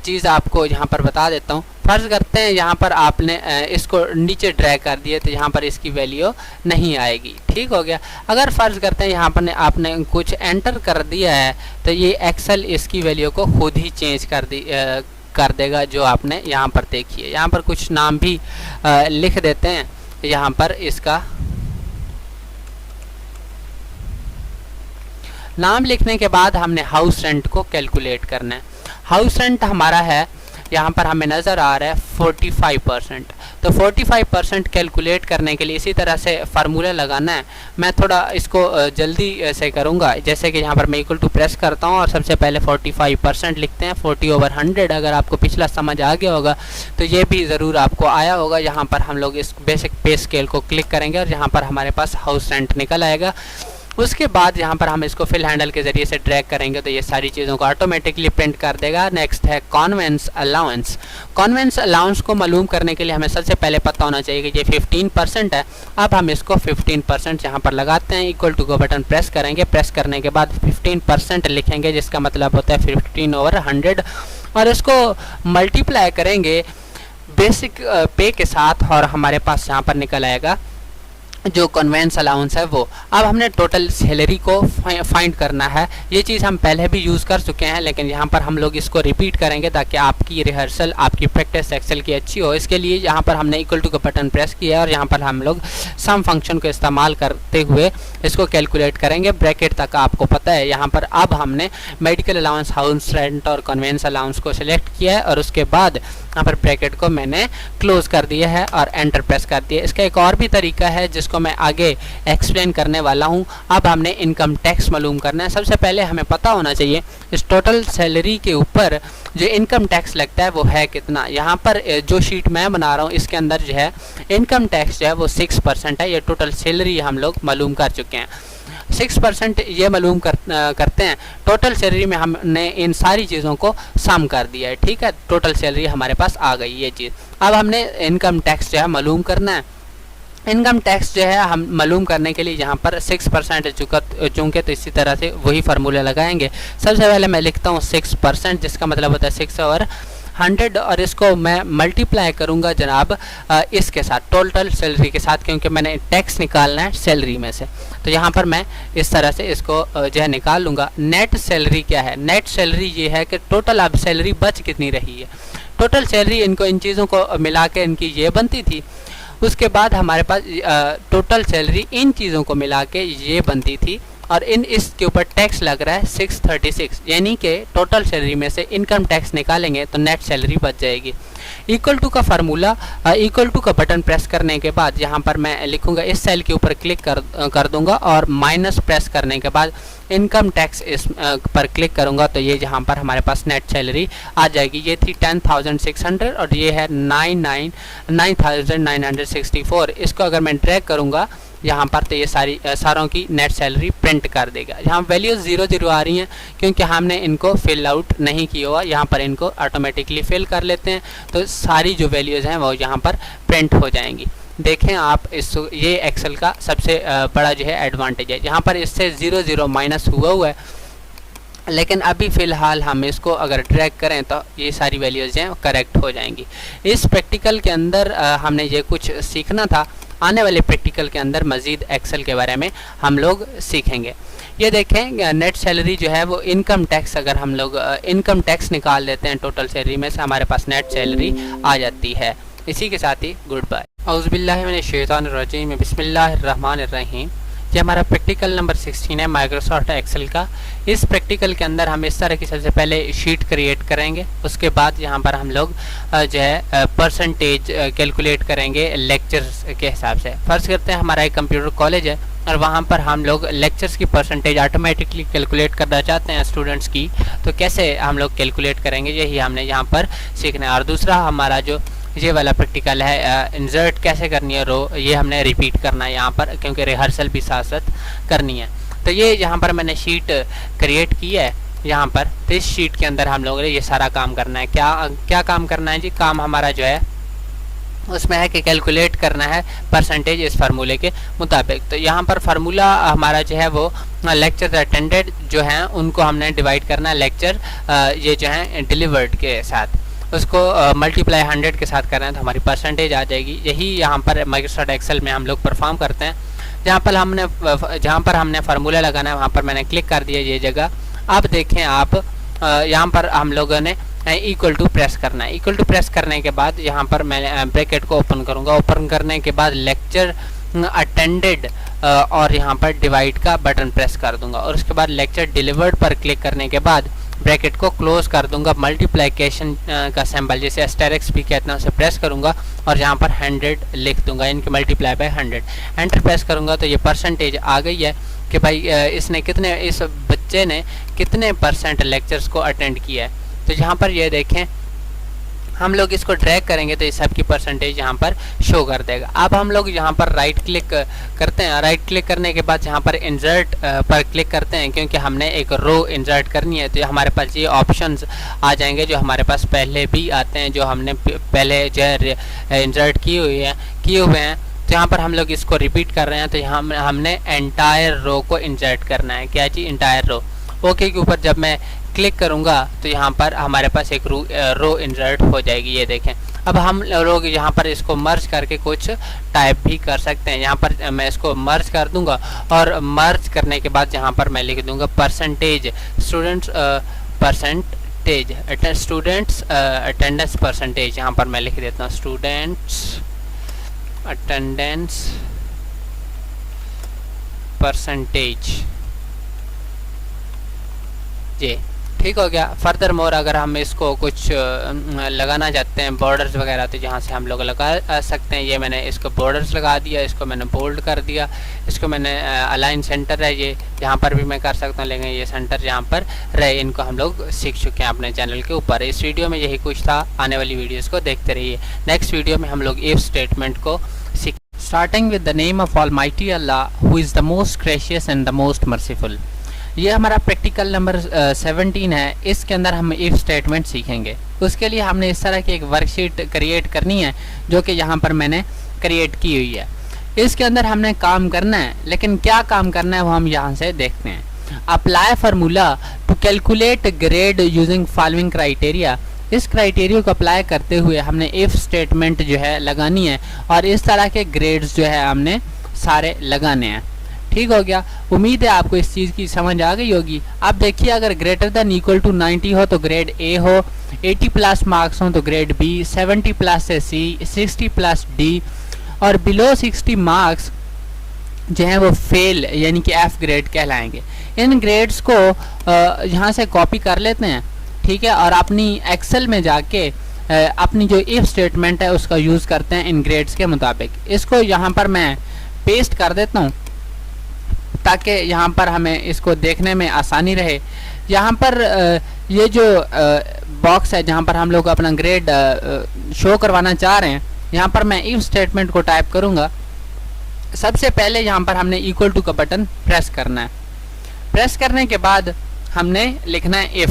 चीज़ आपको यहाँ पर बता देता हूँ। फ़र्ज़ करते हैं यहाँ पर आपने इसको नीचे ड्रैग कर दिए तो यहाँ पर इसकी वैल्यू नहीं आएगी, ठीक हो गया। अगर फ़र्ज़ करते हैं यहाँ पर आपने कुछ एंटर कर दिया है तो ये एक्सेल इसकी वैल्यू को खुद ही चेंज कर देगा, जो आपने यहाँ पर देखिए। यहाँ पर कुछ नाम भी लिख देते हैं। यहाँ पर इसका नाम लिखने के बाद हमने हाउस रेंट को कैलकुलेट करना है। हाउस रेंट हमारा है, यहाँ पर हमें नज़र आ रहा है 45%। तो 45% कैलकुलेट करने के लिए इसी तरह से फार्मूला लगाना है। मैं थोड़ा इसको जल्दी से करूँगा, जैसे कि यहाँ पर मैं इक्वल टू प्रेस करता हूँ और सबसे पहले 45% लिखते हैं, 40/100। अगर आपको पिछला समझ आ गया होगा तो ये भी ज़रूर आपको आया होगा। यहाँ पर हम लोग इस बेसिक पे स्केल को क्लिक करेंगे और यहाँ पर हमारे पास हाउस रेंट निकल आएगा। उसके बाद यहाँ पर हम इसको फिल हैंडल के ज़रिए से ड्रैग करेंगे तो ये सारी चीज़ों को ऑटोमेटिकली प्रिंट कर देगा। नेक्स्ट है कॉन्वेंस अलाउंस। कॉन्वेंस अलाउंस को मालूम करने के लिए हमें सबसे पहले पता होना चाहिए कि ये 15% है। अब हम इसको 15% यहाँ पर लगाते हैं, इक्वल टू को बटन प्रेस करेंगे। प्रेस करने के बाद 15% लिखेंगे, जिसका मतलब होता है 15/100, और इसको मल्टीप्लाई करेंगे बेसिक पे के साथ, और हमारे पास यहाँ पर निकल आएगा जो कन्वेंस अलाउंस है वो। अब हमने टोटल सैलरी को फाइंड करना है। ये चीज़ हम पहले भी यूज़ कर चुके हैं, लेकिन यहाँ पर हम लोग इसको रिपीट करेंगे ताकि आपकी रिहर्सल, आपकी प्रैक्टिस एक्सेल की अच्छी हो। इसके लिए यहाँ पर हमने इक्वल टू का बटन प्रेस किया और यहाँ पर हम लोग सम फंक्शन को इस्तेमाल करते हुए इसको कैलकुलेट करेंगे। ब्रैकेट तक आपको पता है। यहाँ पर अब हमने मेडिकल अलाउंस, हाउस रेंट और कन्वेंस अलाउंस को सिलेक्ट किया है, और उसके बाद यहाँ पर ब्रैकेट को मैंने क्लोज कर दिया है और एंटर प्रेस कर दिया। इसका एक और भी तरीका है जिसको मैं आगे एक्सप्लेन करने वाला हूँ। अब हमने इनकम टैक्स मालूम करना है। सबसे पहले हमें पता होना चाहिए इस टोटल सैलरी के ऊपर जो इनकम टैक्स लगता है वो है कितना। यहाँ पर जो शीट मैं बना रहा हूँ इसके अंदर जो है इनकम टैक्स जो है वो 6% है। ये टोटल सैलरी हम लोग मालूम कर चुके हैं। 6% ये मालूम करते हैं। टोटल सैलरी में हमने इन सारी चीज़ों को सम कर दिया है, ठीक है। टोटल सैलरी हमारे पास आ गई ये चीज़। अब हमने इनकम टैक्स जो है मालूम करना है। इनकम टैक्स जो है हम मालूम करने के लिए यहाँ पर 6% चूँकि तो इसी तरह से वही फार्मूला लगाएंगे। सबसे पहले मैं लिखता हूँ 6%, जिसका मतलब होता है 6 और 100, और इसको मैं मल्टीप्लाई करूँगा जनाब इसके साथ, टोटल सैलरी के साथ, क्योंकि मैंने टैक्स निकालना है सैलरी में से। तो यहाँ पर मैं इस तरह से इसको जो है निकाल लूँगा। नेट सैलरी क्या है? नेट सैलरी ये है कि टोटल अब सैलरी बच कितनी रही है। टोटल सैलरी इनको इन चीज़ों को मिला के इनकी ये बनती थी। उसके बाद हमारे पास टोटल सैलरी इन चीज़ों को मिला के ये बनती थी, और इसके ऊपर टैक्स लग रहा है 636, यानी कि टोटल सैलरी में से इनकम टैक्स निकालेंगे तो नेट सैलरी बच जाएगी। इक्वल टू का फार्मूला, इक्वल टू का बटन प्रेस करने के बाद यहाँ पर मैं लिखूँगा, इस सेल के ऊपर क्लिक कर दूँगा, और माइनस प्रेस करने के बाद इनकम टैक्स इस पर क्लिक करूँगा, तो ये यहाँ पर हमारे पास नेट सैलरी आ जाएगी। ये थी 10,600 और ये है 9,964। इसको अगर मैं ड्रैग करूँगा यहाँ पर तो ये सारों की नेट सैलरी प्रिंट कर देगा। यहाँ वैल्यूज़ 0 आ रही हैं क्योंकि हमने इनको फिल आउट नहीं किया हुआ, यहाँ पर इनको ऑटोमेटिकली फिल कर लेते हैं, तो सारी जो वैल्यूज़ हैं वो यहाँ पर प्रिंट हो जाएंगी। देखें आप, ये एक्सेल का सबसे बड़ा जो है एडवांटेज है। यहाँ पर इससे 0 माइनस हुआ है, लेकिन अभी फ़िलहाल हम इसको अगर ड्रैग करें तो ये सारी वैल्यूज़ हैं करेक्ट हो जाएंगी। इस प्रैक्टिकल के अंदर हमने ये कुछ सीखना था। आने वाले प्रैक्टिकल के अंदर मज़ीद एक्सेल के बारे में हम लोग सीखेंगे। ये देखें, नेट सैलरी जो है वो इनकम टैक्स, अगर हम लोग इनकम टैक्स निकाल देते हैं टोटल सैलरी में से, हमारे पास नेट सैलरी आ जाती है। इसी के साथ ही गुड बाय। औज़ुबिल्लाहि मिनश्शैतानिर्रजीम, बिस्मिल्लाहिर्रहमानिर्रहीम। ये हमारा प्रैक्टिकल नंबर 16 है माइक्रोसॉफ्ट एक्सेल का। इस प्रैक्टिकल के अंदर हम इस तरह की सबसे पहले शीट क्रिएट करेंगे। उसके बाद यहाँ पर हम लोग जो है परसेंटेज कैलकुलेट करेंगे लेक्चर्स के हिसाब से। फ़र्ज़ करते हैं हमारा एक कंप्यूटर कॉलेज है और वहाँ पर हम लोग लेक्चर्स की परसेंटेज ऑटोमेटिकली कैलकुलेट करना चाहते हैं स्टूडेंट्स की, तो कैसे हम लोग कैलकुलेट करेंगे, यही हमने यहाँ पर सीखना है। और दूसरा हमारा जो ये वाला प्रैक्टिकल है, इंसर्ट कैसे करनी है रो, ये हमने रिपीट करना है यहाँ पर, क्योंकि रिहर्सल भी साथ साथ करनी है। तो ये यहाँ पर मैंने शीट क्रिएट की है यहाँ पर। तो इस शीट के अंदर हम लोगों ने ये सारा काम करना है। क्या काम करना है जी? काम हमारा जो है उसमें है कि कैलकुलेट करना है परसेंटेज इस फार्मूले के मुताबिक। तो यहाँ पर फार्मूला हमारा जो है वो लेक्चर अटेंडेड जो हैं उनको हमने डिवाइड करना है लेक्चर ये जो हैं डिलीवर्ड के साथ, उसको मल्टीप्लाई 100 के साथ कर रहे हैं तो हमारी परसेंटेज आ जाएगी। यही यहाँ पर माइक्रोसॉफ्ट एक्सेल में हम लोग परफॉर्म करते हैं। जहाँ पर हमने फार्मूला लगाना है वहाँ पर मैंने क्लिक कर दिया ये जगह। अब देखें आप, यहाँ पर हम लोगों ने इक्वल टू प्रेस करना है। इक्वल टू प्रेस करने के बाद यहाँ पर मैं ब्रैकेट को ओपन करूँगा। ओपन करने के बाद लेक्चर अटेंडेड और यहाँ पर डिवाइड का बटन प्रेस कर दूंगा, और उसके बाद लेक्चर डिलीवर्ड पर क्लिक करने के बाद ब्रैकेट को क्लोज कर दूंगा। मल्टीप्लिकेशन का सिंबल जिसे एस्टेरिक्स भी कहते हैं उसे प्रेस करूंगा और यहाँ पर 100 लिख दूंगा, इनके मल्टीप्लाई बाय 100। एंटर प्रेस करूंगा तो ये परसेंटेज आ गई है कि भाई इस बच्चे ने कितने परसेंट लेक्चर्स को अटेंड किया है। तो यहाँ पर ये देखें, हम लोग इसको ड्रैग करेंगे तो इस सब की परसेंटेज यहाँ पर शो कर देगा। अब हम लोग यहाँ पर राइट क्लिक करते हैं। राइट क्लिक करने के बाद यहाँ पर इंसर्ट पर क्लिक करते हैं, क्योंकि हमने एक रो इंसर्ट करनी है। तो हमारे पास ये ऑप्शंस आ जाएंगे जो हमारे पास पहले भी आते हैं, जो हमने पहले जो है इंसर्ट किए हुए हैं। तो यहाँ पर हम लोग इसको रिपीट कर रहे हैं। तो यहाँ हमने एंटायर रो को इंसर्ट करना है। क्या जी? एंटायर रो। ओके के ऊपर जब मैं क्लिक करूंगा तो यहाँ पर हमारे पास एक रो इंसर्ट हो जाएगी। ये देखें, अब हम लोग यहाँ पर इसको मर्ज करके कुछ टाइप भी कर सकते हैं। यहाँ पर मैं इसको मर्ज कर दूंगा और मर्ज करने के बाद यहाँ पर मैं लिख दूंगा परसेंटेज स्टूडेंट्स अटेंडेंस परसेंटेज। यहाँ पर मैं लिख देता हूँ स्टूडेंट्स अटेंडेंस परसेंटेज। जी ठीक हो गया। फर्दर मोर अगर हम इसको कुछ लगाना चाहते हैं बॉर्डर्स वगैरह, तो यहाँ से हम लोग लगा सकते हैं। ये मैंने इसको बॉर्डर्स लगा दिया, इसको मैंने बोल्ड कर दिया, इसको मैंने अलाइन सेंटर है ये यहाँ पर भी मैं कर सकता हूँ, लेकिन ये सेंटर यहाँ पर रहे। इनको हम लोग सीख चुके हैं अपने चैनल के ऊपर। इस वीडियो में यही कुछ था। आने वाली वीडियोज़ को देखते रहिए। नेक्स्ट वीडियो में हम लोग इफ स्टेटमेंट को सीख। Starting with the name of almighty Allah who is the most gracious and the most merciful. ये हमारा प्रैक्टिकल नंबर 17 है। इसके अंदर हम इफ स्टेटमेंट सीखेंगे। उसके लिए हमने इस तरह की एक वर्कशीट क्रिएट करनी है, जो कि यहाँ पर मैंने क्रिएट की हुई है। इसके अंदर हमने काम करना है, लेकिन क्या काम करना है वो हम यहाँ से देखते हैं। Apply formula to calculate grade using following criteria. इस क्राइटेरिया को अप्लाई करते हुए हमने इफ स्टेटमेंट जो है लगानी है और इस तरह के ग्रेड्स जो है हमने सारे लगाने हैं। ठीक हो गया। उम्मीद है आपको इस चीज़ की समझ आ गई होगी। अब देखिए, अगर ग्रेटर देन इक्वल टू 90 हो तो ग्रेड ए हो, 80 प्लस मार्क्स हो तो ग्रेड बी, 70 प्लस से सी, 60 प्लस डी और बिलो 60 मार्क्स जो है वो फेल यानी कि एफ ग्रेड कहलाएंगे। इन ग्रेड्स को यहाँ से कॉपी कर लेते हैं, ठीक है, और अपनी एक्सेल में जाके अपनी जो इफ स्टेटमेंट है उसका यूज़ करते हैं इन ग्रेड्स के मुताबिक। इसको यहाँ पर मैं पेस्ट कर देता हूँ ताकि यहाँ पर हमें इसको देखने में आसानी रहे। यहाँ पर ये जो बॉक्स है जहाँ पर हम लोग अपना ग्रेड शो करवाना चाह रहे हैं, यहाँ पर मैं इफ स्टेटमेंट को टाइप करूँगा। सबसे पहले यहाँ पर हमने इक्वल टू का बटन प्रेस करना है। प्रेस करने के बाद हमने लिखना है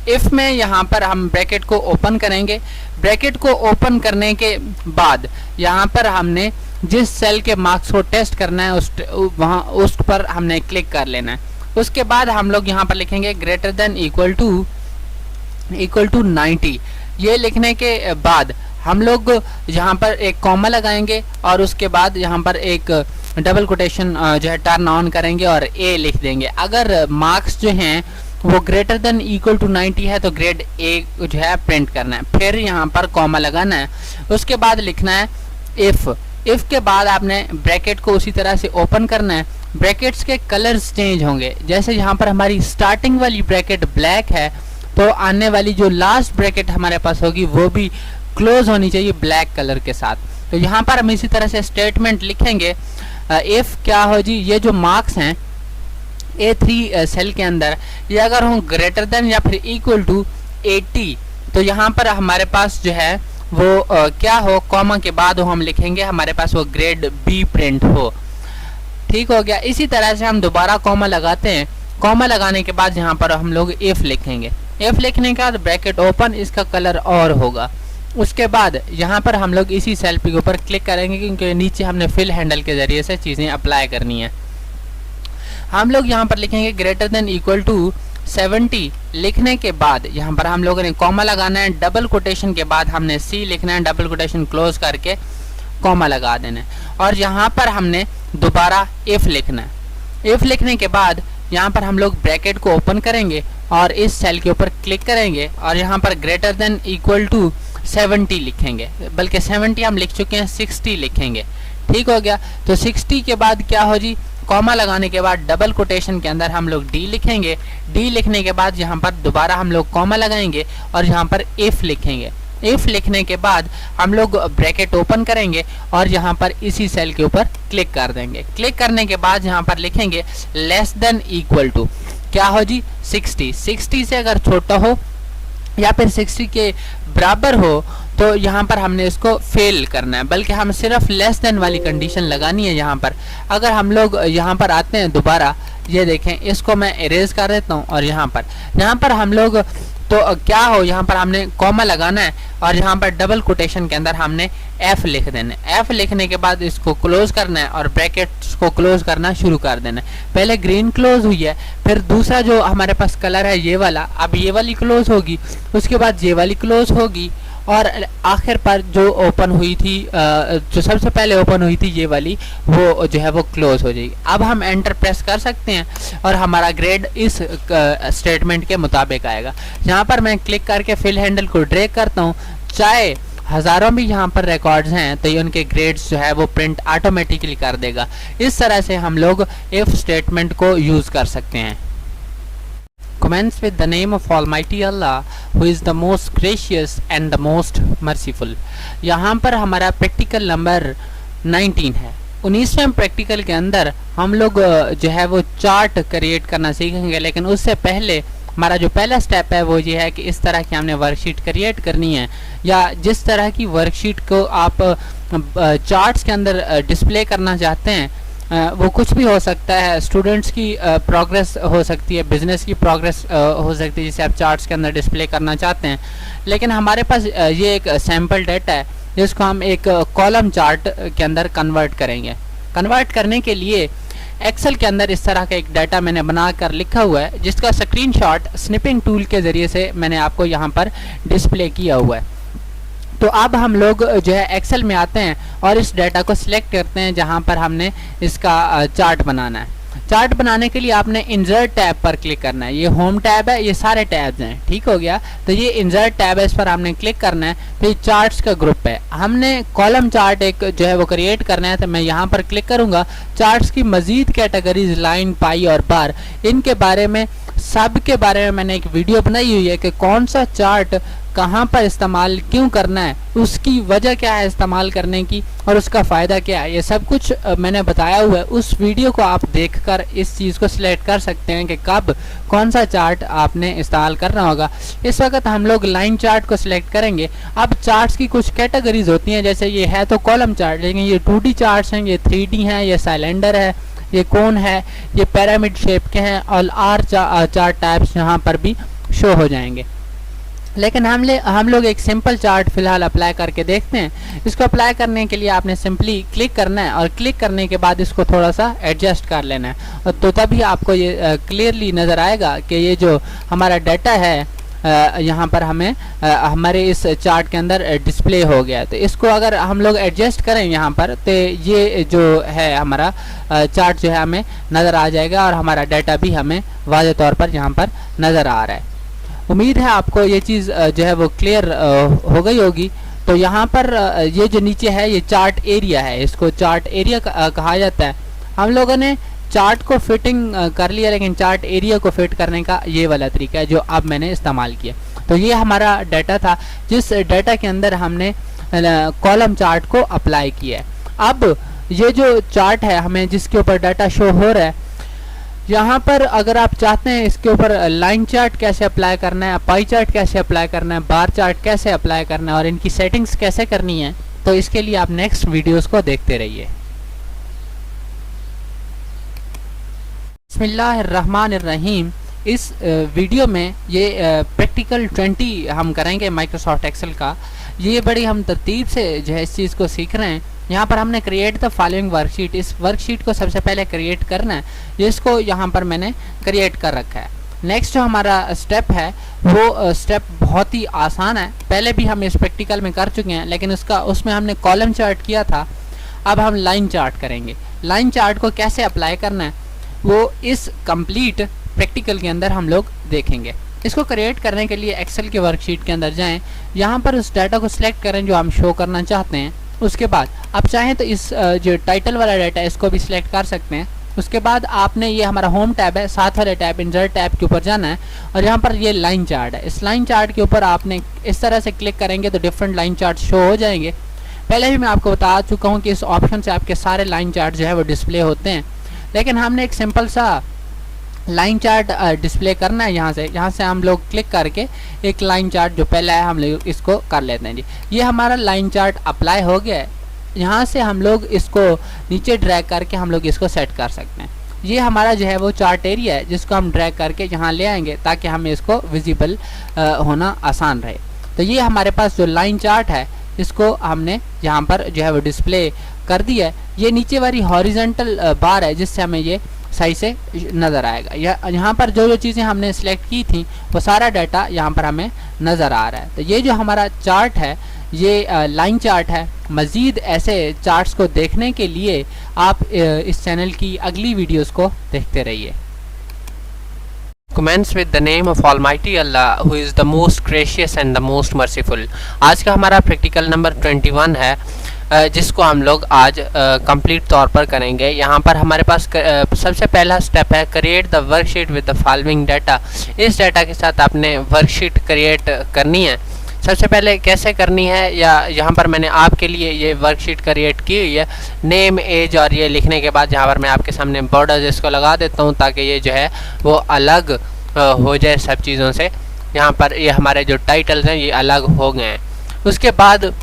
इफ़ में यहाँ पर हम ब्रैकेट को ओपन करेंगे। ब्रैकेट को ओपन करने के बाद यहाँ पर हमने जिस सेल के मार्क्स को टेस्ट करना है उस पर हमने क्लिक कर लेना है। उसके बाद हम लोग यहाँ पर लिखेंगे ग्रेटर देन इक्वल टू 90। ये लिखने के बाद हम लोग यहाँ पर एक कॉमा लगाएंगे और उसके बाद यहाँ पर एक डबल कोटेशन जो है टर्न ऑन करेंगे और ए लिख देंगे। अगर मार्क्स जो हैं वो ग्रेटर देन इक्वल टू 90 है तो ग्रेड ए जो है प्रिंट करना है। फिर यहाँ पर कॉमा लगाना है। उसके बाद लिखना है इफ़ के बाद आपने ब्रैकेट को उसी तरह से ओपन करना है। ब्रैकेट्स के कलर्स चेंज होंगे। जैसे यहाँ पर हमारी स्टार्टिंग वाली ब्रैकेट ब्लैक है तो आने वाली जो लास्ट ब्रैकेट हमारे पास होगी वो भी क्लोज होनी चाहिए ब्लैक कलर के साथ। तो यहाँ पर हम इसी तरह से स्टेटमेंट लिखेंगे। इफ़ क्या हो जी, ये जो मार्क्स हैं A3 सेल के अंदर ये अगर हो ग्रेटर देन या फिर इक्वल टू 80 तो यहाँ पर हमारे पास जो है वो क्या हो, कॉमा के बाद हम लिखेंगे हमारे पास वो ग्रेड बी प्रिंट हो। ठीक हो गया। इसी तरह से हम दोबारा कॉमा लगाते हैं। कॉमा लगाने के बाद यहाँ पर हम लोग इफ़ लिखेंगे। इफ़ लिखने के बाद ब्रैकेट ओपन, इसका कलर और होगा। उसके बाद यहाँ पर हम लोग इसी सेल के ऊपर क्लिक करेंगे क्योंकि नीचे हमने फिल हैंडल के ज़रिए से चीज़ें अप्लाई करनी है। हम लोग यहाँ पर लिखेंगे ग्रेटर देन इक्वल टू 70। लिखने के बाद यहाँ पर हम लोगों ने कॉमा लगाना है। डबल कोटेशन के बाद हमने सी लिखना है, डबल कोटेशन क्लोज करके कॉमा लगा देना है और यहाँ पर हमने दोबारा इफ़ लिखना है। इफ़ लिखने के बाद यहाँ पर हम लोग ब्रैकेट को ओपन करेंगे और इस सेल के ऊपर क्लिक करेंगे और यहाँ पर ग्रेटर देन इक्वल टू 70 लिखेंगे, बल्कि 70 हम लिख चुके हैं, 60 लिखेंगे। ठीक हो गया। तो 60 के बाद क्या हो जी, कॉमा लगाने के बाद डबल कोटेशन के अंदर हम लोग डी लिखेंगे। डी लिखने के बाद यहाँ पर दोबारा हम लोग कॉमा लगाएंगे और यहाँ पर इफ़ लिखेंगे। इफ़ लिखने के बाद हम लोग ब्रैकेट ओपन करेंगे और यहाँ पर इसी सेल के ऊपर क्लिक कर देंगे। क्लिक करने के बाद यहाँ पर लिखेंगे लेस देन इक्वल टू क्या हो जी 60। 60 से अगर छोटा हो या फिर 60 के बराबर हो तो यहाँ पर हमने इसको फेल करना है, बल्कि हम सिर्फ लेस देन वाली कंडीशन लगानी है यहाँ पर। अगर हम लोग यहाँ पर आते हैं दोबारा, ये देखें, इसको मैं इरेज कर देता हूँ और यहाँ पर हम लोग तो क्या हो, यहाँ पर हमने कॉमा लगाना है और यहाँ पर डबल कोटेशन के अंदर हमने एफ लिख देना है। एफ लिखने के बाद इसको क्लोज करना है और ब्रैकेट्स को क्लोज करना शुरू कर देना है। पहले ग्रीन क्लोज हुई है, फिर दूसरा जो हमारे पास कलर है ये वाला, अब ये वाली क्लोज होगी, उसके बाद ये वाली क्लोज होगी और आखिर पर जो ओपन हुई थी, जो सबसे पहले ओपन हुई थी ये वाली, वो जो है वो क्लोज हो जाएगी। अब हम एंटर प्रेस कर सकते हैं और हमारा ग्रेड इस स्टेटमेंट के मुताबिक आएगा। यहाँ पर मैं क्लिक करके फिल हैंडल को ड्रैग करता हूँ, चाहे हज़ारों भी यहाँ पर रिकॉर्ड्स हैं तो ये उनके ग्रेड्स जो है वो प्रिंट ऑटोमेटिकली कर देगा। इस तरह से हम लोग इफ स्टेटमेंट को यूज़ कर सकते हैं। Commence with the name of Almighty Allah, who is the most gracious and the most merciful। यहाँ पर हमारा प्रैक्टिकल नंबर 19 है। 19वें प्रैक्टिकल के अंदर हम लोग जो है वो चार्ट क्रिएट करना सीखेंगे, लेकिन उससे पहले हमारा जो पहला स्टेप है वो ये है कि इस तरह की हमने वर्कशीट क्रिएट करनी है, या जिस तरह की वर्कशीट को आप चार्ट्स के अंदर डिस्प्ले करना चाहते हैं वो कुछ भी हो सकता है। स्टूडेंट्स की प्रोग्रेस हो सकती है, बिजनेस की प्रोग्रेस हो सकती है जिसे आप चार्ट्स के अंदर डिस्प्ले करना चाहते हैं। लेकिन हमारे पास ये एक सैम्पल डेटा है, जिसको हम एक कॉलम चार्ट के अंदर कन्वर्ट करेंगे। कन्वर्ट करने के लिए एक्सेल के अंदर इस तरह का एक डाटा मैंने बनाकर लिखा हुआ है, जिसका स्क्रीनशॉट स्निपिंग टूल के ज़रिए से मैंने आपको यहाँ पर डिस्प्ले किया हुआ है। तो अब हम लोग जो है एक्सेल में आते हैं और इस डाटा को सिलेक्ट करते हैं जहाँ पर हमने इसका चार्ट बनाना है। चार्ट बनाने के लिए आपने इंसर्ट टैब पर क्लिक करना है। ये होम टैब है, ये सारे टैब्स हैं, ठीक हो गया। तो ये इंसर्ट टैब है, इस पर हमने क्लिक करना है। फिर चार्ट्स का ग्रुप है, हमने कॉलम चार्ट एक जो है वो क्रिएट करना है। तो मैं यहाँ पर क्लिक करूँगा। चार्ट्स की मजीद कैटेगरीज लाइन, पाई और बार, इनके बारे में सब के बारे में मैंने एक वीडियो बनाई हुई है कि कौन सा चार्ट कहाँ पर इस्तेमाल क्यों करना है, उसकी वजह क्या है इस्तेमाल करने की और उसका फ़ायदा क्या है, ये सब कुछ मैंने बताया हुआ है। उस वीडियो को आप देखकर इस चीज़ को सिलेक्ट कर सकते हैं कि कब कौन सा चार्ट आपने इस्तेमाल करना होगा। इस वक्त हम लोग लाइन चार्ट को सिलेक्ट करेंगे। अब चार्ट्स की कुछ कैटेगरीज होती हैं, जैसे ये है तो कॉलम चार्ट, लेकिन ये 2D चार्ट्स हैं, ये 3D हैं, ये सिलेंडर है, ये कौन है, ये पिरामिड शेप के हैं और आर चार्ट टाइप्स यहाँ पर भी शो हो जाएंगे। लेकिन हम लोग एक सिंपल चार्ट फिलहाल अप्लाई करके देखते हैं। इसको अप्लाई करने के लिए आपने सिंपली क्लिक करना है और क्लिक करने के बाद इसको थोड़ा सा एडजस्ट कर लेना है, और तो तभी आपको ये क्लियरली नज़र आएगा कि ये जो हमारा डाटा है यहाँ पर हमें हमारे इस चार्ट के अंदर डिस्प्ले हो गया। तो इसको अगर हम लोग एडजस्ट करें यहाँ पर, तो ये जो है हमारा चार्ट जो है हमें नज़र आ जाएगा और हमारा डाटा भी हमें वाज़ेह तौर पर यहाँ पर नज़र आ रहा है। उम्मीद है आपको ये चीज़ जो है वो क्लियर हो गई होगी। तो यहाँ पर ये जो नीचे है ये चार्ट एरिया है, इसको चार्ट एरिया कहा जाता है। हम लोगों ने चार्ट को फिटिंग कर लिया, लेकिन चार्ट एरिया को फिट करने का ये वाला तरीका है जो अब मैंने इस्तेमाल किया। तो ये हमारा डाटा था, जिस डाटा के अंदर हमने कॉलम चार्ट को अप्लाई किया है। अब ये जो चार्ट है हमें जिसके ऊपर डाटा शो हो रहा है, यहाँ पर अगर आप चाहते हैं इसके ऊपर लाइन चार्ट कैसे अप्लाई करना है, पाई चार्ट कैसे अप्लाई करना है, बार चार्ट कैसे अप्लाई करना है और इनकी सेटिंग्स कैसे करनी है, तो इसके लिए आप नेक्स्ट वीडियोस को देखते रहिए। बिस्मिल्लाहिर्रहमानिर्रहीम। इस वीडियो में ये प्रैक्टिकल 20 हम करेंगे माइक्रोसॉफ्ट एक्सेल का। ये बड़ी हम तरतीब से जो है इस चीज़ को सीख रहे हैं। यहाँ पर हमने क्रिएट द फॉलोइंग वर्कशीट, इस वर्कशीट को सबसे पहले क्रिएट करना है, जिसको यहाँ पर मैंने क्रिएट कर रखा है। नेक्स्ट जो हमारा स्टेप है वो स्टेप बहुत ही आसान है, पहले भी हम इस प्रैक्टिकल में कर चुके हैं, लेकिन उसमें हमने कॉलम चार्ट किया था। अब हम लाइन चार्ट करेंगे। लाइन चार्ट को कैसे अप्लाई करना है वो इस कंप्लीट प्रैक्टिकल के अंदर हम लोग देखेंगे। इसको क्रिएट करने के लिए एक्सेल के वर्कशीट के अंदर जाएं, यहाँ पर उस डाटा को सिलेक्ट करें जो हम शो करना चाहते हैं। उसके बाद आप चाहें तो इस जो टाइटल वाला डाटा है इसको भी सिलेक्ट कर सकते हैं। उसके बाद आपने ये हमारा होम टैब है, साथ वाले टैब इंसर्ट टैब के ऊपर जाना है और यहाँ पर ये लाइन चार्ट है। इस लाइन चार्ट के ऊपर आपने इस तरह से क्लिक करेंगे तो डिफरेंट लाइन चार्ट शो हो जाएंगे। पहले भी मैं आपको बता चुका हूँ कि इस ऑप्शन से आपके सारे लाइन चार्ट जो है वो डिस्प्ले होते हैं, लेकिन हमने एक सिंपल सा लाइन चार्ट डिस्प्ले करना है। यहाँ से हम लोग क्लिक करके एक लाइन चार्ट जो पहला है हम लोग इसको कर लेते हैं जी। ये हमारा लाइन चार्ट अप्लाई हो गया है। यहाँ से हम लोग इसको नीचे ड्रैग करके हम लोग इसको सेट कर सकते हैं। ये हमारा जो है वो चार्ट एरिया है जिसको हम ड्रैग करके यहाँ ले आएंगे ताकि हमें इसको विजिबल होना आसान रहे। तो ये हमारे पास जो लाइन चार्ट है इसको हमने यहाँ पर जो है वो डिस्प्ले कर दिया है। ये नीचे वाली हॉरिजॉन्टल बार है जिससे हमें ये सही से नज़र आएगा। यहाँ पर जो चीज़ें हमने सेलेक्ट की थी वो सारा डाटा यहाँ पर हमें नज़र आ रहा है। तो ये जो हमारा चार्ट है ये लाइन चार्ट है। मज़ीद ऐसे चार्ट्स को देखने के लिए आप इस चैनल की अगली वीडियोस को देखते रहिए। Commence with the name of Almighty Allah, who is the most gracious and the most merciful। आज का हमारा प्रैक्टिकल नंबर 21 है, जिसको हम लोग आज कंप्लीट तौर पर करेंगे। यहाँ पर हमारे पास सबसे पहला स्टेप है create the worksheet with the following data. इस डाटा के साथ आपने वर्कशीट क्रिएट करनी है। सबसे पहले कैसे करनी है, या यहाँ पर मैंने आपके लिए ये वर्कशीट क्रिएट की हुई है। नेम, एज और ये लिखने के बाद यहाँ पर मैं आपके सामने बॉर्डर्स इसको लगा देता हूँ ताकि ये जो है वो अलग हो जाए सब चीज़ों से। यहाँ पर ये हमारे जो टाइटल्स हैं ये अलग हो गए हैं। उसके बाद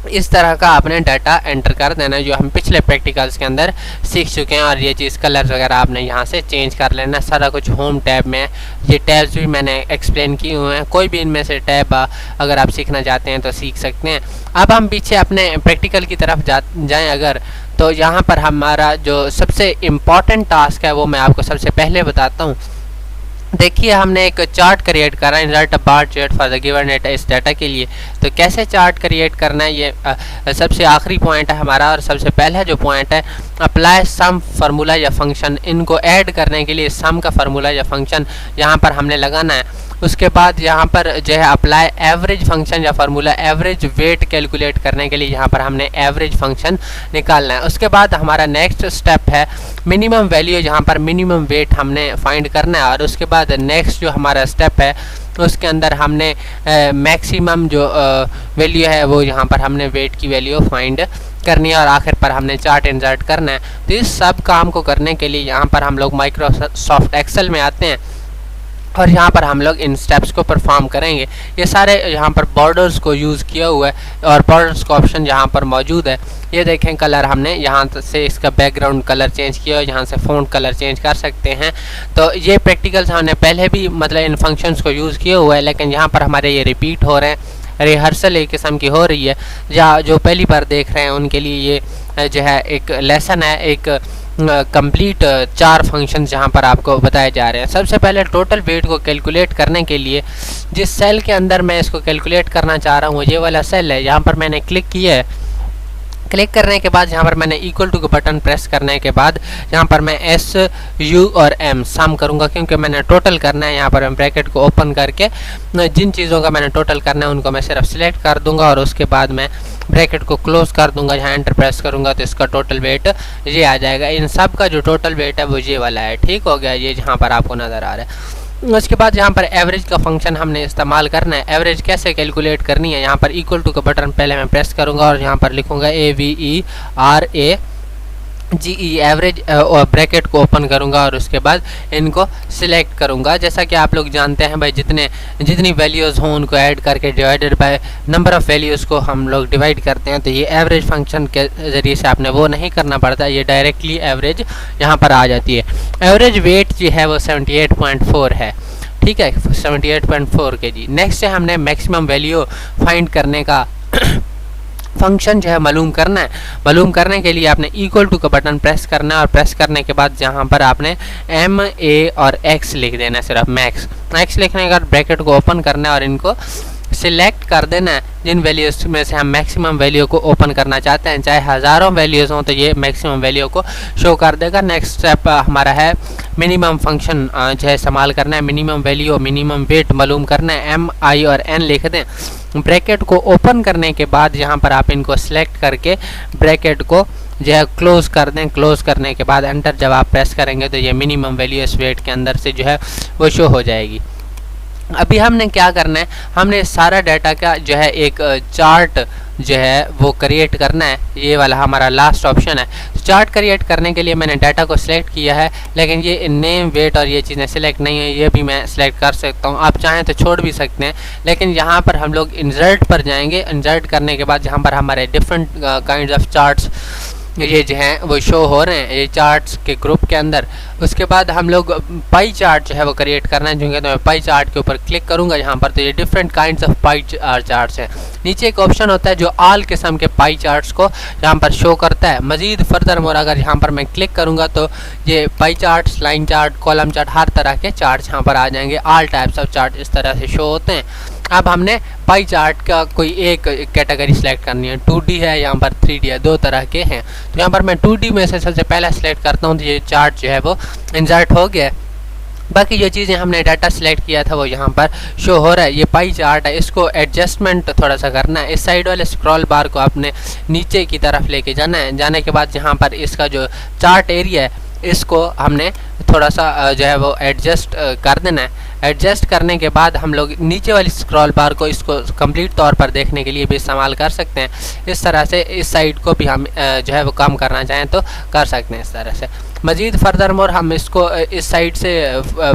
इस तरह का आपने डाटा एंटर कर देना जो हम पिछले प्रैक्टिकल्स के अंदर सीख चुके हैं। और ये चीज़ कलर्स वगैरह आपने यहाँ से चेंज कर लेना, सारा कुछ होम टैब में। ये टैब्स भी मैंने एक्सप्लेन किए हुए हैं, कोई भी इनमें से टैब अगर आप सीखना चाहते हैं तो सीख सकते हैं। अब हम पीछे अपने प्रैक्टिकल की तरफ जाएँ अगर, तो यहाँ पर हमारा जो सबसे इम्पॉर्टेंट टास्क है वो मैं आपको सबसे पहले बताता हूँ। देखिए हमने एक चार्ट क्रिएट करा है, insert a bar chart for the given data, इस डाटा के लिए। तो कैसे चार्ट क्रिएट करना है ये सबसे आखिरी पॉइंट है हमारा। और सबसे पहला जो पॉइंट है, अप्लाई सम फार्मूला या फंक्शन। इनको ऐड करने के लिए सम का फार्मूला या फंक्शन यहाँ पर हमने लगाना है। उसके बाद यहाँ पर जो है अप्लाई एवरेज फंक्शन या फार्मूला, एवरेज वेट कैलकुलेट करने के लिए यहाँ पर हमने एवरेज फंक्शन निकालना है। उसके बाद हमारा नेक्स्ट स्टेप है मिनिमम वैल्यू, यहाँ पर मिनिमम वेट हमने फाइंड करना है। और उसके बाद नेक्स्ट जो हमारा स्टेप है उसके अंदर हमने मैक्सिमम जो वैल्यू है वो यहाँ पर हमने वेट की वैल्यू फाइंड करनी है। और आखिर पर हमने चार्ट इंसर्ट करना है। तो इस सब काम को करने के लिए यहाँ पर हम लोग माइक्रोसॉफ्ट एक्सेल में आते हैं और यहाँ पर हम लोग इन स्टेप्स को परफॉर्म करेंगे। ये सारे यहाँ पर बॉर्डर्स को यूज़ किया हुआ है और बॉर्डर्स का ऑप्शन यहाँ पर मौजूद है। ये देखें कलर हमने यहाँ से इसका बैकग्राउंड कलर चेंज किया है, यहाँ से फ़ॉन्ट कलर चेंज कर सकते हैं। तो ये प्रैक्टिकल्स हमने पहले भी मतलब इन फंक्शंस को यूज़ किया हुआ है, लेकिन यहाँ पर हमारे ये रिपीट हो रहे हैं, रिहर्सल एक किस्म की हो रही है। या जो पहली बार देख रहे हैं उनके लिए ये जो है एक लेसन है, एक कंप्लीट 4 फंक्शन जहाँ पर आपको बताए जा रहे हैं। सबसे पहले टोटल वेट को कैलकुलेट करने के लिए जिस सेल के अंदर मैं इसको कैलकुलेट करना चाह रहा हूँ ये वाला सेल है, यहाँ पर मैंने क्लिक किया है। क्लिक करने के बाद यहाँ पर मैंने इक्वल टू का बटन प्रेस करने के बाद यहाँ पर मैं एस यू और एम सम करूँगा, क्योंकि मैंने टोटल करना है। यहाँ पर मैं ब्रैकेट को ओपन करके जिन चीज़ों का मैंने टोटल करना है उनको मैं सिर्फ सिलेक्ट कर दूंगा और उसके बाद मैं ब्रैकेट को क्लोज कर दूंगा। यहाँ एंटर प्रेस करूँगा तो इसका टोटल वेट ये आ जाएगा। इन सब का जो टोटल वेट है वो ये वाला है, ठीक हो गया, ये जहाँ पर आपको नज़र आ रहा है। उसके बाद यहाँ पर एवरेज का फंक्शन हमने इस्तेमाल करना है। एवरेज कैसे कैलकुलेट करनी है, यहाँ पर इक्वल टू का बटन पहले मैं प्रेस करूँगा और यहाँ पर लिखूँगा AVERAGE एवरेज और ब्रैकेट को ओपन करूँगा और उसके बाद इनको सिलेक्ट करूँगा। जैसा कि आप लोग जानते हैं भाई, जितनी वैल्यूज़ हों उनको ऐड करके divided by number of values को हम लोग डिवाइड करते हैं। तो ये एवरेज फंक्शन के ज़रिए से आपने वो नहीं करना पड़ता, ये डायरेक्टली एवरेज यहाँ पर आ जाती है। एवरेज वेट जो है वो 78.4 है, ठीक है, 78.4 kg। नेक्स्ट है हमने मैक्सिमम वैल्यू फाइंड करने का फंक्शन जो है मालूम करना है। मालूम करने के लिए आपने इक्वल टू का बटन प्रेस करना है और प्रेस करने के बाद यहाँ पर आपने MA और X लिख देना है, सिर्फ मैक्स लिखने के बाद ब्रैकेट को ओपन करना है और इनको सिलेक्ट कर देना है जिन वैल्यूज़ में से हम मैक्सिमम वैल्यू को ओपन करना चाहते हैं। चाहे हज़ारों वैल्यूज़ हों तो ये मैक्सिमम वैल्यू को शो कर देगा। नेक्स्ट स्टेप हमारा है मिनिमम फंक्शन जो है इस्तेमाल करना है। मिनिमम वैल्यू मिनिमम वेट मालूम करना है, MI और N लिख दें। ब्रैकेट को ओपन करने के बाद यहाँ पर आप इनको सिलेक्ट करके ब्रैकेट को जो है क्लोज कर दें। क्लोज करने के बाद एंटर जब आप प्रेस करेंगे तो ये मिनिमम वैल्यू इस वेट के अंदर से जो है वो शो हो जाएगी। अभी हमने क्या करना है, हमने सारा डाटा का जो है एक चार्ट जो है वो क्रिएट करना है। ये वाला हमारा लास्ट ऑप्शन है। चार्ट क्रिएट करने के लिए मैंने डाटा को सिलेक्ट किया है, लेकिन ये नेम वेट और ये चीज़ें सिलेक्ट नहीं है, ये भी मैं सिलेक्ट कर सकता हूँ। आप चाहें तो छोड़ भी सकते हैं, लेकिन यहाँ पर हम लोग इंसर्ट पर जाएंगे। इंसर्ट करने के बाद यहाँ पर हमारे डिफरेंट काइंड ऑफ चार्ट्स ये जो हैं वो शो हो रहे हैं ये चार्ट्स के ग्रुप के अंदर। उसके बाद हम लोग पाई चार्ट जो है वो क्रिएट करना है, जो कि तो मैं पाई चार्ट के ऊपर क्लिक करूंगा यहाँ पर, तो ये different kinds of pie charts हैं। नीचे एक ऑप्शन होता है जो ऑल किस्म के पाई चार्ट्स को यहाँ पर शो करता है। मज़ीद फर्दर मोर अगर यहाँ पर मैं क्लिक करूँगा तो ये pie charts, line chart, column chart, हर तरह के चार्ट्स यहाँ पर आ जाएंगे। ऑल टाइप्स ऑफ चार्ट इस तरह से शो होते हैं। अब हमने पाई चार्ट का कोई एक कैटेगरी सेलेक्ट करनी है। 2D है, यहाँ पर 3D है, दो तरह के हैं। तो यहाँ पर मैं 2D में से सबसे पहला सेलेक्ट करता हूँ, तो ये चार्ट जो है वो इंसर्ट हो गया। बाकी जो चीज़ें हमने डाटा सेलेक्ट किया था वो यहाँ पर शो हो रहा है। ये पाई चार्ट है, इसको एडजस्टमेंट थोड़ा सा करना है। इस साइड वाले स्क्रॉल बार को आपने नीचे की तरफ लेके जाना है। जाने के बाद यहाँ पर इसका जो चार्ट एरिया है इसको हमने थोड़ा सा जो है वो एडजस्ट कर देना है। एडजस्ट करने के बाद हम लोग नीचे वाली स्क्रॉल बार को इसको कंप्लीट तौर पर देखने के लिए भी इस्तेमाल कर सकते हैं। इस तरह से इस साइड को भी हम जो है वो कम करना चाहें तो कर सकते हैं इस तरह से। मज़ीद फर्दर मोर हम इसको इस साइड से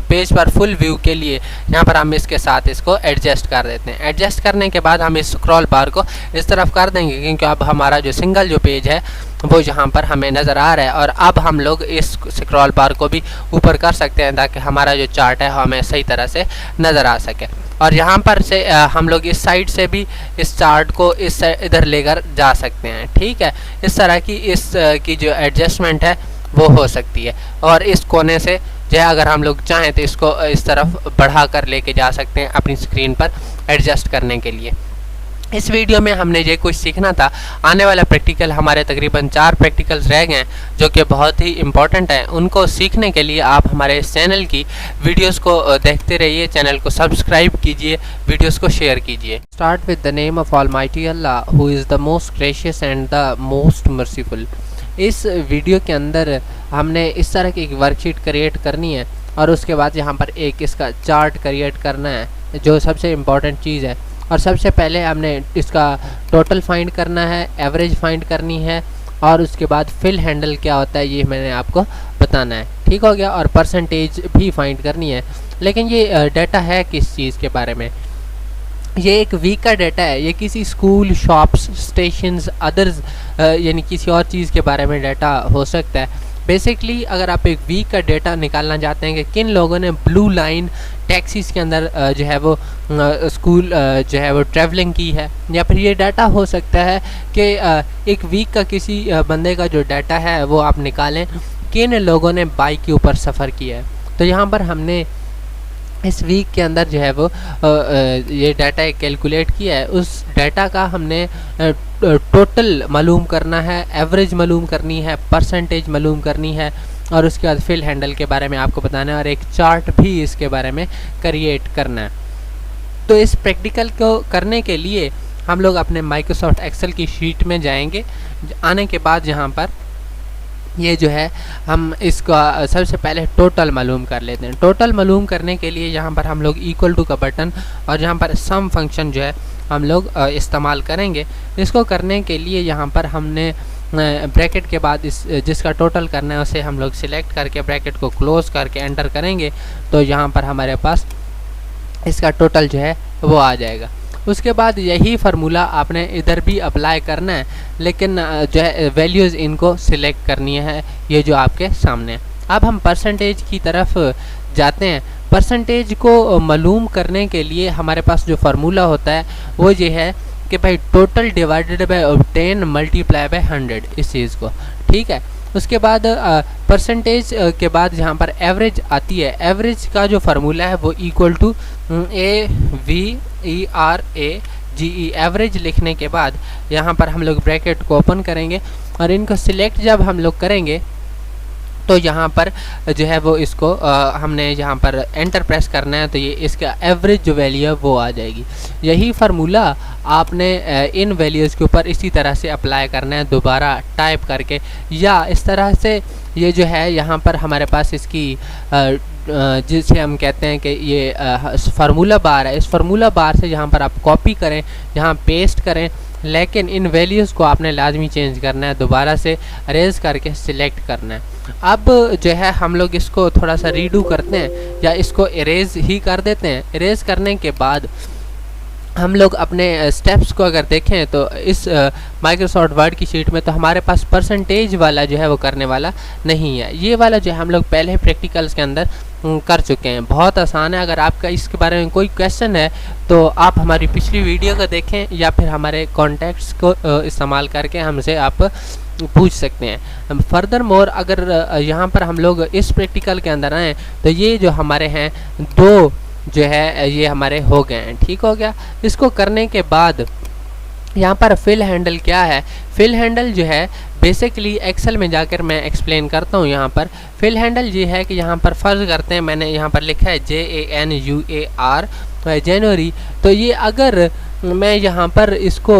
पेज पर फुल व्यू के लिए यहाँ पर हम इसके साथ इसको एडजस्ट कर देते हैं। एडजस्ट करने के बाद हम इस स्क्रॉल बार को इस तरफ कर देंगे क्योंकि अब हमारा जो सिंगल जो पेज है वो यहाँ पर हमें नज़र आ रहा है। और अब हम लोग इस स्क्रॉल बार को भी ऊपर कर सकते हैं ताकि हमारा जो चार्ट है हमें सही तरह से नज़र आ सके। और यहाँ पर से हम लोग इस साइड से भी इस चार्ट को इस इधर लेकर जा सकते हैं। ठीक है, इस तरह की की जो एडजस्टमेंट है वो हो सकती है। और इस कोने से जो है अगर हम लोग चाहें तो इसको इस तरफ बढ़ा कर लेके जा सकते हैं अपनी स्क्रीन पर एडजस्ट करने के लिए। इस वीडियो में हमने ये कुछ सीखना था। आने वाला प्रैक्टिकल हमारे तकरीबन 4 प्रैक्टिकल्स रह गए हैं जो कि बहुत ही इम्पॉर्टेंट हैं। उनको सीखने के लिए आप हमारे इस चैनल की वीडियोस को देखते रहिए, चैनल को सब्सक्राइब कीजिए, वीडियोस को शेयर कीजिए। Start with the name of almighty Allah who is the most gracious and the most merciful. इस वीडियो के अंदर हमने इस तरह की एक वर्कशीट क्रिएट करनी है और उसके बाद यहाँ पर एक इसका चार्ट क्रिएट करना है जो सबसे इम्पॉर्टेंट चीज़ है। और सबसे पहले हमने इसका टोटल फाइंड करना है, एवरेज फाइंड करनी है और उसके बाद फिल हैंडल क्या होता है ये मैंने आपको बताना है। ठीक हो गया। और परसेंटेज भी फाइंड करनी है। लेकिन ये डाटा है किस चीज़ के बारे में? ये एक वीक का डाटा है। ये किसी स्कूल, शॉप्स, स्टेशंस, अदर्स यानी किसी और चीज़ के बारे में डाटा हो सकता है। बेसिकली अगर आप एक वीक का डेटा निकालना चाहते हैं कि किन लोगों ने ब्लू लाइन टैक्सीज़ के अंदर जो है वो स्कूल जो है वो ट्रैवलिंग की है, या फिर ये डाटा हो सकता है कि एक वीक का किसी बंदे का जो डाटा है वो आप निकालें किन लोगों ने बाइक के ऊपर सफ़र किया है। तो यहाँ पर हमने इस वीक के अंदर जो है वो ये डाटा कैलकुलेट किया है। उस डाटा का हमने टोटल मालूम करना है, एवरेज मालूम करनी है, परसेंटेज मालूम करनी है और उसके बाद फिल हैंडल के बारे में आपको बताना है और एक चार्ट भी इसके बारे में क्रिएट करना है। तो इस प्रैक्टिकल को करने के लिए हम लोग अपने माइक्रोसॉफ्ट एक्सेल की शीट में जाएंगे। आने के बाद यहाँ पर ये जो है हम इसका सबसे पहले टोटल मालूम कर लेते हैं। टोटल मालूम करने के लिए यहाँ पर हम लोग इक्वल टू का बटन और यहाँ पर सम फंक्शन जो है हम लोग इस्तेमाल करेंगे। इसको करने के लिए यहाँ पर हमने ब्रैकेट के बाद इस जिसका टोटल करना है उसे हम लोग सिलेक्ट करके ब्रैकेट को क्लोज करके एंटर करेंगे तो यहाँ पर हमारे पास इसका टोटल जो है वो आ जाएगा। उसके बाद यही फार्मूला आपने इधर भी अप्लाई करना है, लेकिन जो है वैल्यूज़ इनको सिलेक्ट करनी है ये जो आपके सामने है। अब हम परसेंटेज की तरफ जाते हैं। परसेंटेज को मालूम करने के लिए हमारे पास जो फार्मूला होता है वो ये है कि भाई total divided by 10 multiply by 100 इस चीज़ को। ठीक है। उसके बाद परसेंटेज के बाद यहाँ पर एवरेज आती है। एवरेज का जो फार्मूला है वो इक्वल टू AVERAGE एवरेज लिखने के बाद यहाँ पर हम लोग ब्रैकेट को ओपन करेंगे और इनको सिलेक्ट जब हम लोग करेंगे तो यहाँ पर जो है वो इसको हमने यहाँ पर एंटर प्रेस करना है तो ये इसका एवरेज जो वैल्यू है वो आ जाएगी। यही फार्मूला आपने इन वैल्यूज़ के ऊपर इसी तरह से अप्लाई करना है दोबारा टाइप करके, या इस तरह से ये जो है यहाँ पर हमारे पास इसकी जिसे हम कहते हैं कि ये फार्मूला बार है। इस फार्मूला बार से यहाँ पर आप कॉपी करें, यहाँ पेस्ट करें, लेकिन इन वैल्यूज़ को आपने लाजमी चेंज करना है, दोबारा से अरेज करके सिलेक्ट करना है। अब जो है हम लोग इसको थोड़ा सा रीडू करते हैं या इसको इरेज ही कर देते हैं। इरेज करने के बाद हम लोग अपने स्टेप्स को अगर देखें तो इस माइक्रोसॉफ्ट वर्ड की शीट में तो हमारे पास परसेंटेज वाला जो है वो करने वाला नहीं है। ये वाला जो है हम लोग पहले प्रैक्टिकल्स के अंदर कर चुके हैं। बहुत आसान है। अगर आपका इसके बारे में कोई क्वेश्चन है तो आप हमारी पिछली वीडियो को देखें या फिर हमारे कॉन्टैक्ट्स को इस्तेमाल करके हमसे आप पूछ सकते हैं। फर्दर मोर अगर यहाँ पर हम लोग इस प्रैक्टिकल के अंदर आएँ तो ये जो हमारे हैं 2 जो है ये हमारे हो गए हैं। ठीक हो गया। इसको करने के बाद यहाँ पर फिल हैंडल क्या है? फिल हैंडल जो है बेसिकली एक्सेल में जाकर मैं एक्सप्लेन करता हूँ। यहाँ पर फिल हैंडल ये है कि यहाँ पर फ़र्ज़ करते हैं मैंने यहाँ पर लिखा है JANUAR जनवरी, तो ये अगर मैं यहाँ पर इसको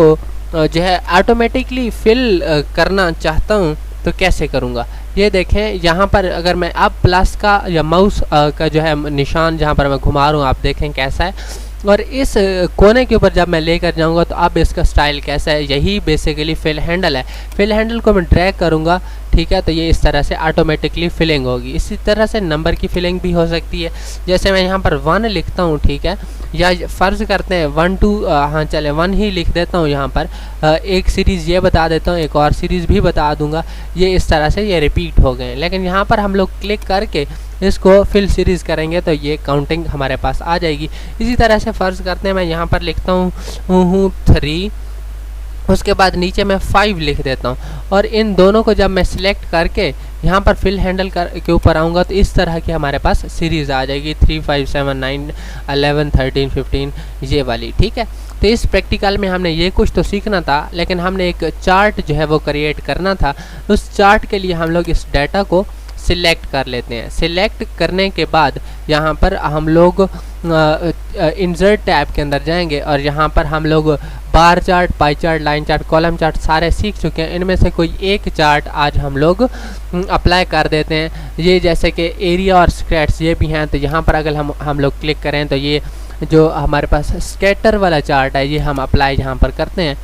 जो है ऑटोमेटिकली फिल करना चाहता हूँ तो कैसे करूँगा? ये देखें यहाँ पर अगर मैं अब प्लस का या माउस का जो है निशान जहाँ पर मैं घुमा रहा हूँ, आप देखें कैसा है। और इस कोने के ऊपर जब मैं लेकर जाऊंगा तो अब इसका स्टाइल कैसा है, यही बेसिकली फिल हैंडल है। फिल हैंडल को मैं ड्रैग करूंगा, ठीक है, तो ये इस तरह से ऑटोमेटिकली फिलिंग होगी। इसी तरह से नंबर की फिलिंग भी हो सकती है। जैसे मैं यहाँ पर 1 लिखता हूँ, ठीक है, या फ़र्ज़ करते हैं 1 2 हाँ चले 1 ही लिख देता हूँ। यहाँ पर एक सीरीज़ ये बता देता हूँ, एक और सीरीज़ भी बता दूंगा। ये इस तरह से ये रिपीट हो गए। लेकिन यहाँ पर हम लोग क्लिक करके इसको फिल सीरीज़ करेंगे तो ये काउंटिंग हमारे पास आ जाएगी। इसी तरह से फ़र्ज़ करते हैं मैं यहाँ पर लिखता हूँ 3, उसके बाद नीचे मैं 5 लिख देता हूँ। और इन दोनों को जब मैं सिलेक्ट करके यहाँ पर फिल हैंडल के ऊपर आऊँगा तो इस तरह की हमारे पास सीरीज़ आ जाएगी 3 5 7 9 11 13 15 ये वाली, ठीक है। तो इस प्रैक्टिकल में हमने ये कुछ तो सीखना था, लेकिन हमने एक चार्ट जो है वो क्रिएट करना था। उस चार्ट के लिए हम लोग इस डाटा को सिलेक्ट कर लेते हैं। सिलेक्ट करने के बाद यहाँ पर हम लोग इंसर्ट टैब के अंदर जाएंगे और यहाँ पर हम लोग bar chart, pie chart, line chart, column chart सारे सीख चुके हैं। इनमें से कोई एक चार्ट आज हम लोग अप्लाई कर देते हैं। ये जैसे कि एरिया और स्क्रैट्स ये भी हैं, तो यहाँ पर अगर हम लोग क्लिक करें तो ये जो हमारे पास स्कैटर वाला चार्ट है ये हम अप्लाई यहाँ पर करते हैं।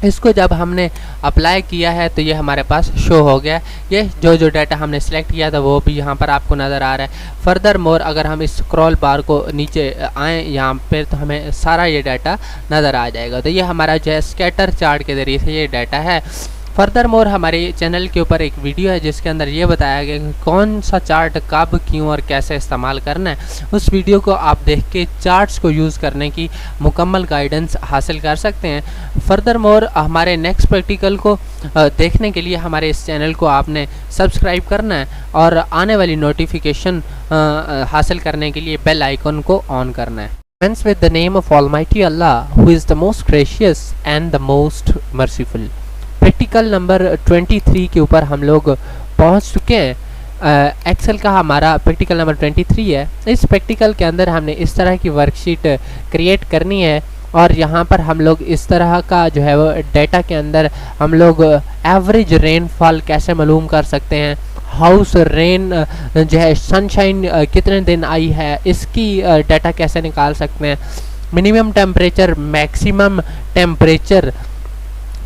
इसको जब हमने अप्लाई किया है तो ये हमारे पास शो हो गया। ये जो डाटा हमने सेलेक्ट किया था वो भी यहाँ पर आपको नज़र आ रहा है। फर्दर मोर अगर हम इस स्क्रॉल बार को नीचे आएँ यहाँ पर तो हमें सारा ये डाटा नज़र आ जाएगा। तो ये हमारा जो है स्कैटर चार्ट के ज़रिए से ये डाटा है। फर्दर मोर हमारे चैनल के ऊपर एक वीडियो है जिसके अंदर ये बताया गया कि कौन सा चार्ट कब, क्यों और कैसे इस्तेमाल करना है। उस वीडियो को आप देख के चार्ट्स को यूज़ करने की मुकम्मल गाइडेंस हासिल कर सकते हैं। फर्दर मोर हमारे नेक्स्ट प्रैक्टिकल को देखने के लिए हमारे इस चैनल को आपने सब्सक्राइब करना है और आने वाली नोटिफिकेशन हासिल करने के लिए बेल आइकन को ऑन करना है। Friends, with the name of Almighty Allah, who is the most gracious and the most merciful. Practical number 23 के ऊपर हम लोग पहुंच चुके हैं। एक्सेल का हमारा प्रैक्टिकल नंबर 23 है। इस प्रैक्टिकल के अंदर हमने इस तरह की वर्कशीट क्रिएट करनी है और यहाँ पर हम लोग इस तरह का जो है वो डेटा के अंदर हम लोग एवरेज रेनफॉल कैसे मालूम कर सकते हैं, हाउस रेन जो है सनशाइन कितने दिन आई है इसकी डाटा कैसे निकाल सकते हैं, मिनिमम टेम्परेचर, मैक्सिमम टेम्परेचर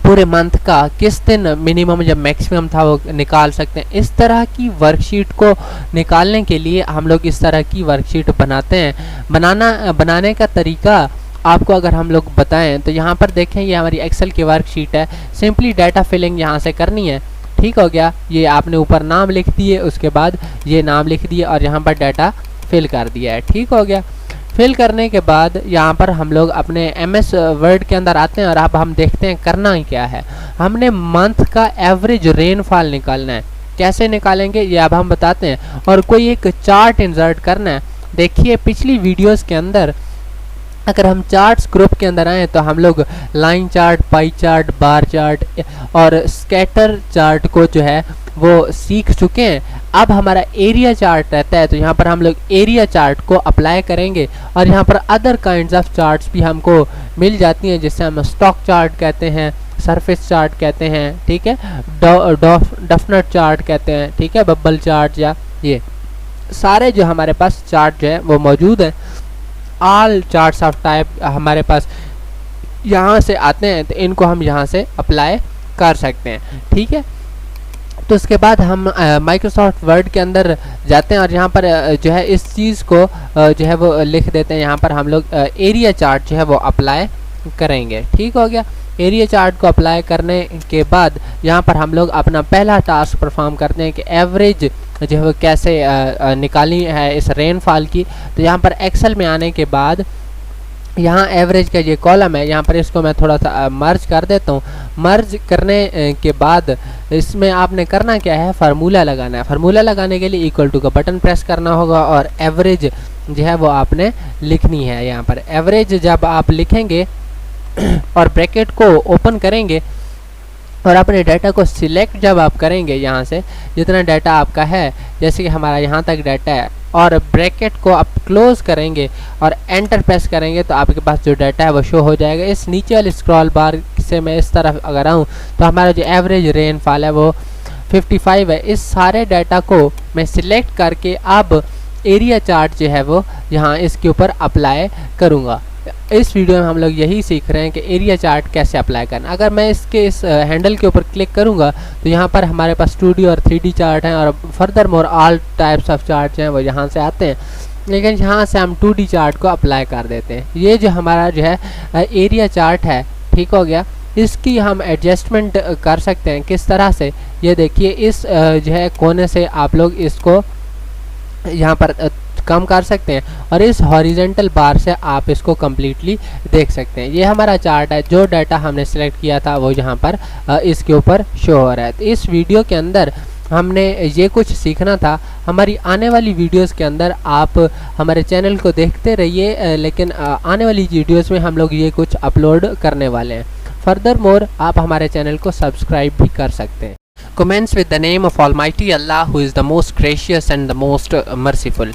पूरे मंथ का किस दिन मिनिमम जब मैक्सिमम था वो निकाल सकते हैं। इस तरह की वर्कशीट को निकालने के लिए हम लोग इस तरह की वर्कशीट बनाते हैं। बनाने का तरीका आपको अगर हम लोग बताएं तो यहाँ पर देखें ये हमारी एक्सेल की वर्कशीट है। सिंपली डाटा फिलिंग यहाँ से करनी है, ठीक हो गया। ये आपने ऊपर नाम लिख दिए, उसके बाद ये नाम लिख दिए और यहाँ पर डाटा फिल कर दिया है, ठीक हो गया। फिल करने के बाद यहाँ पर हम लोग अपने MS वर्ड के अंदर आते हैं और अब हम देखते हैं करना क्या है। हमने मंथ का एवरेज रेनफॉल निकालना है। कैसे निकालेंगे ये अब हम बताते हैं। और कोई एक चार्ट इंसर्ट करना है। देखिए पिछली वीडियोस के अंदर अगर हम चार्ट्स ग्रुप के अंदर आए तो हम लोग line chart, pie chart, bar chart और स्कैटर चार्ट को जो है वो सीख चुके हैं। अब हमारा एरिया चार्ट रहता है तो यहाँ पर हम लोग एरिया चार्ट को अप्लाई करेंगे और यहाँ पर अदर काइंड्स ऑफ चार्ट्स भी हमको मिल जाती हैं जिससे हम स्टॉक चार्ट कहते हैं, सरफेस चार्ट कहते हैं, ठीक है, डफनट चार्ट कहते हैं, ठीक है, बबल चार्ट, या ये सारे जो हमारे पास चार्ट जो है वो मौजूद हैं। ऑल चार्ट्स ऑफ टाइप हमारे पास यहाँ से आते हैं तो इनको हम यहाँ से अप्लाई कर सकते हैं, ठीक है। तो उसके बाद हम माइक्रोसॉफ्ट वर्ड के अंदर जाते हैं और यहाँ पर जो है इस चीज़ को जो है वो लिख देते हैं। यहाँ पर हम लोग एरिया चार्ट जो है वो अप्लाई करेंगे, ठीक हो गया। एरिया चार्ट को अप्लाई करने के बाद यहाँ पर हम लोग अपना पहला टास्क परफॉर्म करते हैं कि एवरेज जो है वो कैसे निकालनी है इस रेनफॉल की। तो यहाँ पर एक्सेल में आने के बाद यहाँ एवरेज का ये कॉलम है, यहाँ पर इसको मैं थोड़ा सा मर्ज कर देता हूँ। मर्ज करने के बाद इसमें आपने करना क्या है, फार्मूला लगाना है। फार्मूला लगाने के लिए इक्वल टू का बटन प्रेस करना होगा और एवरेज जो है वो आपने लिखनी है। यहाँ पर एवरेज जब आप लिखेंगे और ब्रैकेट को ओपन करेंगे और अपने डाटा को सिलेक्ट जब आप करेंगे, यहाँ से जितना डाटा आपका है, जैसे कि हमारा यहाँ तक डाटा है, और ब्रैकेट को आप क्लोज करेंगे और एंटर प्रेस करेंगे तो आपके पास जो डाटा है वो शो हो जाएगा। इस नीचे वाले स्क्रॉल बार से मैं इस तरफ अगर आऊँ तो हमारा जो एवरेज रेनफॉल है वो 55 है। इस सारे डाटा को मैं सिलेक्ट करके अब एरिया चार्ट जो है वो यहाँ इसके ऊपर अप्लाई करूँगा। इस वीडियो में हम लोग यही सीख रहे हैं कि एरिया चार्ट कैसे अप्लाई करना। अगर मैं इस हैंडल के ऊपर क्लिक करूंगा तो यहाँ पर हमारे पास 2D और 3D चार्ट हैं और further more all types of chart हैं वो यहाँ से आते हैं, लेकिन यहाँ से हम 2D चार्ट को अप्लाई कर देते हैं। ये जो हमारा जो है एरिया चार्ट है, ठीक हो गया। इसकी हम एडजस्टमेंट कर सकते हैं किस तरह से, ये देखिए इस जो है कोने से आप लोग इसको यहाँ पर कम कर सकते हैं और इस हॉरिजेंटल बार से आप इसको कम्प्लीटली देख सकते हैं। ये हमारा चार्ट है, जो डाटा हमने सेलेक्ट किया था वो यहाँ पर इसके ऊपर शो हो रहा है। तो इस वीडियो के अंदर हमने ये कुछ सीखना था। हमारी आने वाली वीडियोस के अंदर आप हमारे चैनल को देखते रहिए, लेकिन आने वाली वीडियोस में हम लोग ये कुछ अपलोड करने वाले हैं। फर्दर मोर आप हमारे चैनल को सब्सक्राइब भी कर सकते हैं। Commence with the name of Almighty Allah who is the most gracious and the most merciful।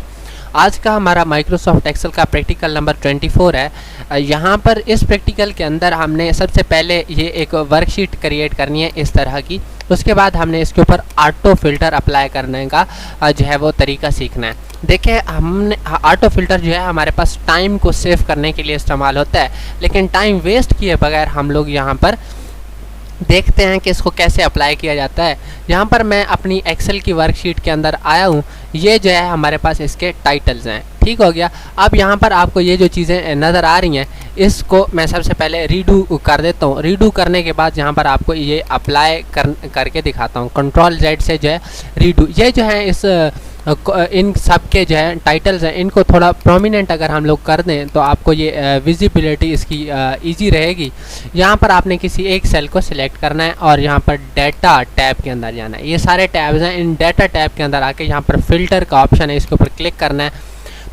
आज का हमारा माइक्रोसॉफ्ट एक्सेल का प्रैक्टिकल नंबर 24 है। यहाँ पर इस प्रैक्टिकल के अंदर हमने सबसे पहले ये एक वर्कशीट क्रिएट करनी है इस तरह की। उसके बाद हमने इसके ऊपर ऑटो फिल्टर अप्लाई करने का जो है वो तरीका सीखना है। देखिए हमने ऑटो फिल्टर जो है हमारे पास टाइम को सेव करने के लिए इस्तेमाल होता है, लेकिन टाइम वेस्ट किए बगैर हम लोग यहाँ पर देखते हैं कि इसको कैसे अप्लाई किया जाता है। यहाँ पर मैं अपनी एक्सेल की वर्कशीट के अंदर आया हूँ। ये जो है हमारे पास इसके टाइटल्स हैं, ठीक हो गया। अब यहाँ पर आपको ये जो चीज़ें नज़र आ रही हैं इसको मैं सबसे पहले रीडू कर देता हूँ। रीडू करने के बाद यहाँ पर आपको ये अप्लाई करके दिखाता हूँ। Ctrl Z से जो है रीडू, ये जो है इस इन सब के जो है टाइटल्स हैं इनको थोड़ा प्रोमिनेंट अगर हम लोग कर दें तो आपको ये विजिबिलिटी इसकी इजी रहेगी। यहाँ पर आपने किसी एक सेल को सिलेक्ट करना है और यहाँ पर डाटा टैब के अंदर जाना है। ये सारे टैब्स हैं, इन डाटा टैब के अंदर आके यहाँ पर फिल्टर का ऑप्शन है, इसके ऊपर क्लिक करना है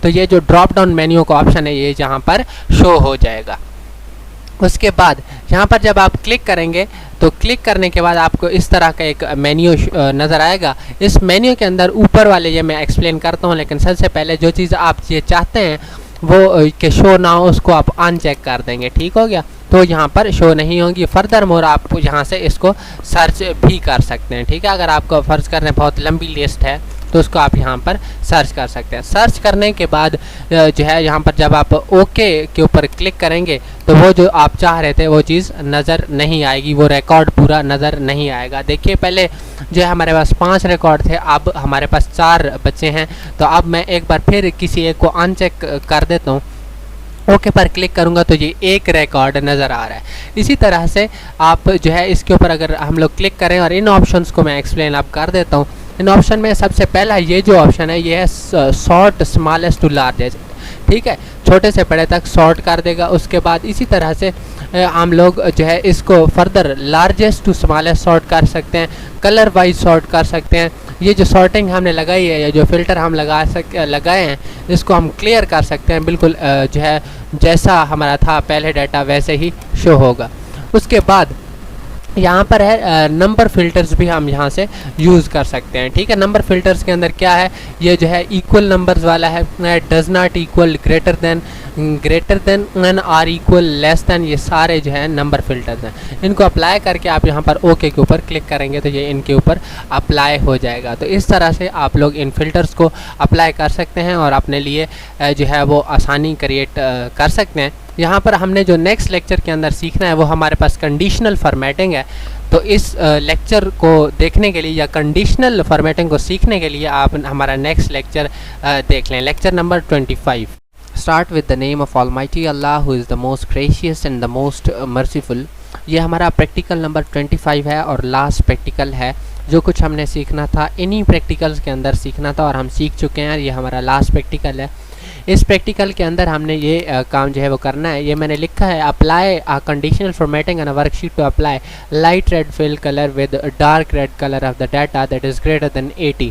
तो ये जो ड्रॉप डाउन मेन्यू का ऑप्शन है ये यहाँ पर शो हो जाएगा। उसके बाद यहाँ पर जब आप क्लिक करेंगे तो क्लिक करने के बाद आपको इस तरह का एक मेन्यू नज़र आएगा। इस मेन्यू के अंदर ऊपर वाले ये मैं एक्सप्लेन करता हूँ, लेकिन सबसे पहले जो चीज़ आप ये चाहते हैं वो कि शो ना हो उसको आप अनचेक कर देंगे, ठीक हो गया। तो यहाँ पर शो नहीं होगी। फर्दर मोर आप यहाँ से इसको सर्च भी कर सकते हैं, ठीक है। अगर आपको फर्ज करने बहुत लंबी लिस्ट है तो उसको आप यहाँ पर सर्च कर सकते हैं। सर्च करने के बाद जो है यहाँ पर जब आप ओके के ऊपर क्लिक करेंगे तो वो जो आप चाह रहे थे वो चीज़ नज़र नहीं आएगी, वो रिकॉर्ड पूरा नज़र नहीं आएगा। देखिए पहले जो है हमारे पास 5 रिकॉर्ड थे, अब हमारे पास 4 बचे हैं। तो अब मैं एक बार फिर किसी एक को अनचेक कर देता हूँ। ओके पर क्लिक करूंगा तो ये एक रिकॉर्ड नज़र आ रहा है। इसी तरह से आप जो है इसके ऊपर अगर हम लोग क्लिक करें और इन ऑप्शंस को मैं एक्सप्लेन अब कर देता हूँ। इन ऑप्शन में सबसे पहला ये जो ऑप्शन है ये है सॉर्ट स्मॉलेस्ट टू लार्जेस्ट, ठीक है, छोटे से बड़े तक सॉर्ट कर देगा। उसके बाद इसी तरह से हम लोग जो है इसको further largest to smallest sort कर सकते हैं, कलर वाइज सॉर्ट कर सकते हैं। ये जो सॉर्टिंग हमने लगाई है या जो फिल्टर हम लगाए हैं इसको हम क्लियर कर सकते हैं, बिल्कुल जो है जैसा हमारा था पहले डाटा वैसे ही शो होगा। उसके बाद यहाँ पर है नंबर फिल्टर्स भी हम यहाँ से यूज़ कर सकते हैं, ठीक है। नंबर फिल्टर्स के अंदर क्या है, ये जो है इक्वल नंबर्स वाला है, does not equal, greater than or equal, less than, ये सारे जो है नंबर फिल्टर्स हैं। इनको अप्लाई करके आप यहाँ पर ओके के ऊपर क्लिक करेंगे तो ये इनके ऊपर अप्लाई हो जाएगा। तो इस तरह से आप लोग इन फिल्टर्स को अप्लाई कर सकते हैं और अपने लिए जो है वो आसानी क्रिएट कर सकते हैं। यहाँ पर हमने जो नेक्स्ट लेक्चर के अंदर सीखना है वो हमारे पास कंडीशनल फॉर्मेटिंग है। तो इस लेक्चर को देखने के लिए या कंडीशनल फॉर्मेटिंग को सीखने के लिए आप हमारा नेक्स्ट लेक्चर देख लें, lecture number 25। Start with the name of almighty Allah who is the most gracious and the most merciful. ये हमारा प्रैक्टिकल नंबर 25 है और लास्ट प्रैक्टिकल है। जो कुछ हमने सीखना था इन्हीं प्रैक्टिकल्स के अंदर सीखना था और हम सीख चुके हैं। ये हमारा लास्ट प्रैक्टिकल है। इस प्रैक्टिकल के अंदर हमने ये काम जो है वो करना है। ये मैंने लिखा है, apply conditional formatting and worksheet to apply light red fill colour with dark red colour of the data that is greater than 80।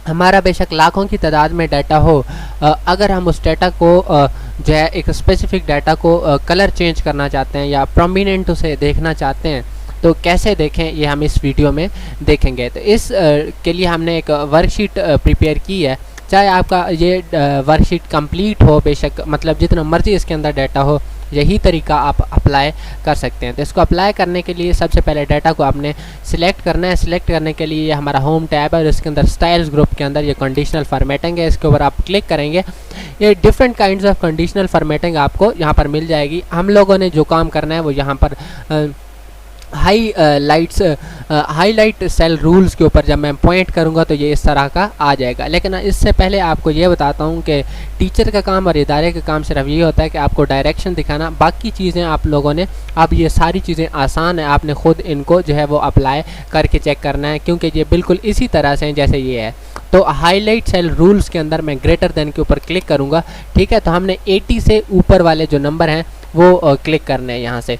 हमारा बेशक लाखों की तादाद में डाटा हो, अगर हम उस डाटा को जो है एक स्पेसिफिक डाटा को कलर चेंज करना चाहते हैं या प्रोमिनेंट उसे देखना चाहते हैं तो कैसे देखें ये हम इस वीडियो में देखेंगे। तो इस के लिए हमने एक वर्कशीट प्रिपेयर की है। चाहे आपका ये वर्कशीट कंप्लीट हो, बेशक मतलब जितना मर्जी इसके अंदर डाटा हो यही तरीका आप अप्लाई कर सकते हैं। तो इसको अप्लाई करने के लिए सबसे पहले डाटा को आपने सिलेक्ट करना है। सिलेक्ट करने के लिए ये हमारा होम टैब है और इसके अंदर स्टाइल्स ग्रुप के अंदर ये कंडीशनल फॉर्मेटिंग है, इसके ऊपर आप क्लिक करेंगे। ये different kinds of conditional formatting आपको यहाँ पर मिल जाएगी। हम लोगों ने जो काम करना है वो यहाँ पर हाईलाइट सेल रूल्स के ऊपर जब मैं पॉइंट करूंगा तो ये इस तरह का आ जाएगा। लेकिन इससे पहले आपको ये बताता हूँ कि टीचर का काम और इदारे का काम सिर्फ ये होता है कि आपको डायरेक्शन दिखाना, बाकी चीज़ें आप लोगों ने, अब ये सारी चीज़ें आसान है, आपने ख़ुद इनको जो है वो अप्लाई करके चेक करना है, क्योंकि ये बिल्कुल इसी तरह से जैसे ये है। तो हाईलाइट सेल रूल्स के अंदर मैं ग्रेटर देन के ऊपर क्लिक करूँगा, ठीक है। तो हमने 80 से ऊपर वाले जो नंबर हैं वो क्लिक करने हैं। यहाँ से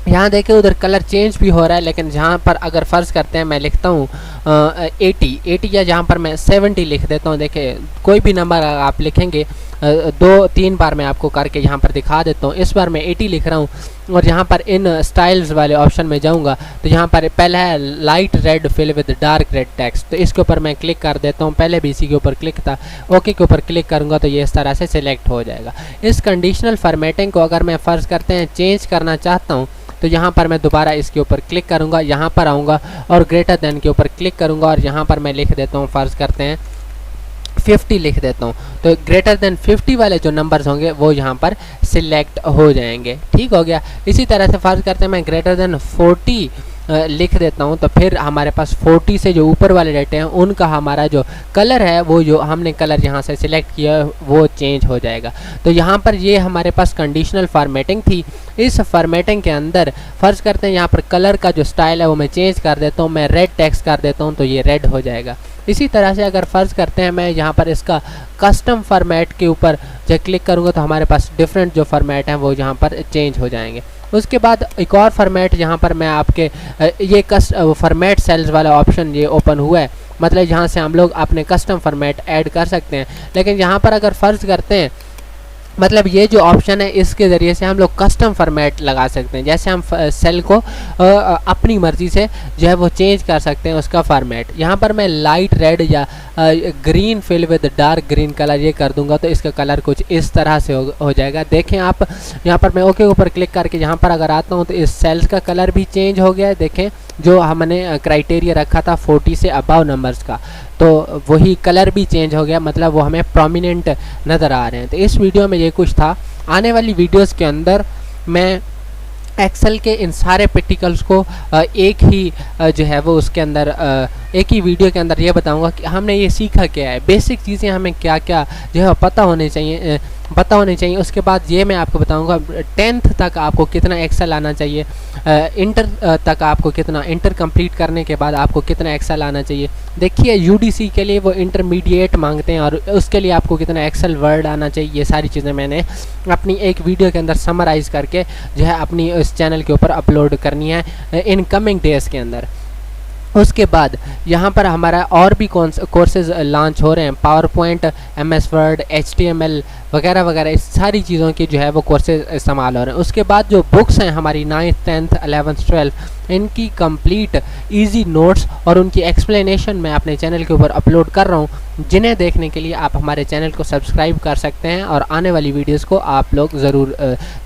यहाँ देखिए उधर कलर चेंज भी हो रहा है, लेकिन जहाँ पर अगर फ़र्ज़ करते हैं मैं लिखता हूँ 80 या जहाँ पर मैं 70 लिख देता हूँ। देखिए कोई भी नंबर आप लिखेंगे 2-3 बार मैं आपको करके यहाँ पर दिखा देता हूँ। इस बार मैं 80 लिख रहा हूँ और यहाँ पर इन स्टाइल्स वाले ऑप्शन में जाऊँगा तो यहाँ पर पहला है light red fill with dark red text, तो इसके ऊपर मैं क्लिक कर देता हूँ। पहले भी इसी के ऊपर क्लिक था, ओके के ऊपर क्लिक करूँगा तो ये इस तरह से सिलेक्ट हो जाएगा। इस कंडीशनल फॉर्मेटिंग को अगर मैं फ़र्ज़ करते हैं चेंज करना चाहता हूँ तो यहाँ पर मैं दोबारा इसके ऊपर क्लिक करूँगा, यहाँ पर आऊँगा और ग्रेटर देन के ऊपर क्लिक करूँगा और यहाँ पर मैं लिख देता हूँ, फ़र्ज़ करते हैं 50 लिख देता हूँ। तो ग्रेटर देन 50 वाले जो नंबर्स होंगे वो यहाँ पर सिलेक्ट हो जाएंगे, ठीक हो गया। इसी तरह से फ़र्ज़ करते हैं मैं ग्रेटर देन 40 लिख देता हूँ, तो फिर हमारे पास 40 से जो ऊपर वाले डेटे हैं उनका हमारा जो कलर है वो जो हमने कलर यहाँ से सिलेक्ट किया है वो चेंज हो जाएगा। तो यहाँ पर ये हमारे पास कंडीशनल फॉर्मेटिंग थी। इस फॉर्मेटिंग के अंदर फ़र्ज़ करते हैं यहाँ पर कलर का जो स्टाइल है वो मैं चेंज कर देता हूँ, मैं रेड टेक्स्ट कर देता हूँ तो ये रेड हो जाएगा। इसी तरह से अगर फ़र्ज़ करते हैं मैं यहाँ पर इसका कस्टम फॉर्मेट के ऊपर जब क्लिक करूँगा तो हमारे पास डिफरेंट जो फॉर्मेट हैं वो यहाँ पर चेंज हो जाएंगे। उसके बाद एक और फॉर्मेट यहाँ पर मैं आपके ये फॉर्मेट सेल्स वाला ऑप्शन ये ओपन हुआ है, मतलब यहाँ से हम लोग अपने कस्टम फॉर्मेट ऐड कर सकते हैं। लेकिन यहाँ पर अगर फ़र्ज़ करते हैं मतलब ये जो ऑप्शन है इसके ज़रिए से हम लोग कस्टम फॉर्मेट लगा सकते हैं, जैसे हम सेल को अपनी मर्ज़ी से जो है वो चेंज कर सकते हैं उसका फॉर्मेट। यहाँ पर मैं लाइट रेड या green fill with dark green colour ये कर दूंगा तो इसका कलर कुछ इस तरह से हो जाएगा। देखें आप यहाँ पर मैं ओके ऊपर क्लिक करके यहाँ पर अगर आता हूँ तो इस सेल्स का कलर भी चेंज हो गया है। देखें जो हमने क्राइटेरिया रखा था 40 से अबव नंबर्स का, तो वही कलर भी चेंज हो गया, मतलब वो हमें प्रोमिनेंट नज़र आ रहे हैं। तो इस वीडियो में ये कुछ था। आने वाली वीडियोस के अंदर मैं एक्सेल के इन सारे प्रैक्टिकल्स को एक ही जो है वो उसके अंदर एक ही वीडियो के अंदर ये बताऊंगा कि हमने ये सीखा क्या है, बेसिक चीज़ें हमें क्या क्या जो है पता होने चाहिए। उसके बाद ये मैं आपको बताऊंगा 10th तक आपको कितना एक्सेल आना चाहिए, इंटर तक आपको कितना, इंटर कंप्लीट करने के बाद आपको कितना एक्सेल आना चाहिए। देखिए यूडीसी के लिए वो इंटरमीडिएट मांगते हैं और उसके लिए आपको कितना एक्सेल वर्ड आना चाहिए। ये सारी चीज़ें मैंने अपनी एक वीडियो के अंदर समराइज़ करके जो है अपनी इस चैनल के ऊपर अपलोड करनी है इन कमिंग डेज़ के अंदर। उसके बाद यहाँ पर हमारा और भी कोर्सेज लॉन्च हो रहे हैं, power point, MS word, HTML वगैरह वगैरह, इस सारी चीज़ों की जो है वो कोर्सेज इस्तेमाल हो रहे हैं। उसके बाद जो बुक्स हैं हमारी 9th 10th 11th 12th इनकी कंप्लीट इजी नोट्स और उनकी एक्सप्लेनेशन मैं अपने चैनल के ऊपर अपलोड कर रहा हूँ, जिन्हें देखने के लिए आप हमारे चैनल को सब्सक्राइब कर सकते हैं और आने वाली वीडियोज़ को आप लोग ज़रूर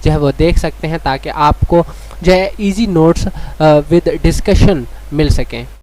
जो है वो देख सकते हैं ताकि आपको जो है ईजी नोट्स विद डिस्कशन मिल सकें।